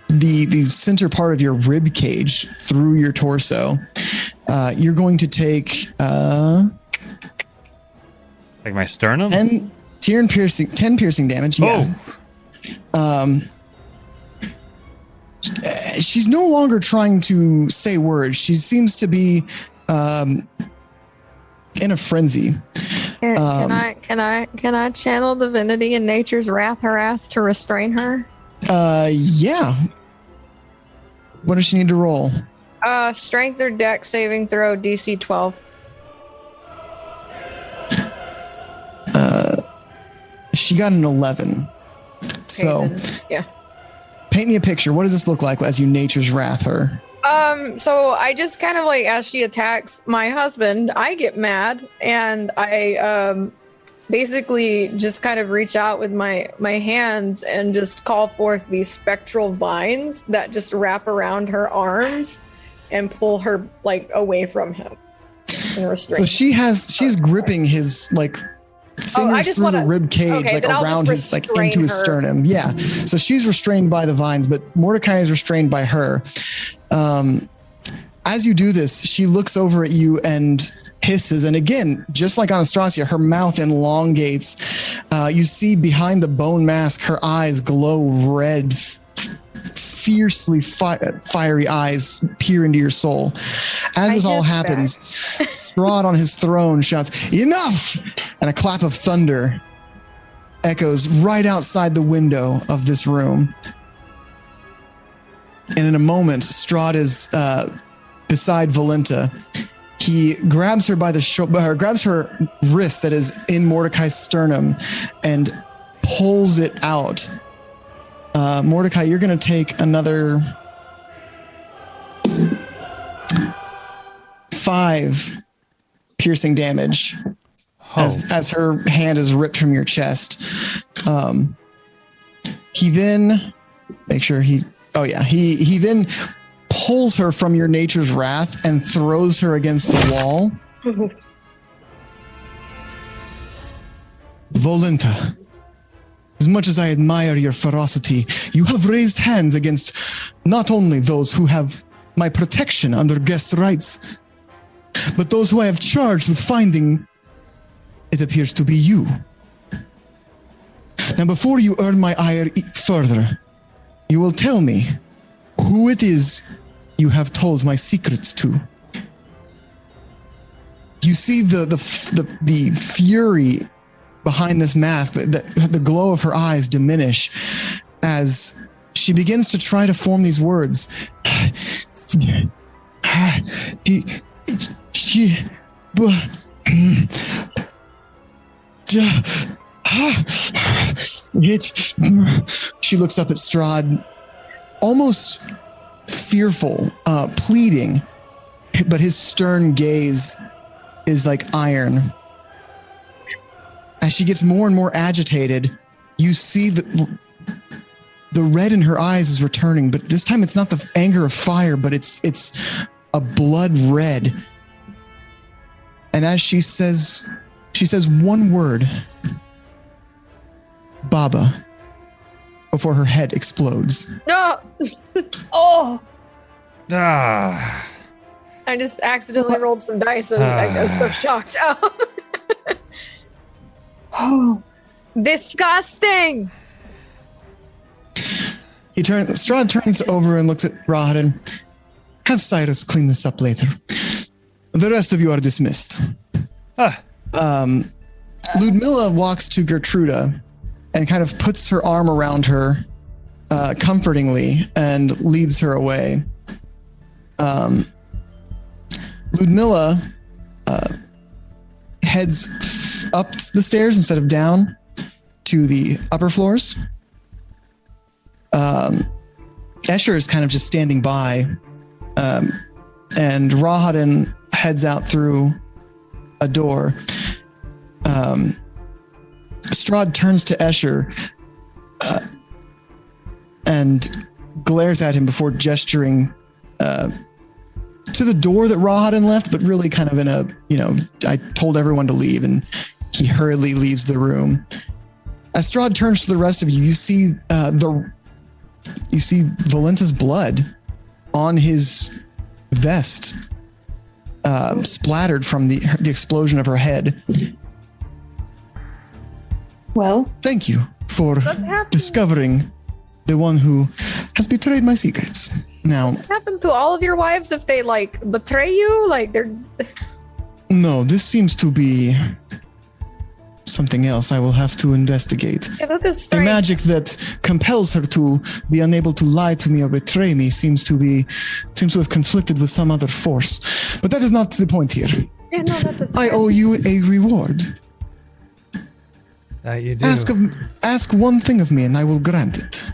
the center part of your rib cage through your torso. You're going to take
like my sternum?
10 piercing damage. Yeah.
Oh.
She's no longer trying to say words. She seems to be in a frenzy.
Can I channel divinity and nature's wrath her ass to restrain her?
Yeah. What does she need to roll?
Strength or dex saving throw DC 12.
She got an 11.
Okay,
so
then, yeah.
Paint me a picture. What does this look like as you nature's wrath her?
So I just kind of like, as she attacks my husband, I get mad and I basically just kind of reach out with my hands and just call forth these spectral vines that just wrap around her arms and pull her like away from him and restrain.
So she's gripping his like fingers through the rib cage, like around his, like into his sternum. Yeah. So she's restrained by the vines, but Mordecai is restrained by her. As you do this, she looks over at you and hisses. And again, just like Anastasia, her mouth elongates. You see behind the bone mask, her eyes glow red, fiercely fiery eyes peer into your soul. As this all happens, Strahd on his throne shouts, "Enough!" And a clap of thunder echoes right outside the window of this room. And in a moment, Strahd is beside Valenta. He grabs her by the shoulder, grabs her wrist that is in Mordecai's sternum, and pulls it out. Mordecai, you're going to take another 5 piercing damage as her hand is ripped from your chest. He then he then pulls her from your nature's wrath and throws her against the wall. Volenta, as much as I admire your ferocity, you have raised hands against not only those who have my protection under guest rights, but those who I have charged with finding, it appears to be you. Now, before you earn my ire further, you will tell me who it is you have told my secrets to. You see the fury behind this mask, the glow of her eyes diminish as she begins to try to form these words. She looks up at Strahd, almost fearful, pleading, but his stern gaze is like iron. As she gets more and more agitated, you see the red in her eyes is returning, but this time it's not the anger of fire, but it's a blood red. And as she says one word, Baba, before her head explodes.
No.
Oh.
Ah.
I just accidentally rolled some dice and I was so shocked. Oh. Disgusting.
Strahd turns over and looks at Rahadin. Have Cyrus clean this up later. The rest of you are dismissed. Ludmilla walks to Gertruda and kind of puts her arm around her comfortingly and leads her away. Ludmilla heads up the stairs instead of down to the upper floors. Escher is kind of just standing by, and Rahadin heads out through a door. Strahd turns to Escher and glares at him before gesturing to the door that Rahadin left, but really kind of in a, I told everyone to leave, and he hurriedly leaves the room. As Strahd turns to the rest of you, you see Valenta's blood on his vest, splattered from the explosion of her head.
Well,
thank you for discovering the one who has betrayed my secrets. Now,
Does it happen to all of your wives if they betray you?
No, this seems to be something else I will have to investigate.
Yeah, that is
The
strange.
magic that compels her to be unable to lie to me or betray me seems to have conflicted with some other force. But that is not the point here.
Yeah, no, that is
I owe you a reward.
That you do.
Ask one thing of me and I will grant it.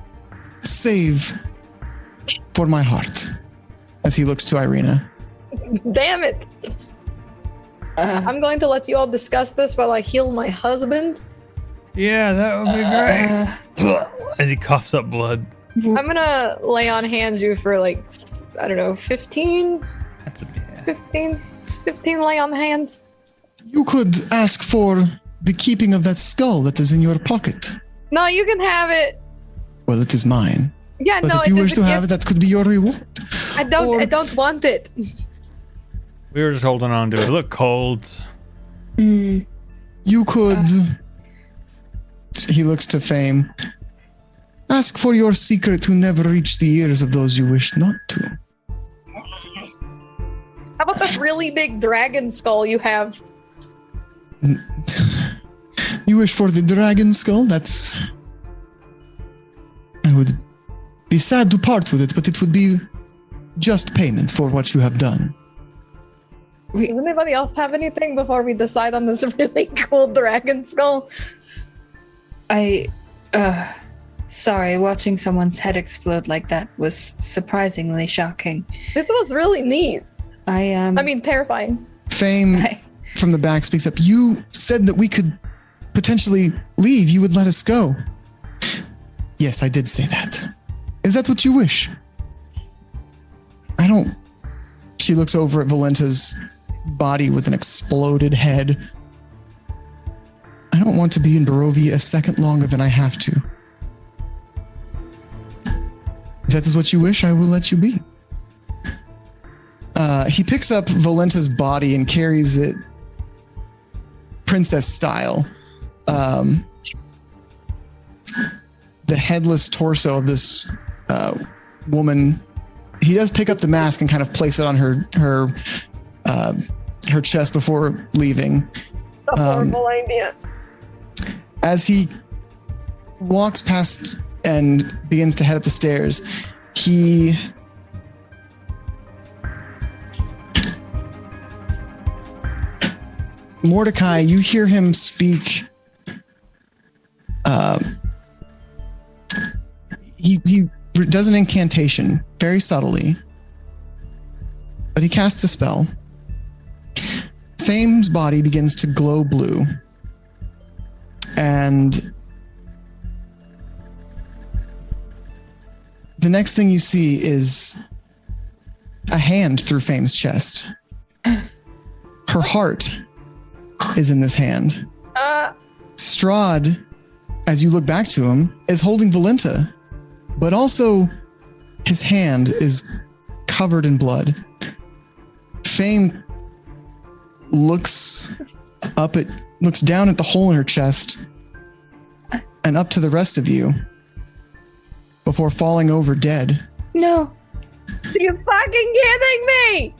Save for my heart. As he looks to Irina.
Damn it. I'm going to let you all discuss this while I heal my husband.
Yeah, that would be great. As he coughs up blood.
I'm gonna lay on hands you for 15?
That's a bit.
15 lay on hands.
You could ask for the keeping of that skull that is in your pocket.
No, you can have it.
Well, it is mine.
Yeah,
But
no,
if you
it is
wish
a
to have it,
gift.
that could be your reward.
I don't want it.
We were just holding on to it. It looked cold.
You could. He looks to Fame. Ask for your secret to never reach the ears of those you wish not to.
How about that really big dragon skull you have?
You wish for the dragon skull? That's. I would be sad to part with it, but it would be just payment for what you have done.
Does anybody else have anything before we decide on this really cool dragon skull?
Sorry, watching someone's head explode like that was surprisingly shocking.
This was really neat. I mean, terrifying.
Fame from the back speaks up. You said that we could potentially leave. You would let us go. Yes, I did say that. Is that what you wish? I don't. She looks over at Valenta's body with an exploded head. I don't want to be in Barovia a second longer than I have to. If that is what you wish, I will let you be. He picks up Valenta's body and carries it princess style. The headless torso of this woman. He does pick up the mask and kind of place it on her chest before leaving.
A horrible idea.
As he walks past and begins to head up the stairs, Mordecai, you hear him speak. He does an incantation very subtly, but he casts a spell. Fame's body begins to glow blue, and the next thing you see is a hand through Fame's chest. Her heart is in this hand. Strahd, as you look back to him, is holding Valenta, but also his hand is covered in blood. Fame looks down at the hole in her chest and up to the rest of you. before falling over dead.
No.
Are you fucking kidding me?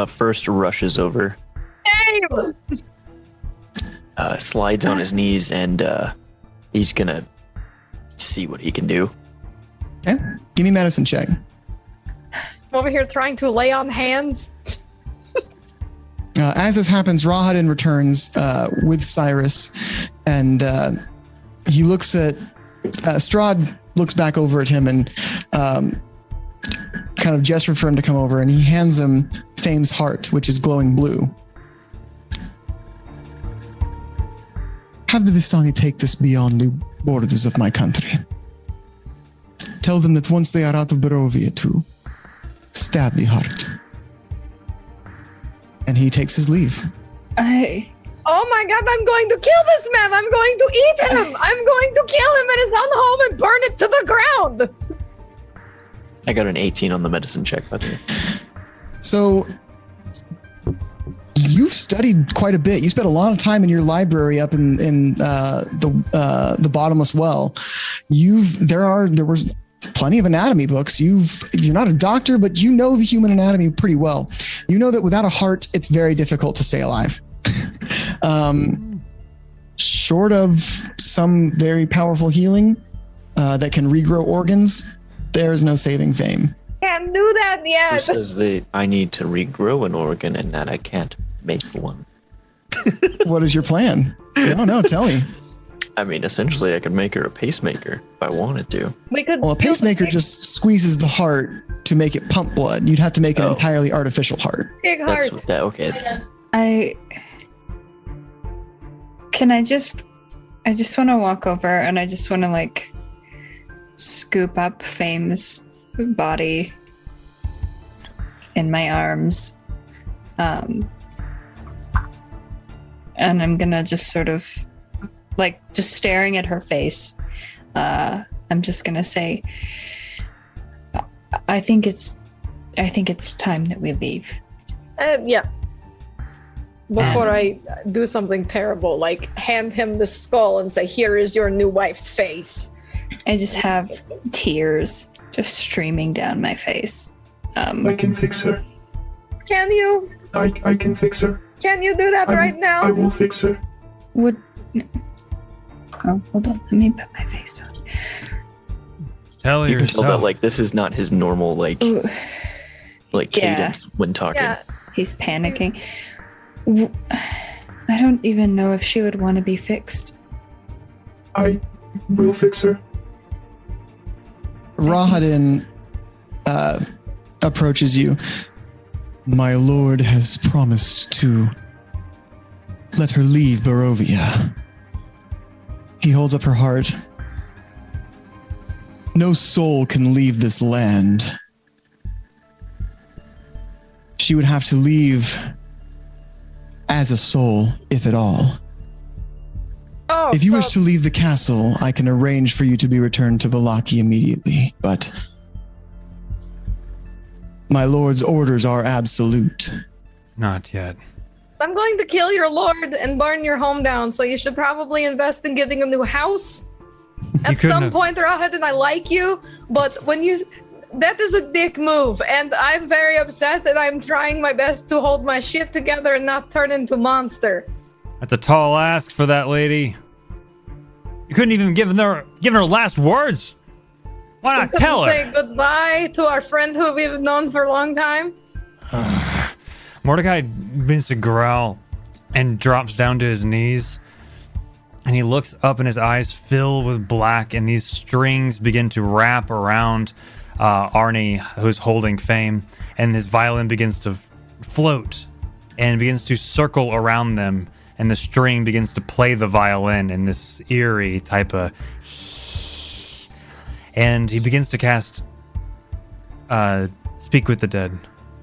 First rushes over,
Dave!
slides on his knees, and he's gonna see what he can do.
Okay, give me medicine check.
Over here trying to lay on hands.
As this happens, Rahadin returns with Cyrus, and he looks at Strahd. Looks back over at him and kind of gestured for him to come over, and he hands him Fame's heart, which is glowing blue. Have the Vistani take this beyond the borders of my country. Tell them that once they are out of Barovia to stab the heart. And he takes his leave.
Oh my god, I'm going to kill this man! I'm going to eat him! I'm going to kill him in his own home and burn it to the ground!
I got an 18 on the medicine check, by the way.
So, you've studied quite a bit. You spent a lot of time in your library up in the bottomless well. There was plenty of anatomy books. You're not a doctor, but you know the human anatomy pretty well. You know that without a heart, it's very difficult to stay alive. Short of some very powerful healing that can regrow organs, there is no saving Fame.
Can't do that yet.
Who says that I need to regrow an organ and that I can't make one?
What is your plan? No, tell me.
I mean, essentially, I could make her a pacemaker if I wanted to.
We could.
Well, a pacemaker just squeezes the heart to make it pump blood. You'd have to make an entirely artificial heart.
Big heart.
Okay.
I just want to walk over and I just want to like scoop up Fame's body in my arms. And I'm gonna just sort of like just staring at her face. I'm just gonna say, I think it's time that we leave.
Yeah. Before I do something terrible, like hand him the skull and say, "Here is your new wife's face."
I just have tears just streaming down my face.
I can fix her.
Can you?
I can fix her.
Can you do that right now?
I will fix her.
Oh, hold on. Let me put my face on.
Tell
you
yourself.
can tell that like this is not his normal like cadence when talking.
Yeah.
He's panicking. I don't even know if she would want to be fixed.
I will fix her.
Rahadin approaches you. My lord has promised to let her leave Barovia. He holds up her heart. No soul can leave this land. She would have to leave as a soul, if at all.
Oh,
if you wish to leave the castle, I can arrange for you to be returned to Vallaki immediately, but my lord's orders are absolute.
Not yet.
I'm going to kill your lord and burn your home down, so you should probably invest in getting a new house. At some point, Rahadin, I like you, but when you... That is a dick move, and I'm very upset that I'm trying my best to hold my shit together and not turn into a monster.
That's a tall ask for that lady. You couldn't even give her last words. Why not tell her?
Say goodbye to our friend who we've known for a long time.
Mordecai begins to growl and drops down to his knees. And he looks up and his eyes fill with black, and these strings begin to wrap around Arnie, who's holding Fame, and his violin begins to float and begins to circle around them, and the string begins to play the violin in this eerie type of... And he begins to cast Speak with the Dead.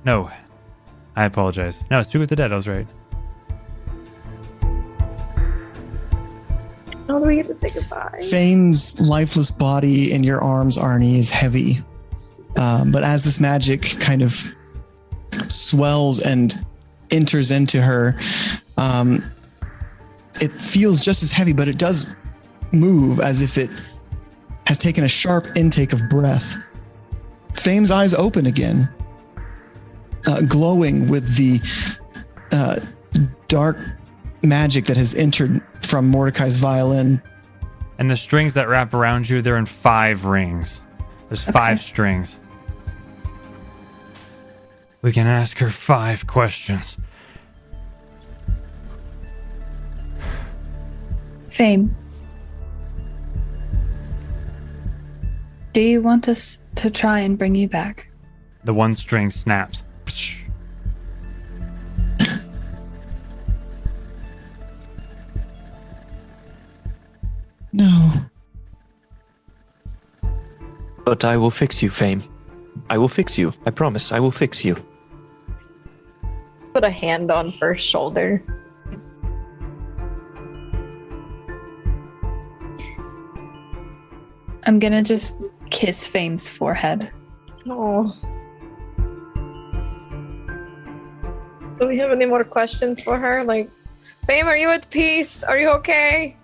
No, I apologize. No, Speak with the Dead, I was right.
How do we get to say goodbye?
Fame's lifeless body in your arms, Arnie, is heavy. But as this magic kind of swells and enters into her, it feels just as heavy, but it does move as if it has taken a sharp intake of breath. Fame's eyes open again, glowing with the dark magic that has entered from Mordecai's violin.
And the strings that wrap around you, they're in 5 rings. There's 5 strings. We can ask her 5 questions.
Fame. Do you want us to try and bring you back?
The one string snaps.
No.
But I will fix you, Fame. I will fix you. I promise, I will fix you.
Put a hand on First's shoulder.
I'm gonna just kiss Fame's forehead.
Oh. Do we have any more questions for her? Like, Fame, are you at peace? Are you okay?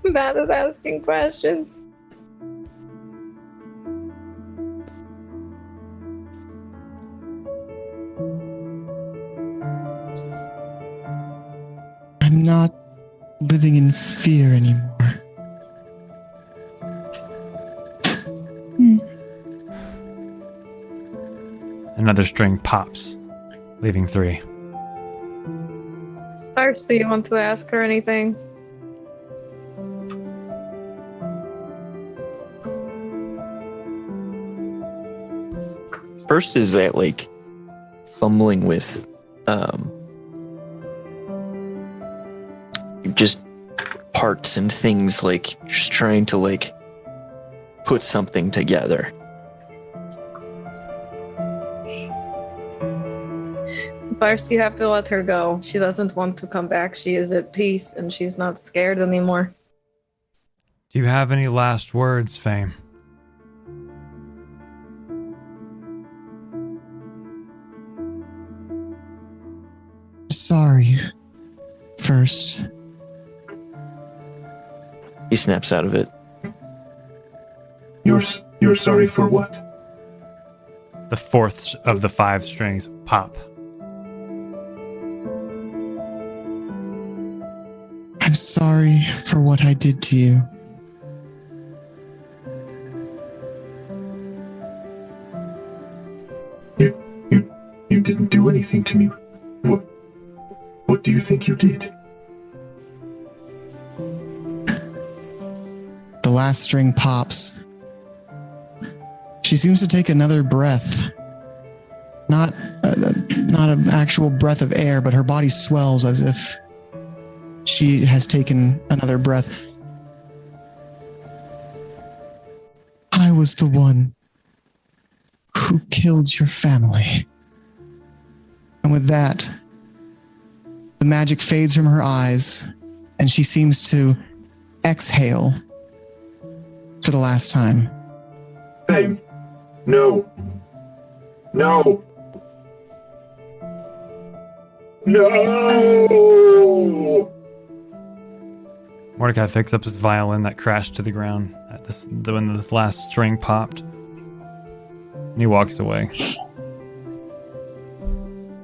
I'm bad at asking questions.
I'm not living in fear anymore.
Another string pops, leaving 3.
First, do you want to ask her anything?
First is that like fumbling with just parts and things, like just trying to like put something together.
First, you have to let her go. She doesn't want to come back. She is at peace and she's not scared anymore.
Do you have any last words, Fame?
Sorry. First.
He snaps out of it.
You're sorry for what?
The 4th of the 5 strings pop.
I'm sorry for what I did to you.
You didn't do anything to me. What do you think you did?
The last string pops. She seems to take another breath. Not an actual breath of air, but her body swells as if she has taken another breath. I was the one who killed your family. And with that, the magic fades from her eyes, and she seems to exhale for the last time.
Fame. No. No. No.
Mordecai picks up his violin that crashed to the ground at when the last string popped. And he walks away.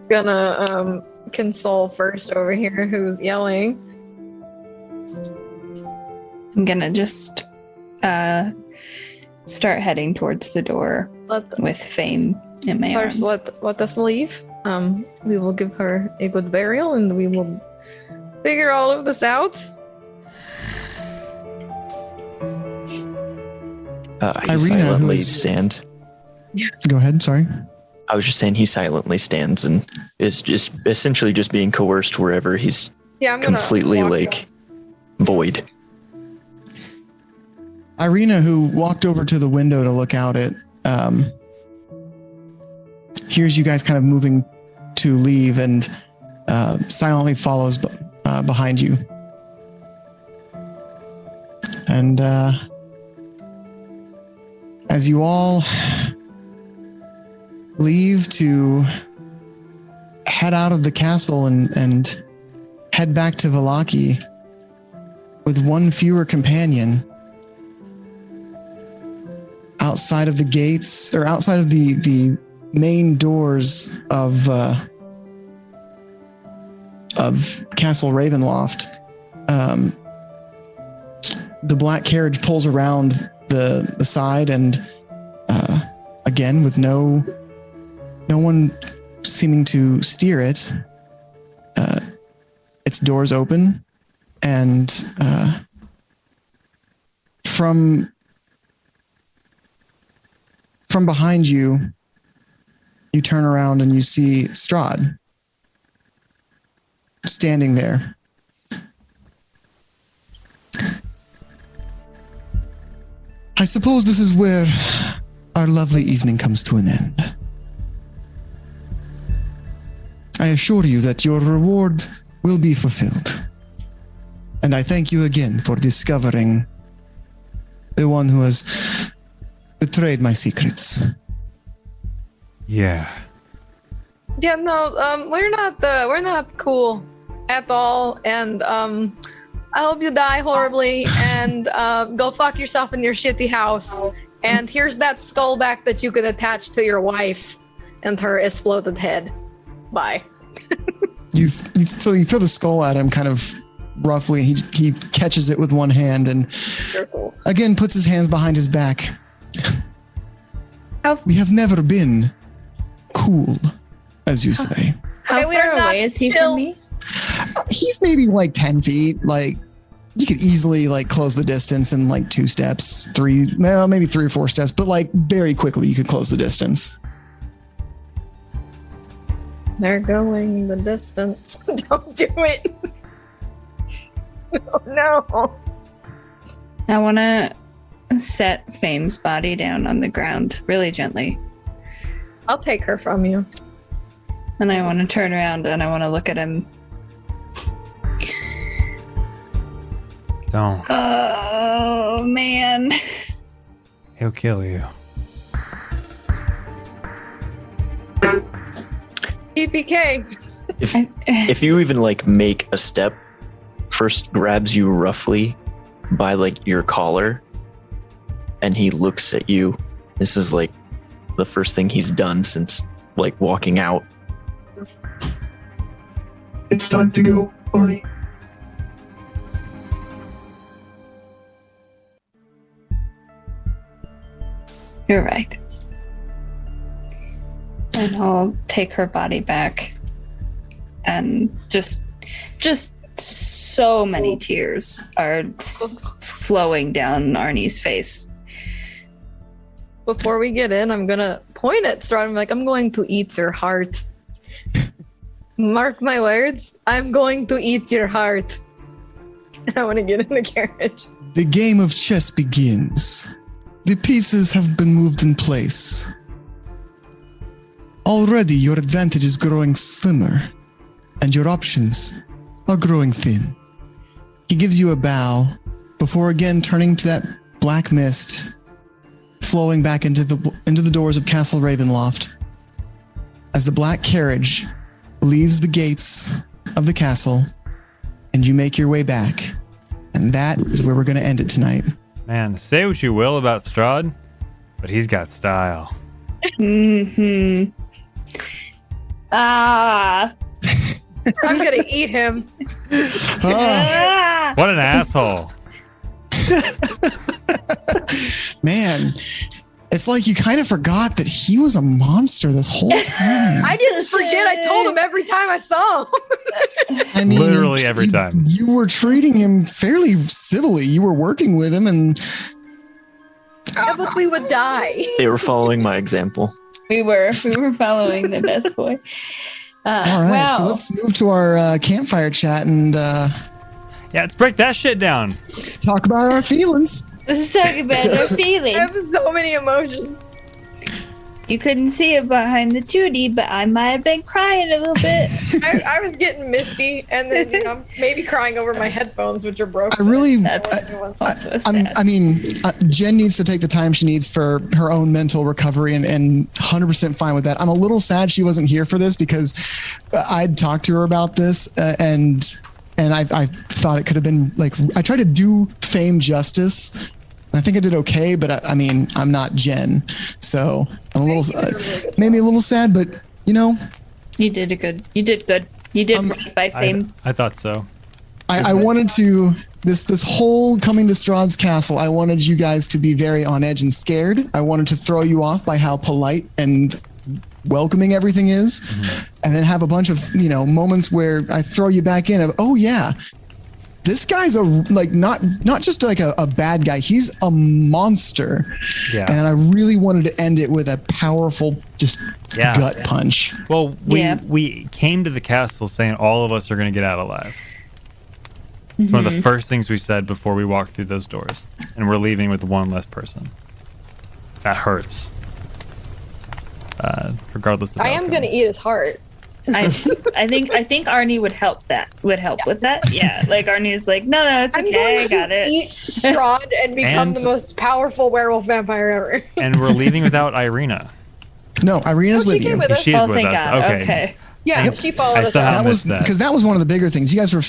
Gonna console First over here, who's yelling.
I'm gonna just start heading towards the door with Fame in my arms.
First, let us leave. We will give her a good burial, and we will figure all of this out.
He silently stands.
Yeah.
Go ahead, sorry.
I was just saying he silently stands and is just essentially just being coerced wherever he's completely like void.
Irina, who walked over to the window to look out at, hears you guys kind of moving to leave and silently follows behind you. And as you all leave to head out of the castle and head back to Vallaki with one fewer companion, outside of the gates, or outside of the main doors of Castle Ravenloft. The black carriage pulls around the side, and again, with no one seeming to steer it, its doors open, and from behind you, you turn around and you see Strahd standing there. I suppose this is where our lovely evening comes to an end. I assure you that your reward will be fulfilled. And I thank you again for discovering the one who has betrayed my secrets.
Yeah.
Yeah, no, we're not cool at all, and I hope you die horribly and go fuck yourself in your shitty house. And here's that skull back that you could attach to your wife and her exploded head. Bye.
So you throw the skull at him kind of roughly. He catches it with one hand and again puts his hands behind his back. We have never been cool, as you say.
How far away is he from me?
He's maybe like 10 feet. Like, you could easily like close the distance in like 2 steps, maybe 3 or 4 steps, but like very quickly you could close the distance.
They're going the distance. Don't do it. Oh, no.
I want to set Fame's body down on the ground really gently.
I'll take her from you.
And I want to turn around and I want to look at him.
Don't.
Oh, man.
He'll kill you.
EPK.
If you even like make a step, first grabs you roughly by like your collar, and he looks at you. This is like the first thing he's done since like walking out.
It's time to go, Arnie.
You're right. And I'll take her body back. And just so many tears are flowing down Arnie's face.
Before we get in, I'm gonna point at Strahd. I'm like, I'm going to eat your heart. Mark my words. I'm going to eat your heart. And I want to get in the carriage.
The game of chess begins. The pieces have been moved in place. Already your advantage is growing slimmer, and your options are growing thin. He gives you a bow before again turning to that black mist flowing back into the doors of Castle Ravenloft. As the black carriage leaves the gates of the castle, and you make your way back. And that is where we're going to end it tonight.
Man, say what you will about Strahd, but he's got style.
Mm-hmm. Ah.
I'm gonna eat him.
Oh.
What an asshole.
Man, it's like you kind of forgot that he was a monster this whole time.
I didn't forget. I told him every time I saw him.
I mean,
literally every time.
You were treating him fairly civilly. You were working with him, and
Yeah, but we would die.
They were following my example.
We were following the best boy.
all right.
Wow.
So let's move to our campfire chat and
Yeah, let's break that shit down.
talk about our feelings.
Let's talk about our
I have
feelings.
so many emotions.
You couldn't see it behind the 2D, but I might have been crying a little bit.
I was getting misty, and then maybe crying over my headphones, which are broken.
I really,
That's also sad.
I mean, Jen needs to take the time she needs for her own mental recovery, and 100% fine with that. I'm a little sad she wasn't here for this because I'd talked to her about this, and I thought it could have been like, I tried to do Fame justice I think I did okay, but I mean, I'm not Jen, so I'm a little, made me a little sad, but you know.
You did good. You did good. You did right by Fame.
I thought so.
I wanted to, this whole coming to Strahd's castle, I wanted you guys to be very on edge and scared. I wanted to throw you off by how polite and welcoming everything is, and then have a bunch of, you know, moments where I throw you back in of, oh yeah, this guy's not just like a bad guy, he's a monster.
Yeah.
And I really wanted to end it with a powerful gut punch.
Well, we came to the castle saying all of us are going to get out alive. It's one of the first things we said before we walked through those doors, and we're leaving with one less person. That hurts. Regardless of
I am going to eat his heart.
I think Arnie would help with that. Yeah, like Arnie's like, no, it's okay, I got it.
Eat Strahd and become the most powerful werewolf vampire ever.
And we're leaving without Irina.
No, Irina's with you.
She's with
thank
us.
God.
Okay.
Yeah, she followed us out.
That was because that was one of the bigger things. You guys were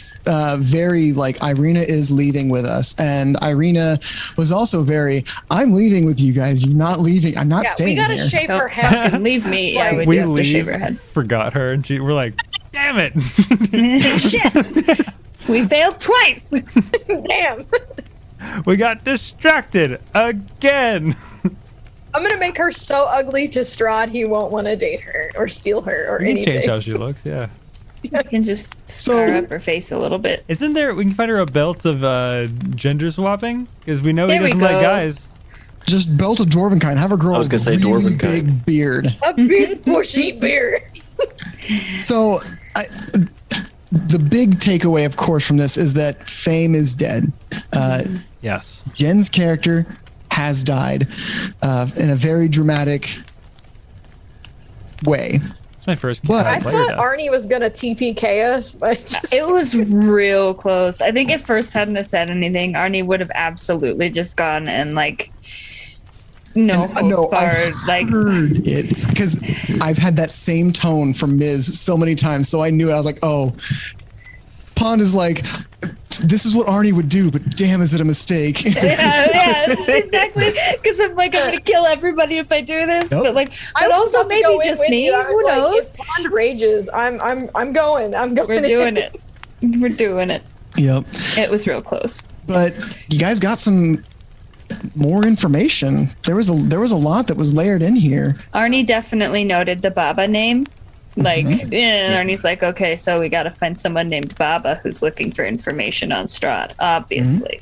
very like, Irina is leaving with us, and Irina was also very, I'm leaving with you guys. You're not leaving. I'm not staying here.
We gotta shave her head.
Leave me. Yeah,
we
have to shave
leave,
her head.
forgot her, and we're like, damn it.
Shit. We failed twice.
Damn.
We got distracted again.
I'm gonna make her so ugly to Strahd he won't want to date her or steal her or
We can
anything.
change how she looks, yeah.
You can just scar up her face a little bit.
Isn't there, we can find her a belt of gender swapping? Because we know
There
he
we
doesn't like
go.
guys.
Just belt of dwarven kind. Have a girl with a really big beard.
A big bushy beard.
So, the big takeaway, of course, from this is that Fame is dead.
Yes.
Jen's character has died in a very dramatic way.
It's my first
I thought Arnie was gonna TPK us, but
it was real close. I think if First hadn't have said anything, Arnie would have absolutely just gone and like no holds barred.
I heard it because I've had that same tone from Miz so many times, so I knew it. I was like, oh, Pond is like, this is what Arnie would do, but damn, is it a mistake?
yeah, that's exactly. Because I'm like, I'm gonna kill everybody if I do this.
Nope.
But like,
I
but
was
also
about to
maybe
go in
just
with
me.
you. I was
Who
like,
knows?
If Pond rages, I'm going. I'm going.
We're doing it. We're doing it.
Yep.
It was real close.
But you guys got some more information. There was a lot that was layered in here.
Arnie definitely noted the Baba name. Like, and Arnie's like, okay, so we got to find someone named Baba who's looking for information on Strahd, obviously.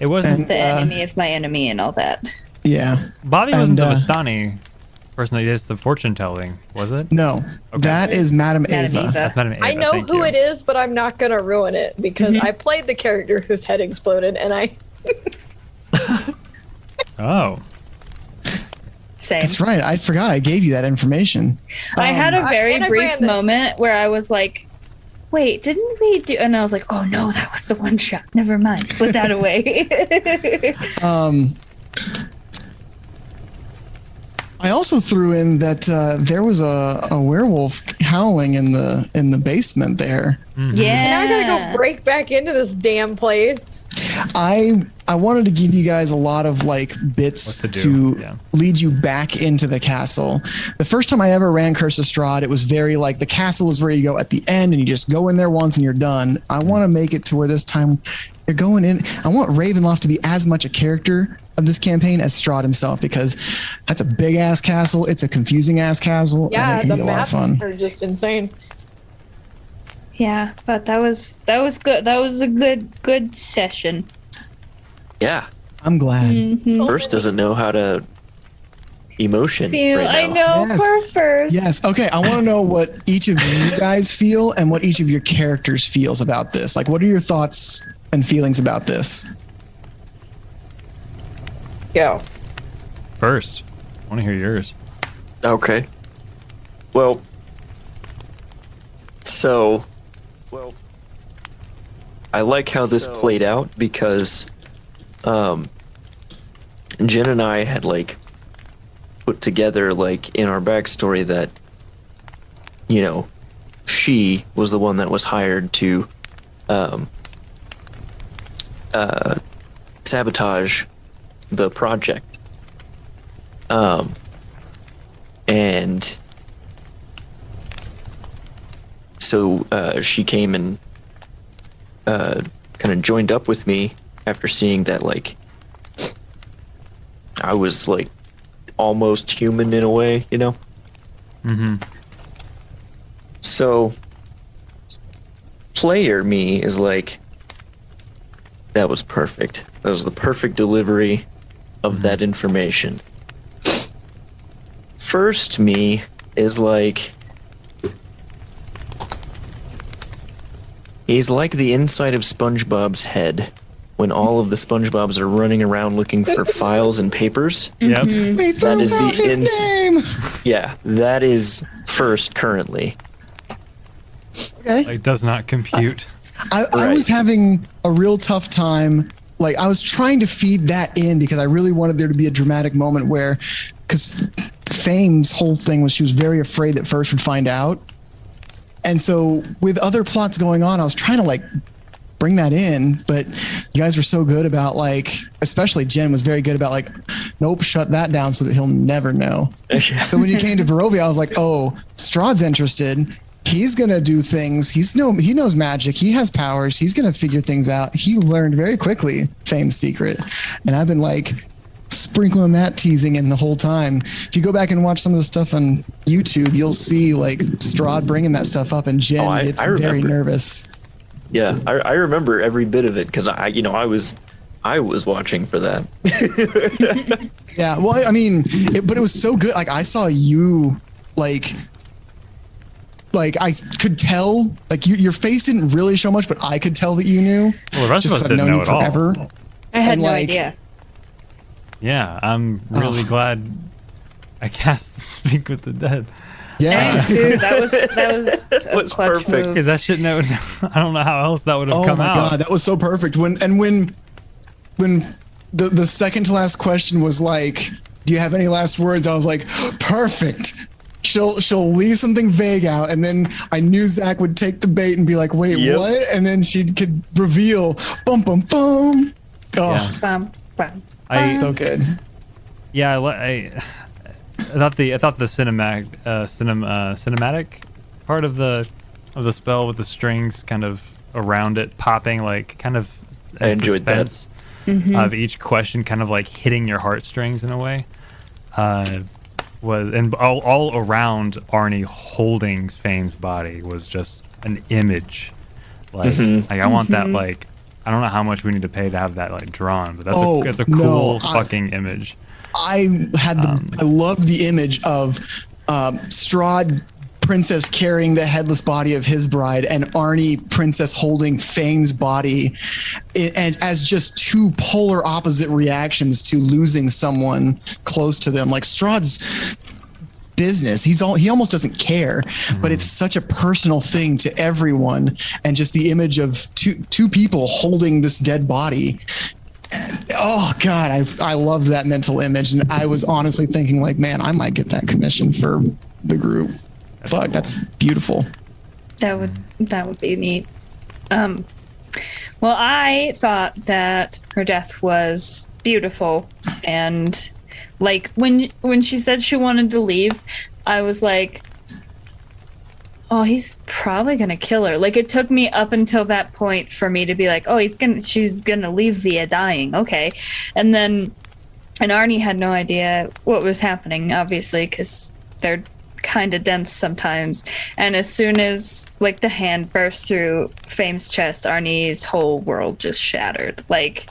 It wasn't
the enemy of my enemy and all that.
Yeah.
Bobby wasn't the Vistani person that does the fortune telling, was it?
No, that is Madame Ava.
That's Madame Ava.
I know
thank
who
you.
it is, but I'm not gonna ruin it because I played the character whose head exploded, and I.
Oh.
Same.
That's right. I forgot I gave you that information.
I had a very
and I
brief
ran this.
moment where I was like, wait, didn't we do? And I was like, oh no, that was the one shot. Never mind. Put that away.
I also threw in that there was a werewolf howling in the basement there.
Yeah.
And now I gotta go break back into this damn place.
I wanted to give you guys a lot of like bits to lead you back into the castle. The first time I ever ran Curse of Strahd, it was very like the castle is where you go at the end and you just go in there once and you're done. I want to make it to where this time you're going in. I want Ravenloft to be as much a character of this campaign as Strahd himself, because that's a big ass castle. It's a confusing ass castle.
Yeah,
and it can
the
be a lot of
maps
fun.
are just insane.
Yeah, but that was good. That was a good session.
Yeah.
I'm glad.
First doesn't know how to emotion
Feel,
right now.
I know,
Yes.
poor First.
Yes. Okay. I want to know what each of you guys feel and what each of your characters feels about this. Like, what are your thoughts and feelings about this?
Go.
First, I want to hear yours.
Okay. Well, I like how this played out because Jen and I had like put together like in our backstory that, you know, she was the one that was hired to sabotage the project. And so she came and kind of joined up with me after seeing that, like, I was like almost human in a way, you know?
Mm-hmm.
So player me is like, that was perfect. That was the perfect delivery of that information. First me is like, he's like the inside of SpongeBob's head when all of the SpongeBobs are running around looking for files and papers.
Yep.
We threw out his name.
Yeah, that is first currently.
Okay.
Like, does not compute.
I was having a real tough time. Like, I was trying to feed that in because I really wanted there to be a dramatic moment where, because Fame's whole thing was she was very afraid that First would find out. And so with other plots going on, I was trying to like bring that in, but you guys were so good about, like, especially Jen was very good about like, nope, shut that down so that he'll never know. So when you came to Barovia, I was like, oh, Strahd's interested. He's going to do things. He knows magic. He has powers. He's going to figure things out. He learned very quickly Fame's secret. And I've been like sprinkling that teasing in the whole time. If you go back and watch some of the stuff on YouTube, you'll see like Strahd bringing that stuff up, and Jen gets very nervous.
Yeah, I remember every bit of it because I was watching for that.
Yeah, well, I mean, but it was so good. Like, I saw you like I could tell, like, your face didn't really show much, but I could tell that you knew.
Well, the rest of us didn't know at all.
I had no idea.
Yeah, I'm really glad I cast Speak with the Dead.
Yeah,
Thanks, dude. That was a clutch
perfect.
move.
Because that shit, I don't know how else that would have come out.
Oh my god, that was so perfect. When the second to last question was like, do you have any last words? I was like, perfect. She'll leave something vague out, and then I knew Zach would take the bait and be like, wait, what? And then she could reveal, bum bum bum. Oh,
Bum, bum.
so good.
Yeah, I thought the cinematic part of the spell with the strings kind of around it popping, like, kind of
I enjoyed
suspense of each question kind of like hitting your heartstrings in a way. Was and all around Arnie holding Fame's body was just an image. Like, like I want that. Like, I don't know how much we need to pay to have that like drawn, but that's a cool fucking image.
I had I loved the image of Strahd princess carrying the headless body of his bride, and Arnie princess holding Fame's body, and as just two polar opposite reactions to losing someone close to them. Like, Strahd's business, he almost doesn't care, but it's such a personal thing to everyone, and just the image of two people holding this dead body. Oh god, I love that mental image, and I was honestly thinking, like, man, I might get that commission for the group. Fuck, that's beautiful.
That would be neat. Well, I thought that her death was beautiful, and like when she said she wanted to leave, I was like, oh, he's probably gonna kill her. Like, it took me up until that point for me to be like, oh, she's gonna leave via dying. Okay, and Arnie had no idea what was happening, obviously, because they're kind of dense sometimes. And as soon as like the hand burst through Fame's chest, Arnie's whole world just shattered. Like,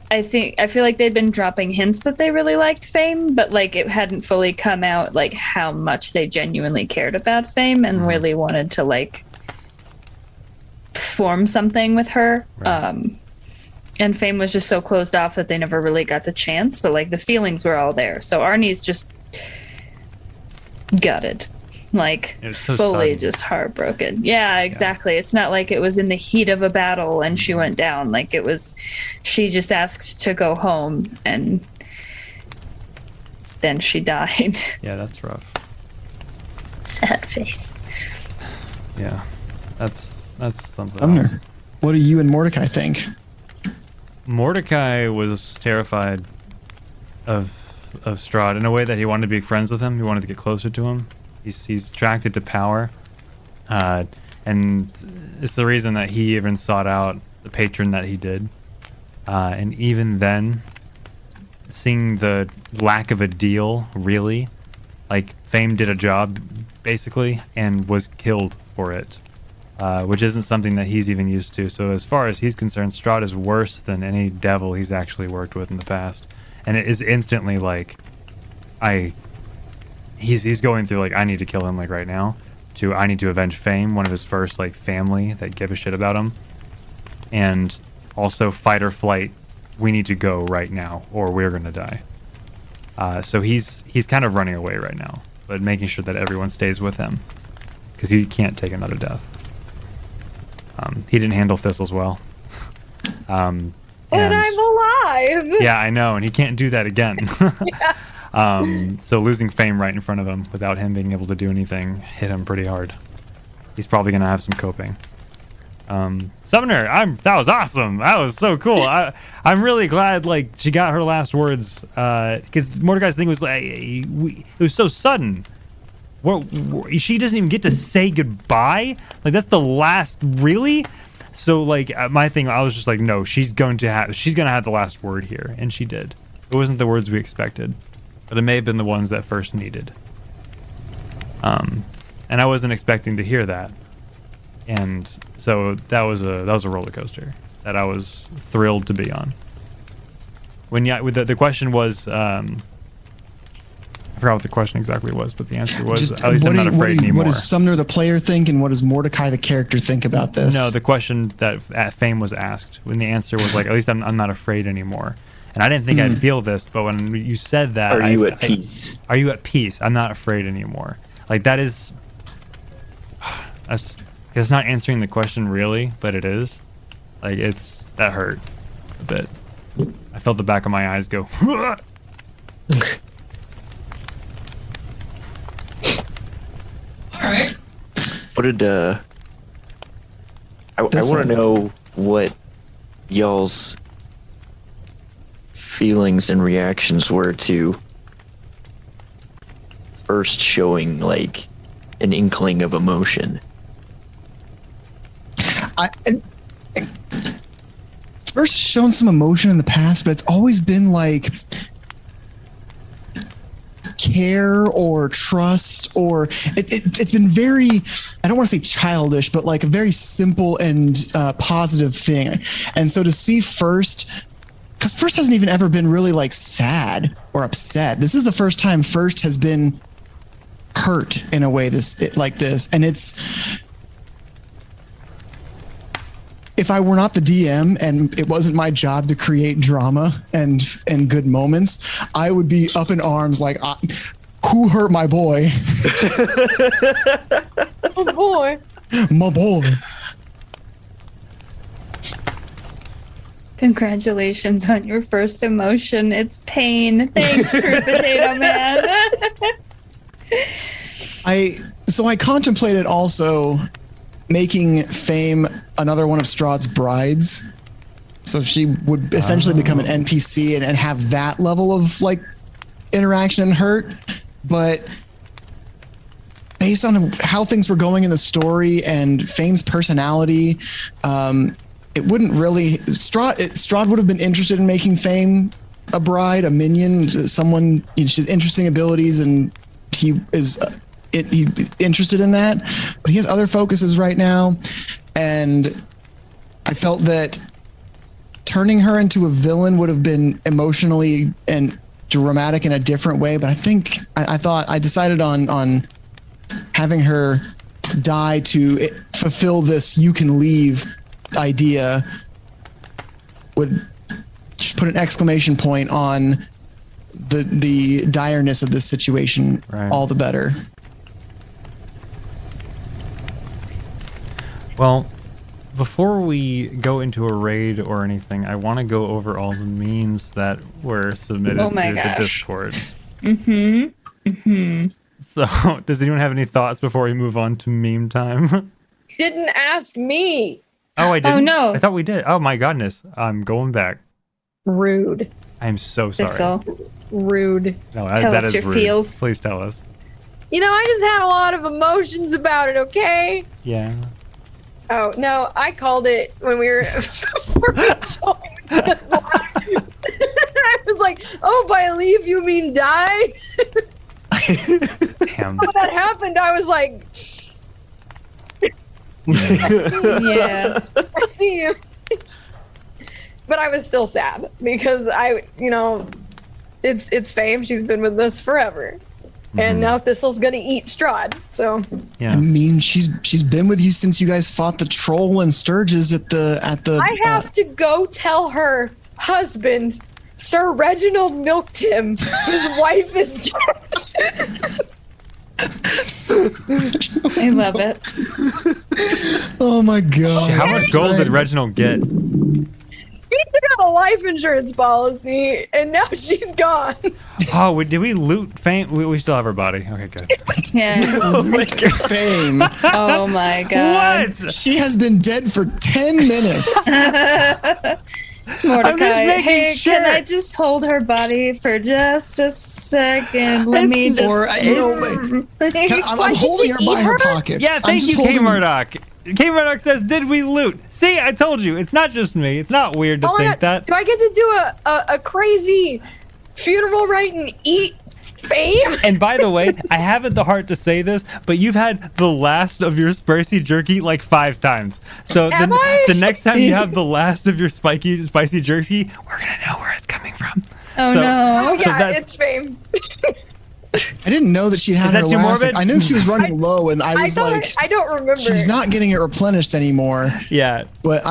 I feel like they'd been dropping hints that they really liked Fame, but like it hadn't fully come out like how much they genuinely cared about Fame and really wanted to like form something with her. Right. And Fame was just so closed off that they never really got the chance, but like the feelings were all there. So Arnie's just gutted, like
so
fully
sudden.
Just heartbroken. Yeah, exactly. Yeah. It's not like it was in the heat of a battle and she went down. Like, it was, she just asked to go home and then she died.
Yeah, that's rough.
Sad face.
Yeah, that's something
Sumner,
else.
what do you and Mordecai think?
Mordecai was terrified of Strahd in a way that he wanted to be friends with him. He wanted to get closer to him. He's attracted to power, and it's the reason that he even sought out the patron that he did. And even then, seeing the lack of a deal, really, like Fame did a job basically and was killed for it, which isn't something that he's even used to. So as far as he's concerned, Strahd is worse than any devil he's actually worked with in the past. And it is instantly like, he's going through like, I need to kill him like right now, to I need to avenge Fame, one of his first like family that give a shit about him, and also fight or flight. We need to go right now, or we're gonna die. So he's kind of running away right now, but making sure that everyone stays with him, because he can't take another death. He didn't handle Thistles well.
But I'm alive.
Yeah, I know, and he can't do that again.
Yeah.
So losing Fame right in front of him without him being able to do anything hit him pretty hard. He's probably gonna have some coping. Summoner, that was awesome. That was so cool. I'm really glad like she got her last words, because Mordecai's thing was like it was so sudden. She doesn't even get to say goodbye. Like that's the last, really. So like my thing, I was just like, no, she's gonna have the last word here, and she did. It wasn't the words we expected, but it may have been the ones that first needed. And I wasn't expecting to hear that. And so that was a roller coaster that I was thrilled to be on. The question was, I forgot what the question exactly was, but the answer was, at least I'm not afraid anymore.
What does Sumner the player think, and what does Mordecai the character think about this?
No, the question that at Fame was asked, when the answer was like, at least I'm not afraid anymore. And I didn't think I'd feel this, but when you said that,
are you at peace?
Are you at peace? I'm not afraid anymore. Like that is, it's not answering the question really, but it is. Like that hurt a bit. I felt the back of my eyes go.
All right.
What did I want to know what y'all's feelings and reactions were to first showing like an inkling of emotion.
First shown some emotion in the past, but it's always been like care or trust, or it's been very, I don't want to say childish, but like a very simple and positive thing. And so to see First, because First hasn't even ever been really like sad or upset. This is the first time First has been hurt in a way like this. And it's, if I were not the DM and it wasn't my job to create drama and good moments, I would be up in arms like, who hurt my boy?
Oh boy.
My boy.
Congratulations on your first emotion. It's pain. Thanks, Fruit Potato Man.
I contemplated also making Fame another one of Strahd's brides, so she would essentially become an NPC and have that level of like interaction and hurt. But based on how things were going in the story and Fame's personality, it wouldn't really. Strahd would have been interested in making Fame a bride, a minion, someone. She has interesting abilities, and he is. He's interested in that, but he has other focuses right now, and I felt that turning her into a villain would have been emotionally and dramatic in a different way. But I think I decided on having her die to fulfill this "you can leave" idea would just put an exclamation point on the direness of this situation. Right. All the better.
Well, before we go into a raid or anything, I want to go over all the memes that were submitted through the Discord. So, does anyone have any thoughts before we move on to meme time?
Didn't ask me.
Oh, I didn't?
Oh, no.
I thought we did. Oh, my goodness. I'm going back.
Rude.
I'm so sorry.
Thistle.
Rude.
No,
Tell
that
us
is
your
rude.
feels.
Please tell us.
You know, I just had a lot of emotions about it, okay?
Yeah.
Oh, no, I called it when we were before we joined. I was like, oh, by leave you mean die?
Damn.
When that happened, I was like,
Yeah.
I see you. But I was still sad because it's Fame. She's been with us forever. And now Thistle's gonna eat Strahd. So
Yeah.
I mean, she's been with you since you guys fought the troll and Sturges at the.
I have to go tell her husband, Sir Reginald milked him. His wife is dead.
I love it.
Oh my god!
How much gold did Reginald get?
He took out a life insurance policy, and now she's gone.
Oh, did we loot Fame? We still have her body. Okay, good.
Yeah.
Fame.
Oh my god.
What?
She has been dead for 10 minutes.
Mordecai,
making
hey,
sure.
can I just hold her body for just a second? Let me just.
Or, I'm holding her by her pockets.
Yeah,
I'm
thank
just
you, K
holding-
Murdoch. K Murdoch says, "Did we loot?" See, I told you, it's not just me. It's not weird to
Oh my
think
God.
that.
Do I get to do a crazy funeral rite and eat Fame?
And by the way, I haven't the heart to say this, but you've had the last of your spicy jerky like 5 times. So
Have I?
the next time you have the last of your spicy jerky, we're gonna know where it's coming from.
Oh
So-
no.
Oh yeah,
that's-
it's Fame.
I didn't know that she'd had
Is
her
that too
last.
morbid?
I knew she was running low, and I
I
was
thought
like,
I don't remember.
she's not getting it replenished anymore.
Yeah.
But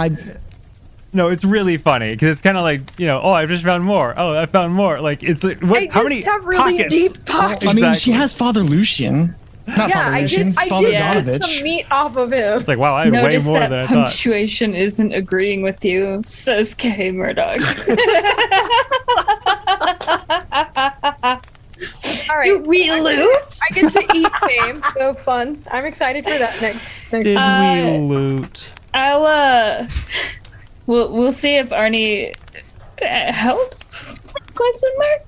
No, it's really funny because it's kind of like, oh, I've just found more. Oh, I found more. Like it's like, what?
I
how
just
many
have really
pockets?
deep pockets.
I mean, she
Exactly.
has Father Lucian. Not
Yeah,
Father
I
Lucian.
did
Father
get
Donovich.
some meat off of him.
It's like, wow, I had way
Notice
more
that
than I thought.
punctuation isn't agreeing with you, says K Murdoch.
All right,
Do we loot?
I get to eat Fame, so fun. I'm excited for that next
Did
week.
we loot?
I'll we'll see if Arnie helps? Question mark.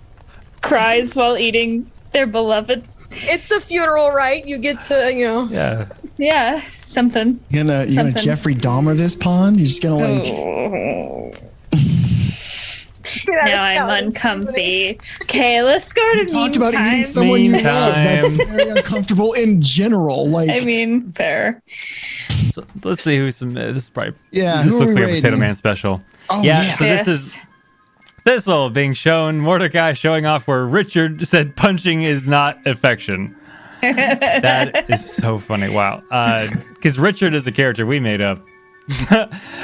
Cries while eating their beloved.
It's a funeral, right? You get to,
Yeah.
Yeah, something.
You gonna
Something.
Jeffrey Dahmer this pond? You're just gonna like.
Oh.
Yeah,
Now
that's
I'm
how it's
uncomfy. Okay, let's go to
Talked about
meantime.
eating someone you love. That's
Meantime.
very uncomfortable in general. Like,
I mean, fair.
So, let's see who's some. This is probably.
Yeah,
This
who are
looks
we
like a Potato
rating?
Man special.
Oh,
yeah.
yeah.
So this is Thistle being shown. Mordecai showing off where Richard said punching is not affection. That is so funny. Wow. Because Richard is a character we made up.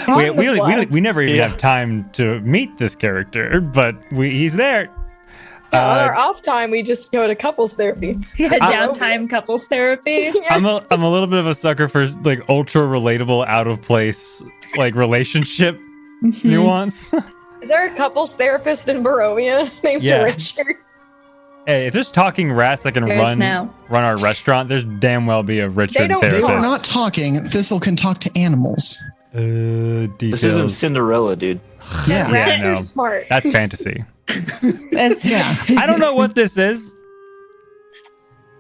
we never even have time to meet this character, but he's there.
on our off time, we just go to couples therapy.
Yeah, downtime couples therapy.
I'm a little bit of a sucker for like ultra relatable, out of place like relationship nuance.
Is there a couples therapist in Barovia named
Yeah.
Richard?
Hey, if there's talking rats that can
There is
run
now.
our restaurant, there's damn well be a Richard
don't
They
therapist.
are not talking. Thistle can talk to animals.
Details.
This isn't Cinderella, dude.
Yeah.
Yeah,
Rats
no.
are smart.
That's fantasy.
That's
Yeah.
I don't know what this is,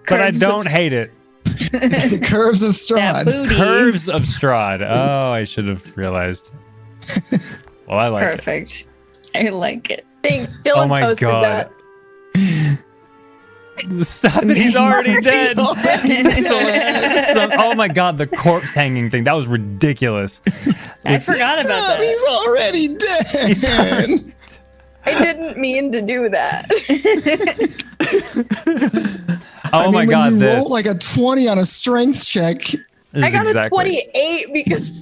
but I
Curves
don't
of-
hate it.
It's the curves of
that
Strahd.
booty.
Curves of Strahd. Oh, I should have realized. Well, I like it.
Perfect. I like it.
Thanks. Dylan
Oh my
posted
God.
that.
Stop it, he's already dead.
He's already dead.
Oh my god, the corpse hanging thing. That was ridiculous.
I forgot about
Stop,
that.
he's already dead.
I didn't mean to do that.
Oh
I mean,
my
when
god,
you
this.
roll like a 20 on a strength check.
This
I got
is
a 28 because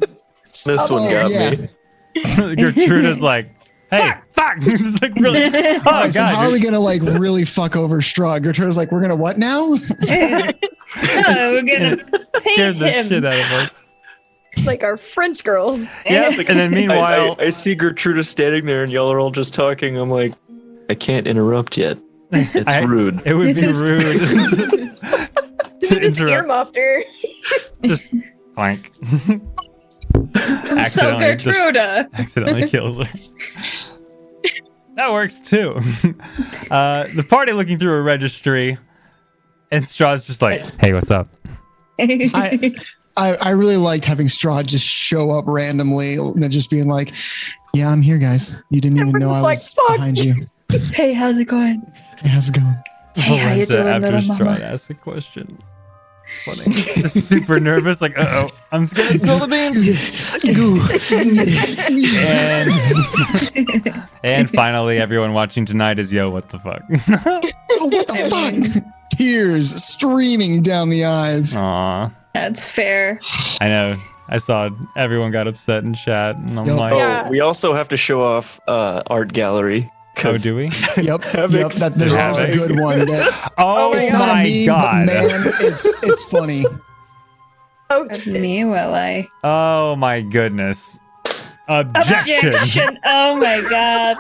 This one got
yeah.
me.
Gertruda's like, hey, fuck. It's like really. Oh my
So how are
god.
we gonna like really fuck over Strahd? Gertruda's like, we're gonna what now?
No, we're gonna
Scared
paint
the
him.
shit out of us.
like our French girls.
Yeah, and then meanwhile,
I see Gertruda standing there and y'all are all just talking. I'm like, I can't interrupt yet. It's rude.
It would be
It's
rude.
You just earmuffed her.
Just clank.
So Gertruda.
Accidentally kills her. That works too. The party looking through a registry, and Strahd's just like, "Hey, what's up?"
I really liked having Strahd just show up randomly and just being like, "Yeah, I'm here, guys. You didn't even know I was behind you.
Hey, how's it going?
Hey, how's it going?"
Hey, how you doing,
after
little mama?
Strahd asks a question. Funny. Just super nervous, like, I'm gonna spill the beans. and finally, everyone watching tonight is, yo, what the fuck?
Oh, what the fuck? Tears streaming down the eyes.
Aw.
That's fair.
I know. I saw everyone got upset in chat, and I'm like,
Oh, we also have to show off art gallery.
oh, do we?
Yep. There's a good one.
Oh
It's
my
not a meme,
god.
but man, it's funny.
That's me, will I?
Oh my goodness. Objection.
Oh my god.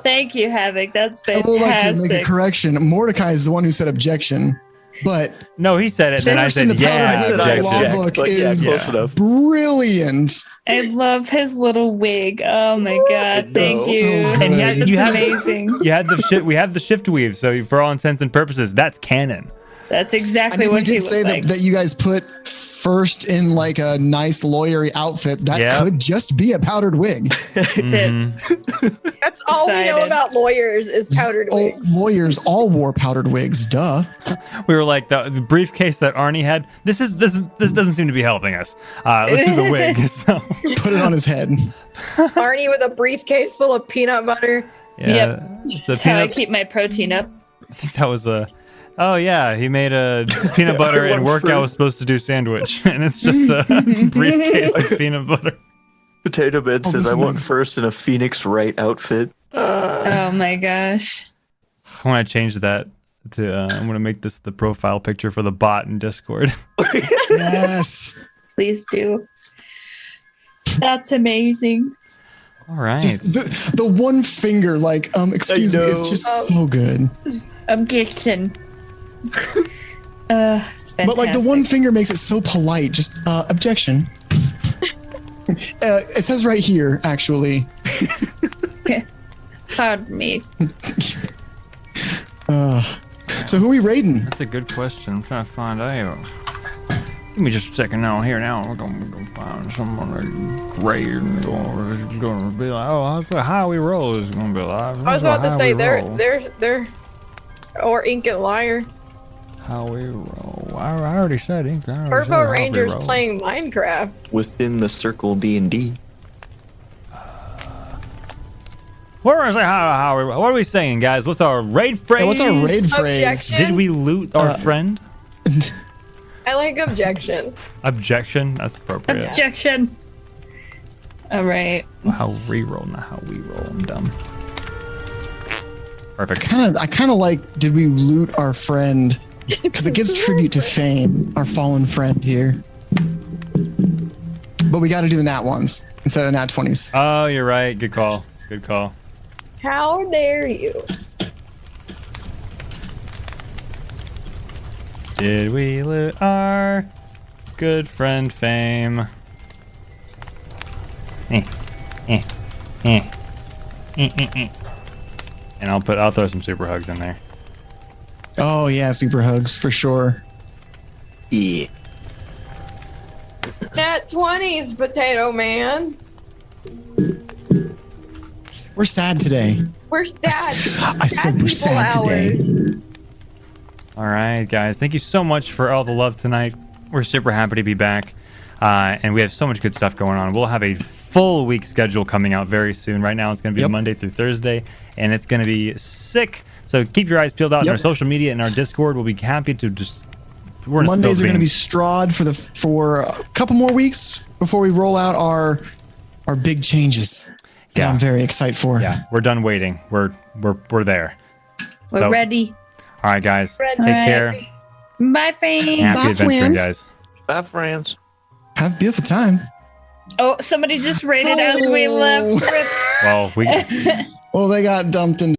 Thank you, Havoc. That's
I would like to
fantastic.
make a correction. Mordecai is the one who said objection, but
No, he said it, then I
first in
said,
the
yeah,
Powdered Wig law
objection.
book
But yeah,
is
close enough.
brilliant.
I love his little wig. Oh my god. Thank
So
you.
good.
And
That's
you had
amazing.
You had the shift. We have the shift weave, so for all intents and purposes, that's canon.
That's
I
exactly
mean, we
what he
did
looked
say
like.
that you guys put first in like a nice lawyery outfit. That
Yep.
could just be a powdered wig.
That's it.
That's all we know
Decided.
about lawyers is powdered wigs.
Lawyers all wore powdered wigs. Duh.
We were like the briefcase that Arnie had. This doesn't seem to be helping us. Let's do the wig. So
Put it on his head.
Arnie with a briefcase full of peanut butter.
yeah,
Yep.
the
That's how I
peanut.
keep my protein up.
I think that was a. Oh yeah, he made a peanut butter and workout was supposed to do sandwich, and it's just a briefcase with peanut butter.
Potato Man says, I want first in a Phoenix Wright outfit.
Oh my gosh.
I want to change that to. I'm gonna make this the profile picture for the bot in Discord.
Yes.
Please do. That's amazing.
All right.
Just the one finger, like, excuse me, it's just so good.
Objection.
But like the one finger makes it so polite. Just objection. It says right here, actually.
Pardon me.
So who are we raiding?
That's a good question. I'm trying to find out. Give me just a second now. Here now, we're gonna find someone great and gonna be like, oh, how we roll is gonna be like.
I was about to say they're or Ink and Liar.
How we roll. I already said Ink.
Purple Ranger's playing Minecraft.
Within the circle D&D.
What is it? How we roll? What are we saying, guys? What's our raid phrase?
Yeah, what's our raid phrase?
Objection.
Did we loot our friend?
I like objection.
Objection. That's appropriate.
Objection. All right.
How we roll, not how we roll. I'm dumb. Perfect.
I kind of like, did we loot our friend? Because it gives tribute to Fame, our fallen friend here. But we got to do the nat ones instead of the nat 20s.
Oh, you're right. Good call. Good call.
How dare you?
Did we loot our good friend Fame? And I'll throw some super hugs in there.
Oh yeah, super hugs for sure.
Yeah.
Nat 20s, Potato Man.
We're sad today.
We're sad.
I said we're sad today.
All right, guys. Thank you so much for all the love tonight. We're super happy to be back. And we have so much good stuff going on. We'll have a full week schedule coming out very soon. Right now, it's going to be Monday through Thursday, and it's going to be sick. So keep your eyes peeled out on our social media and our Discord. We'll be happy to just...
Mondays are going to be Strahd for a couple more weeks before we roll out our big changes. Yeah, I'm very excited for.
Yeah, we're done waiting. We're there.
We're ready.
All right, guys.
Ready.
Take care.
Bye, friends.
Happy adventuring, guys.
Bye, friends.
Have a beautiful time.
Oh, somebody just raided as we left.
Well,
well, they got dumped into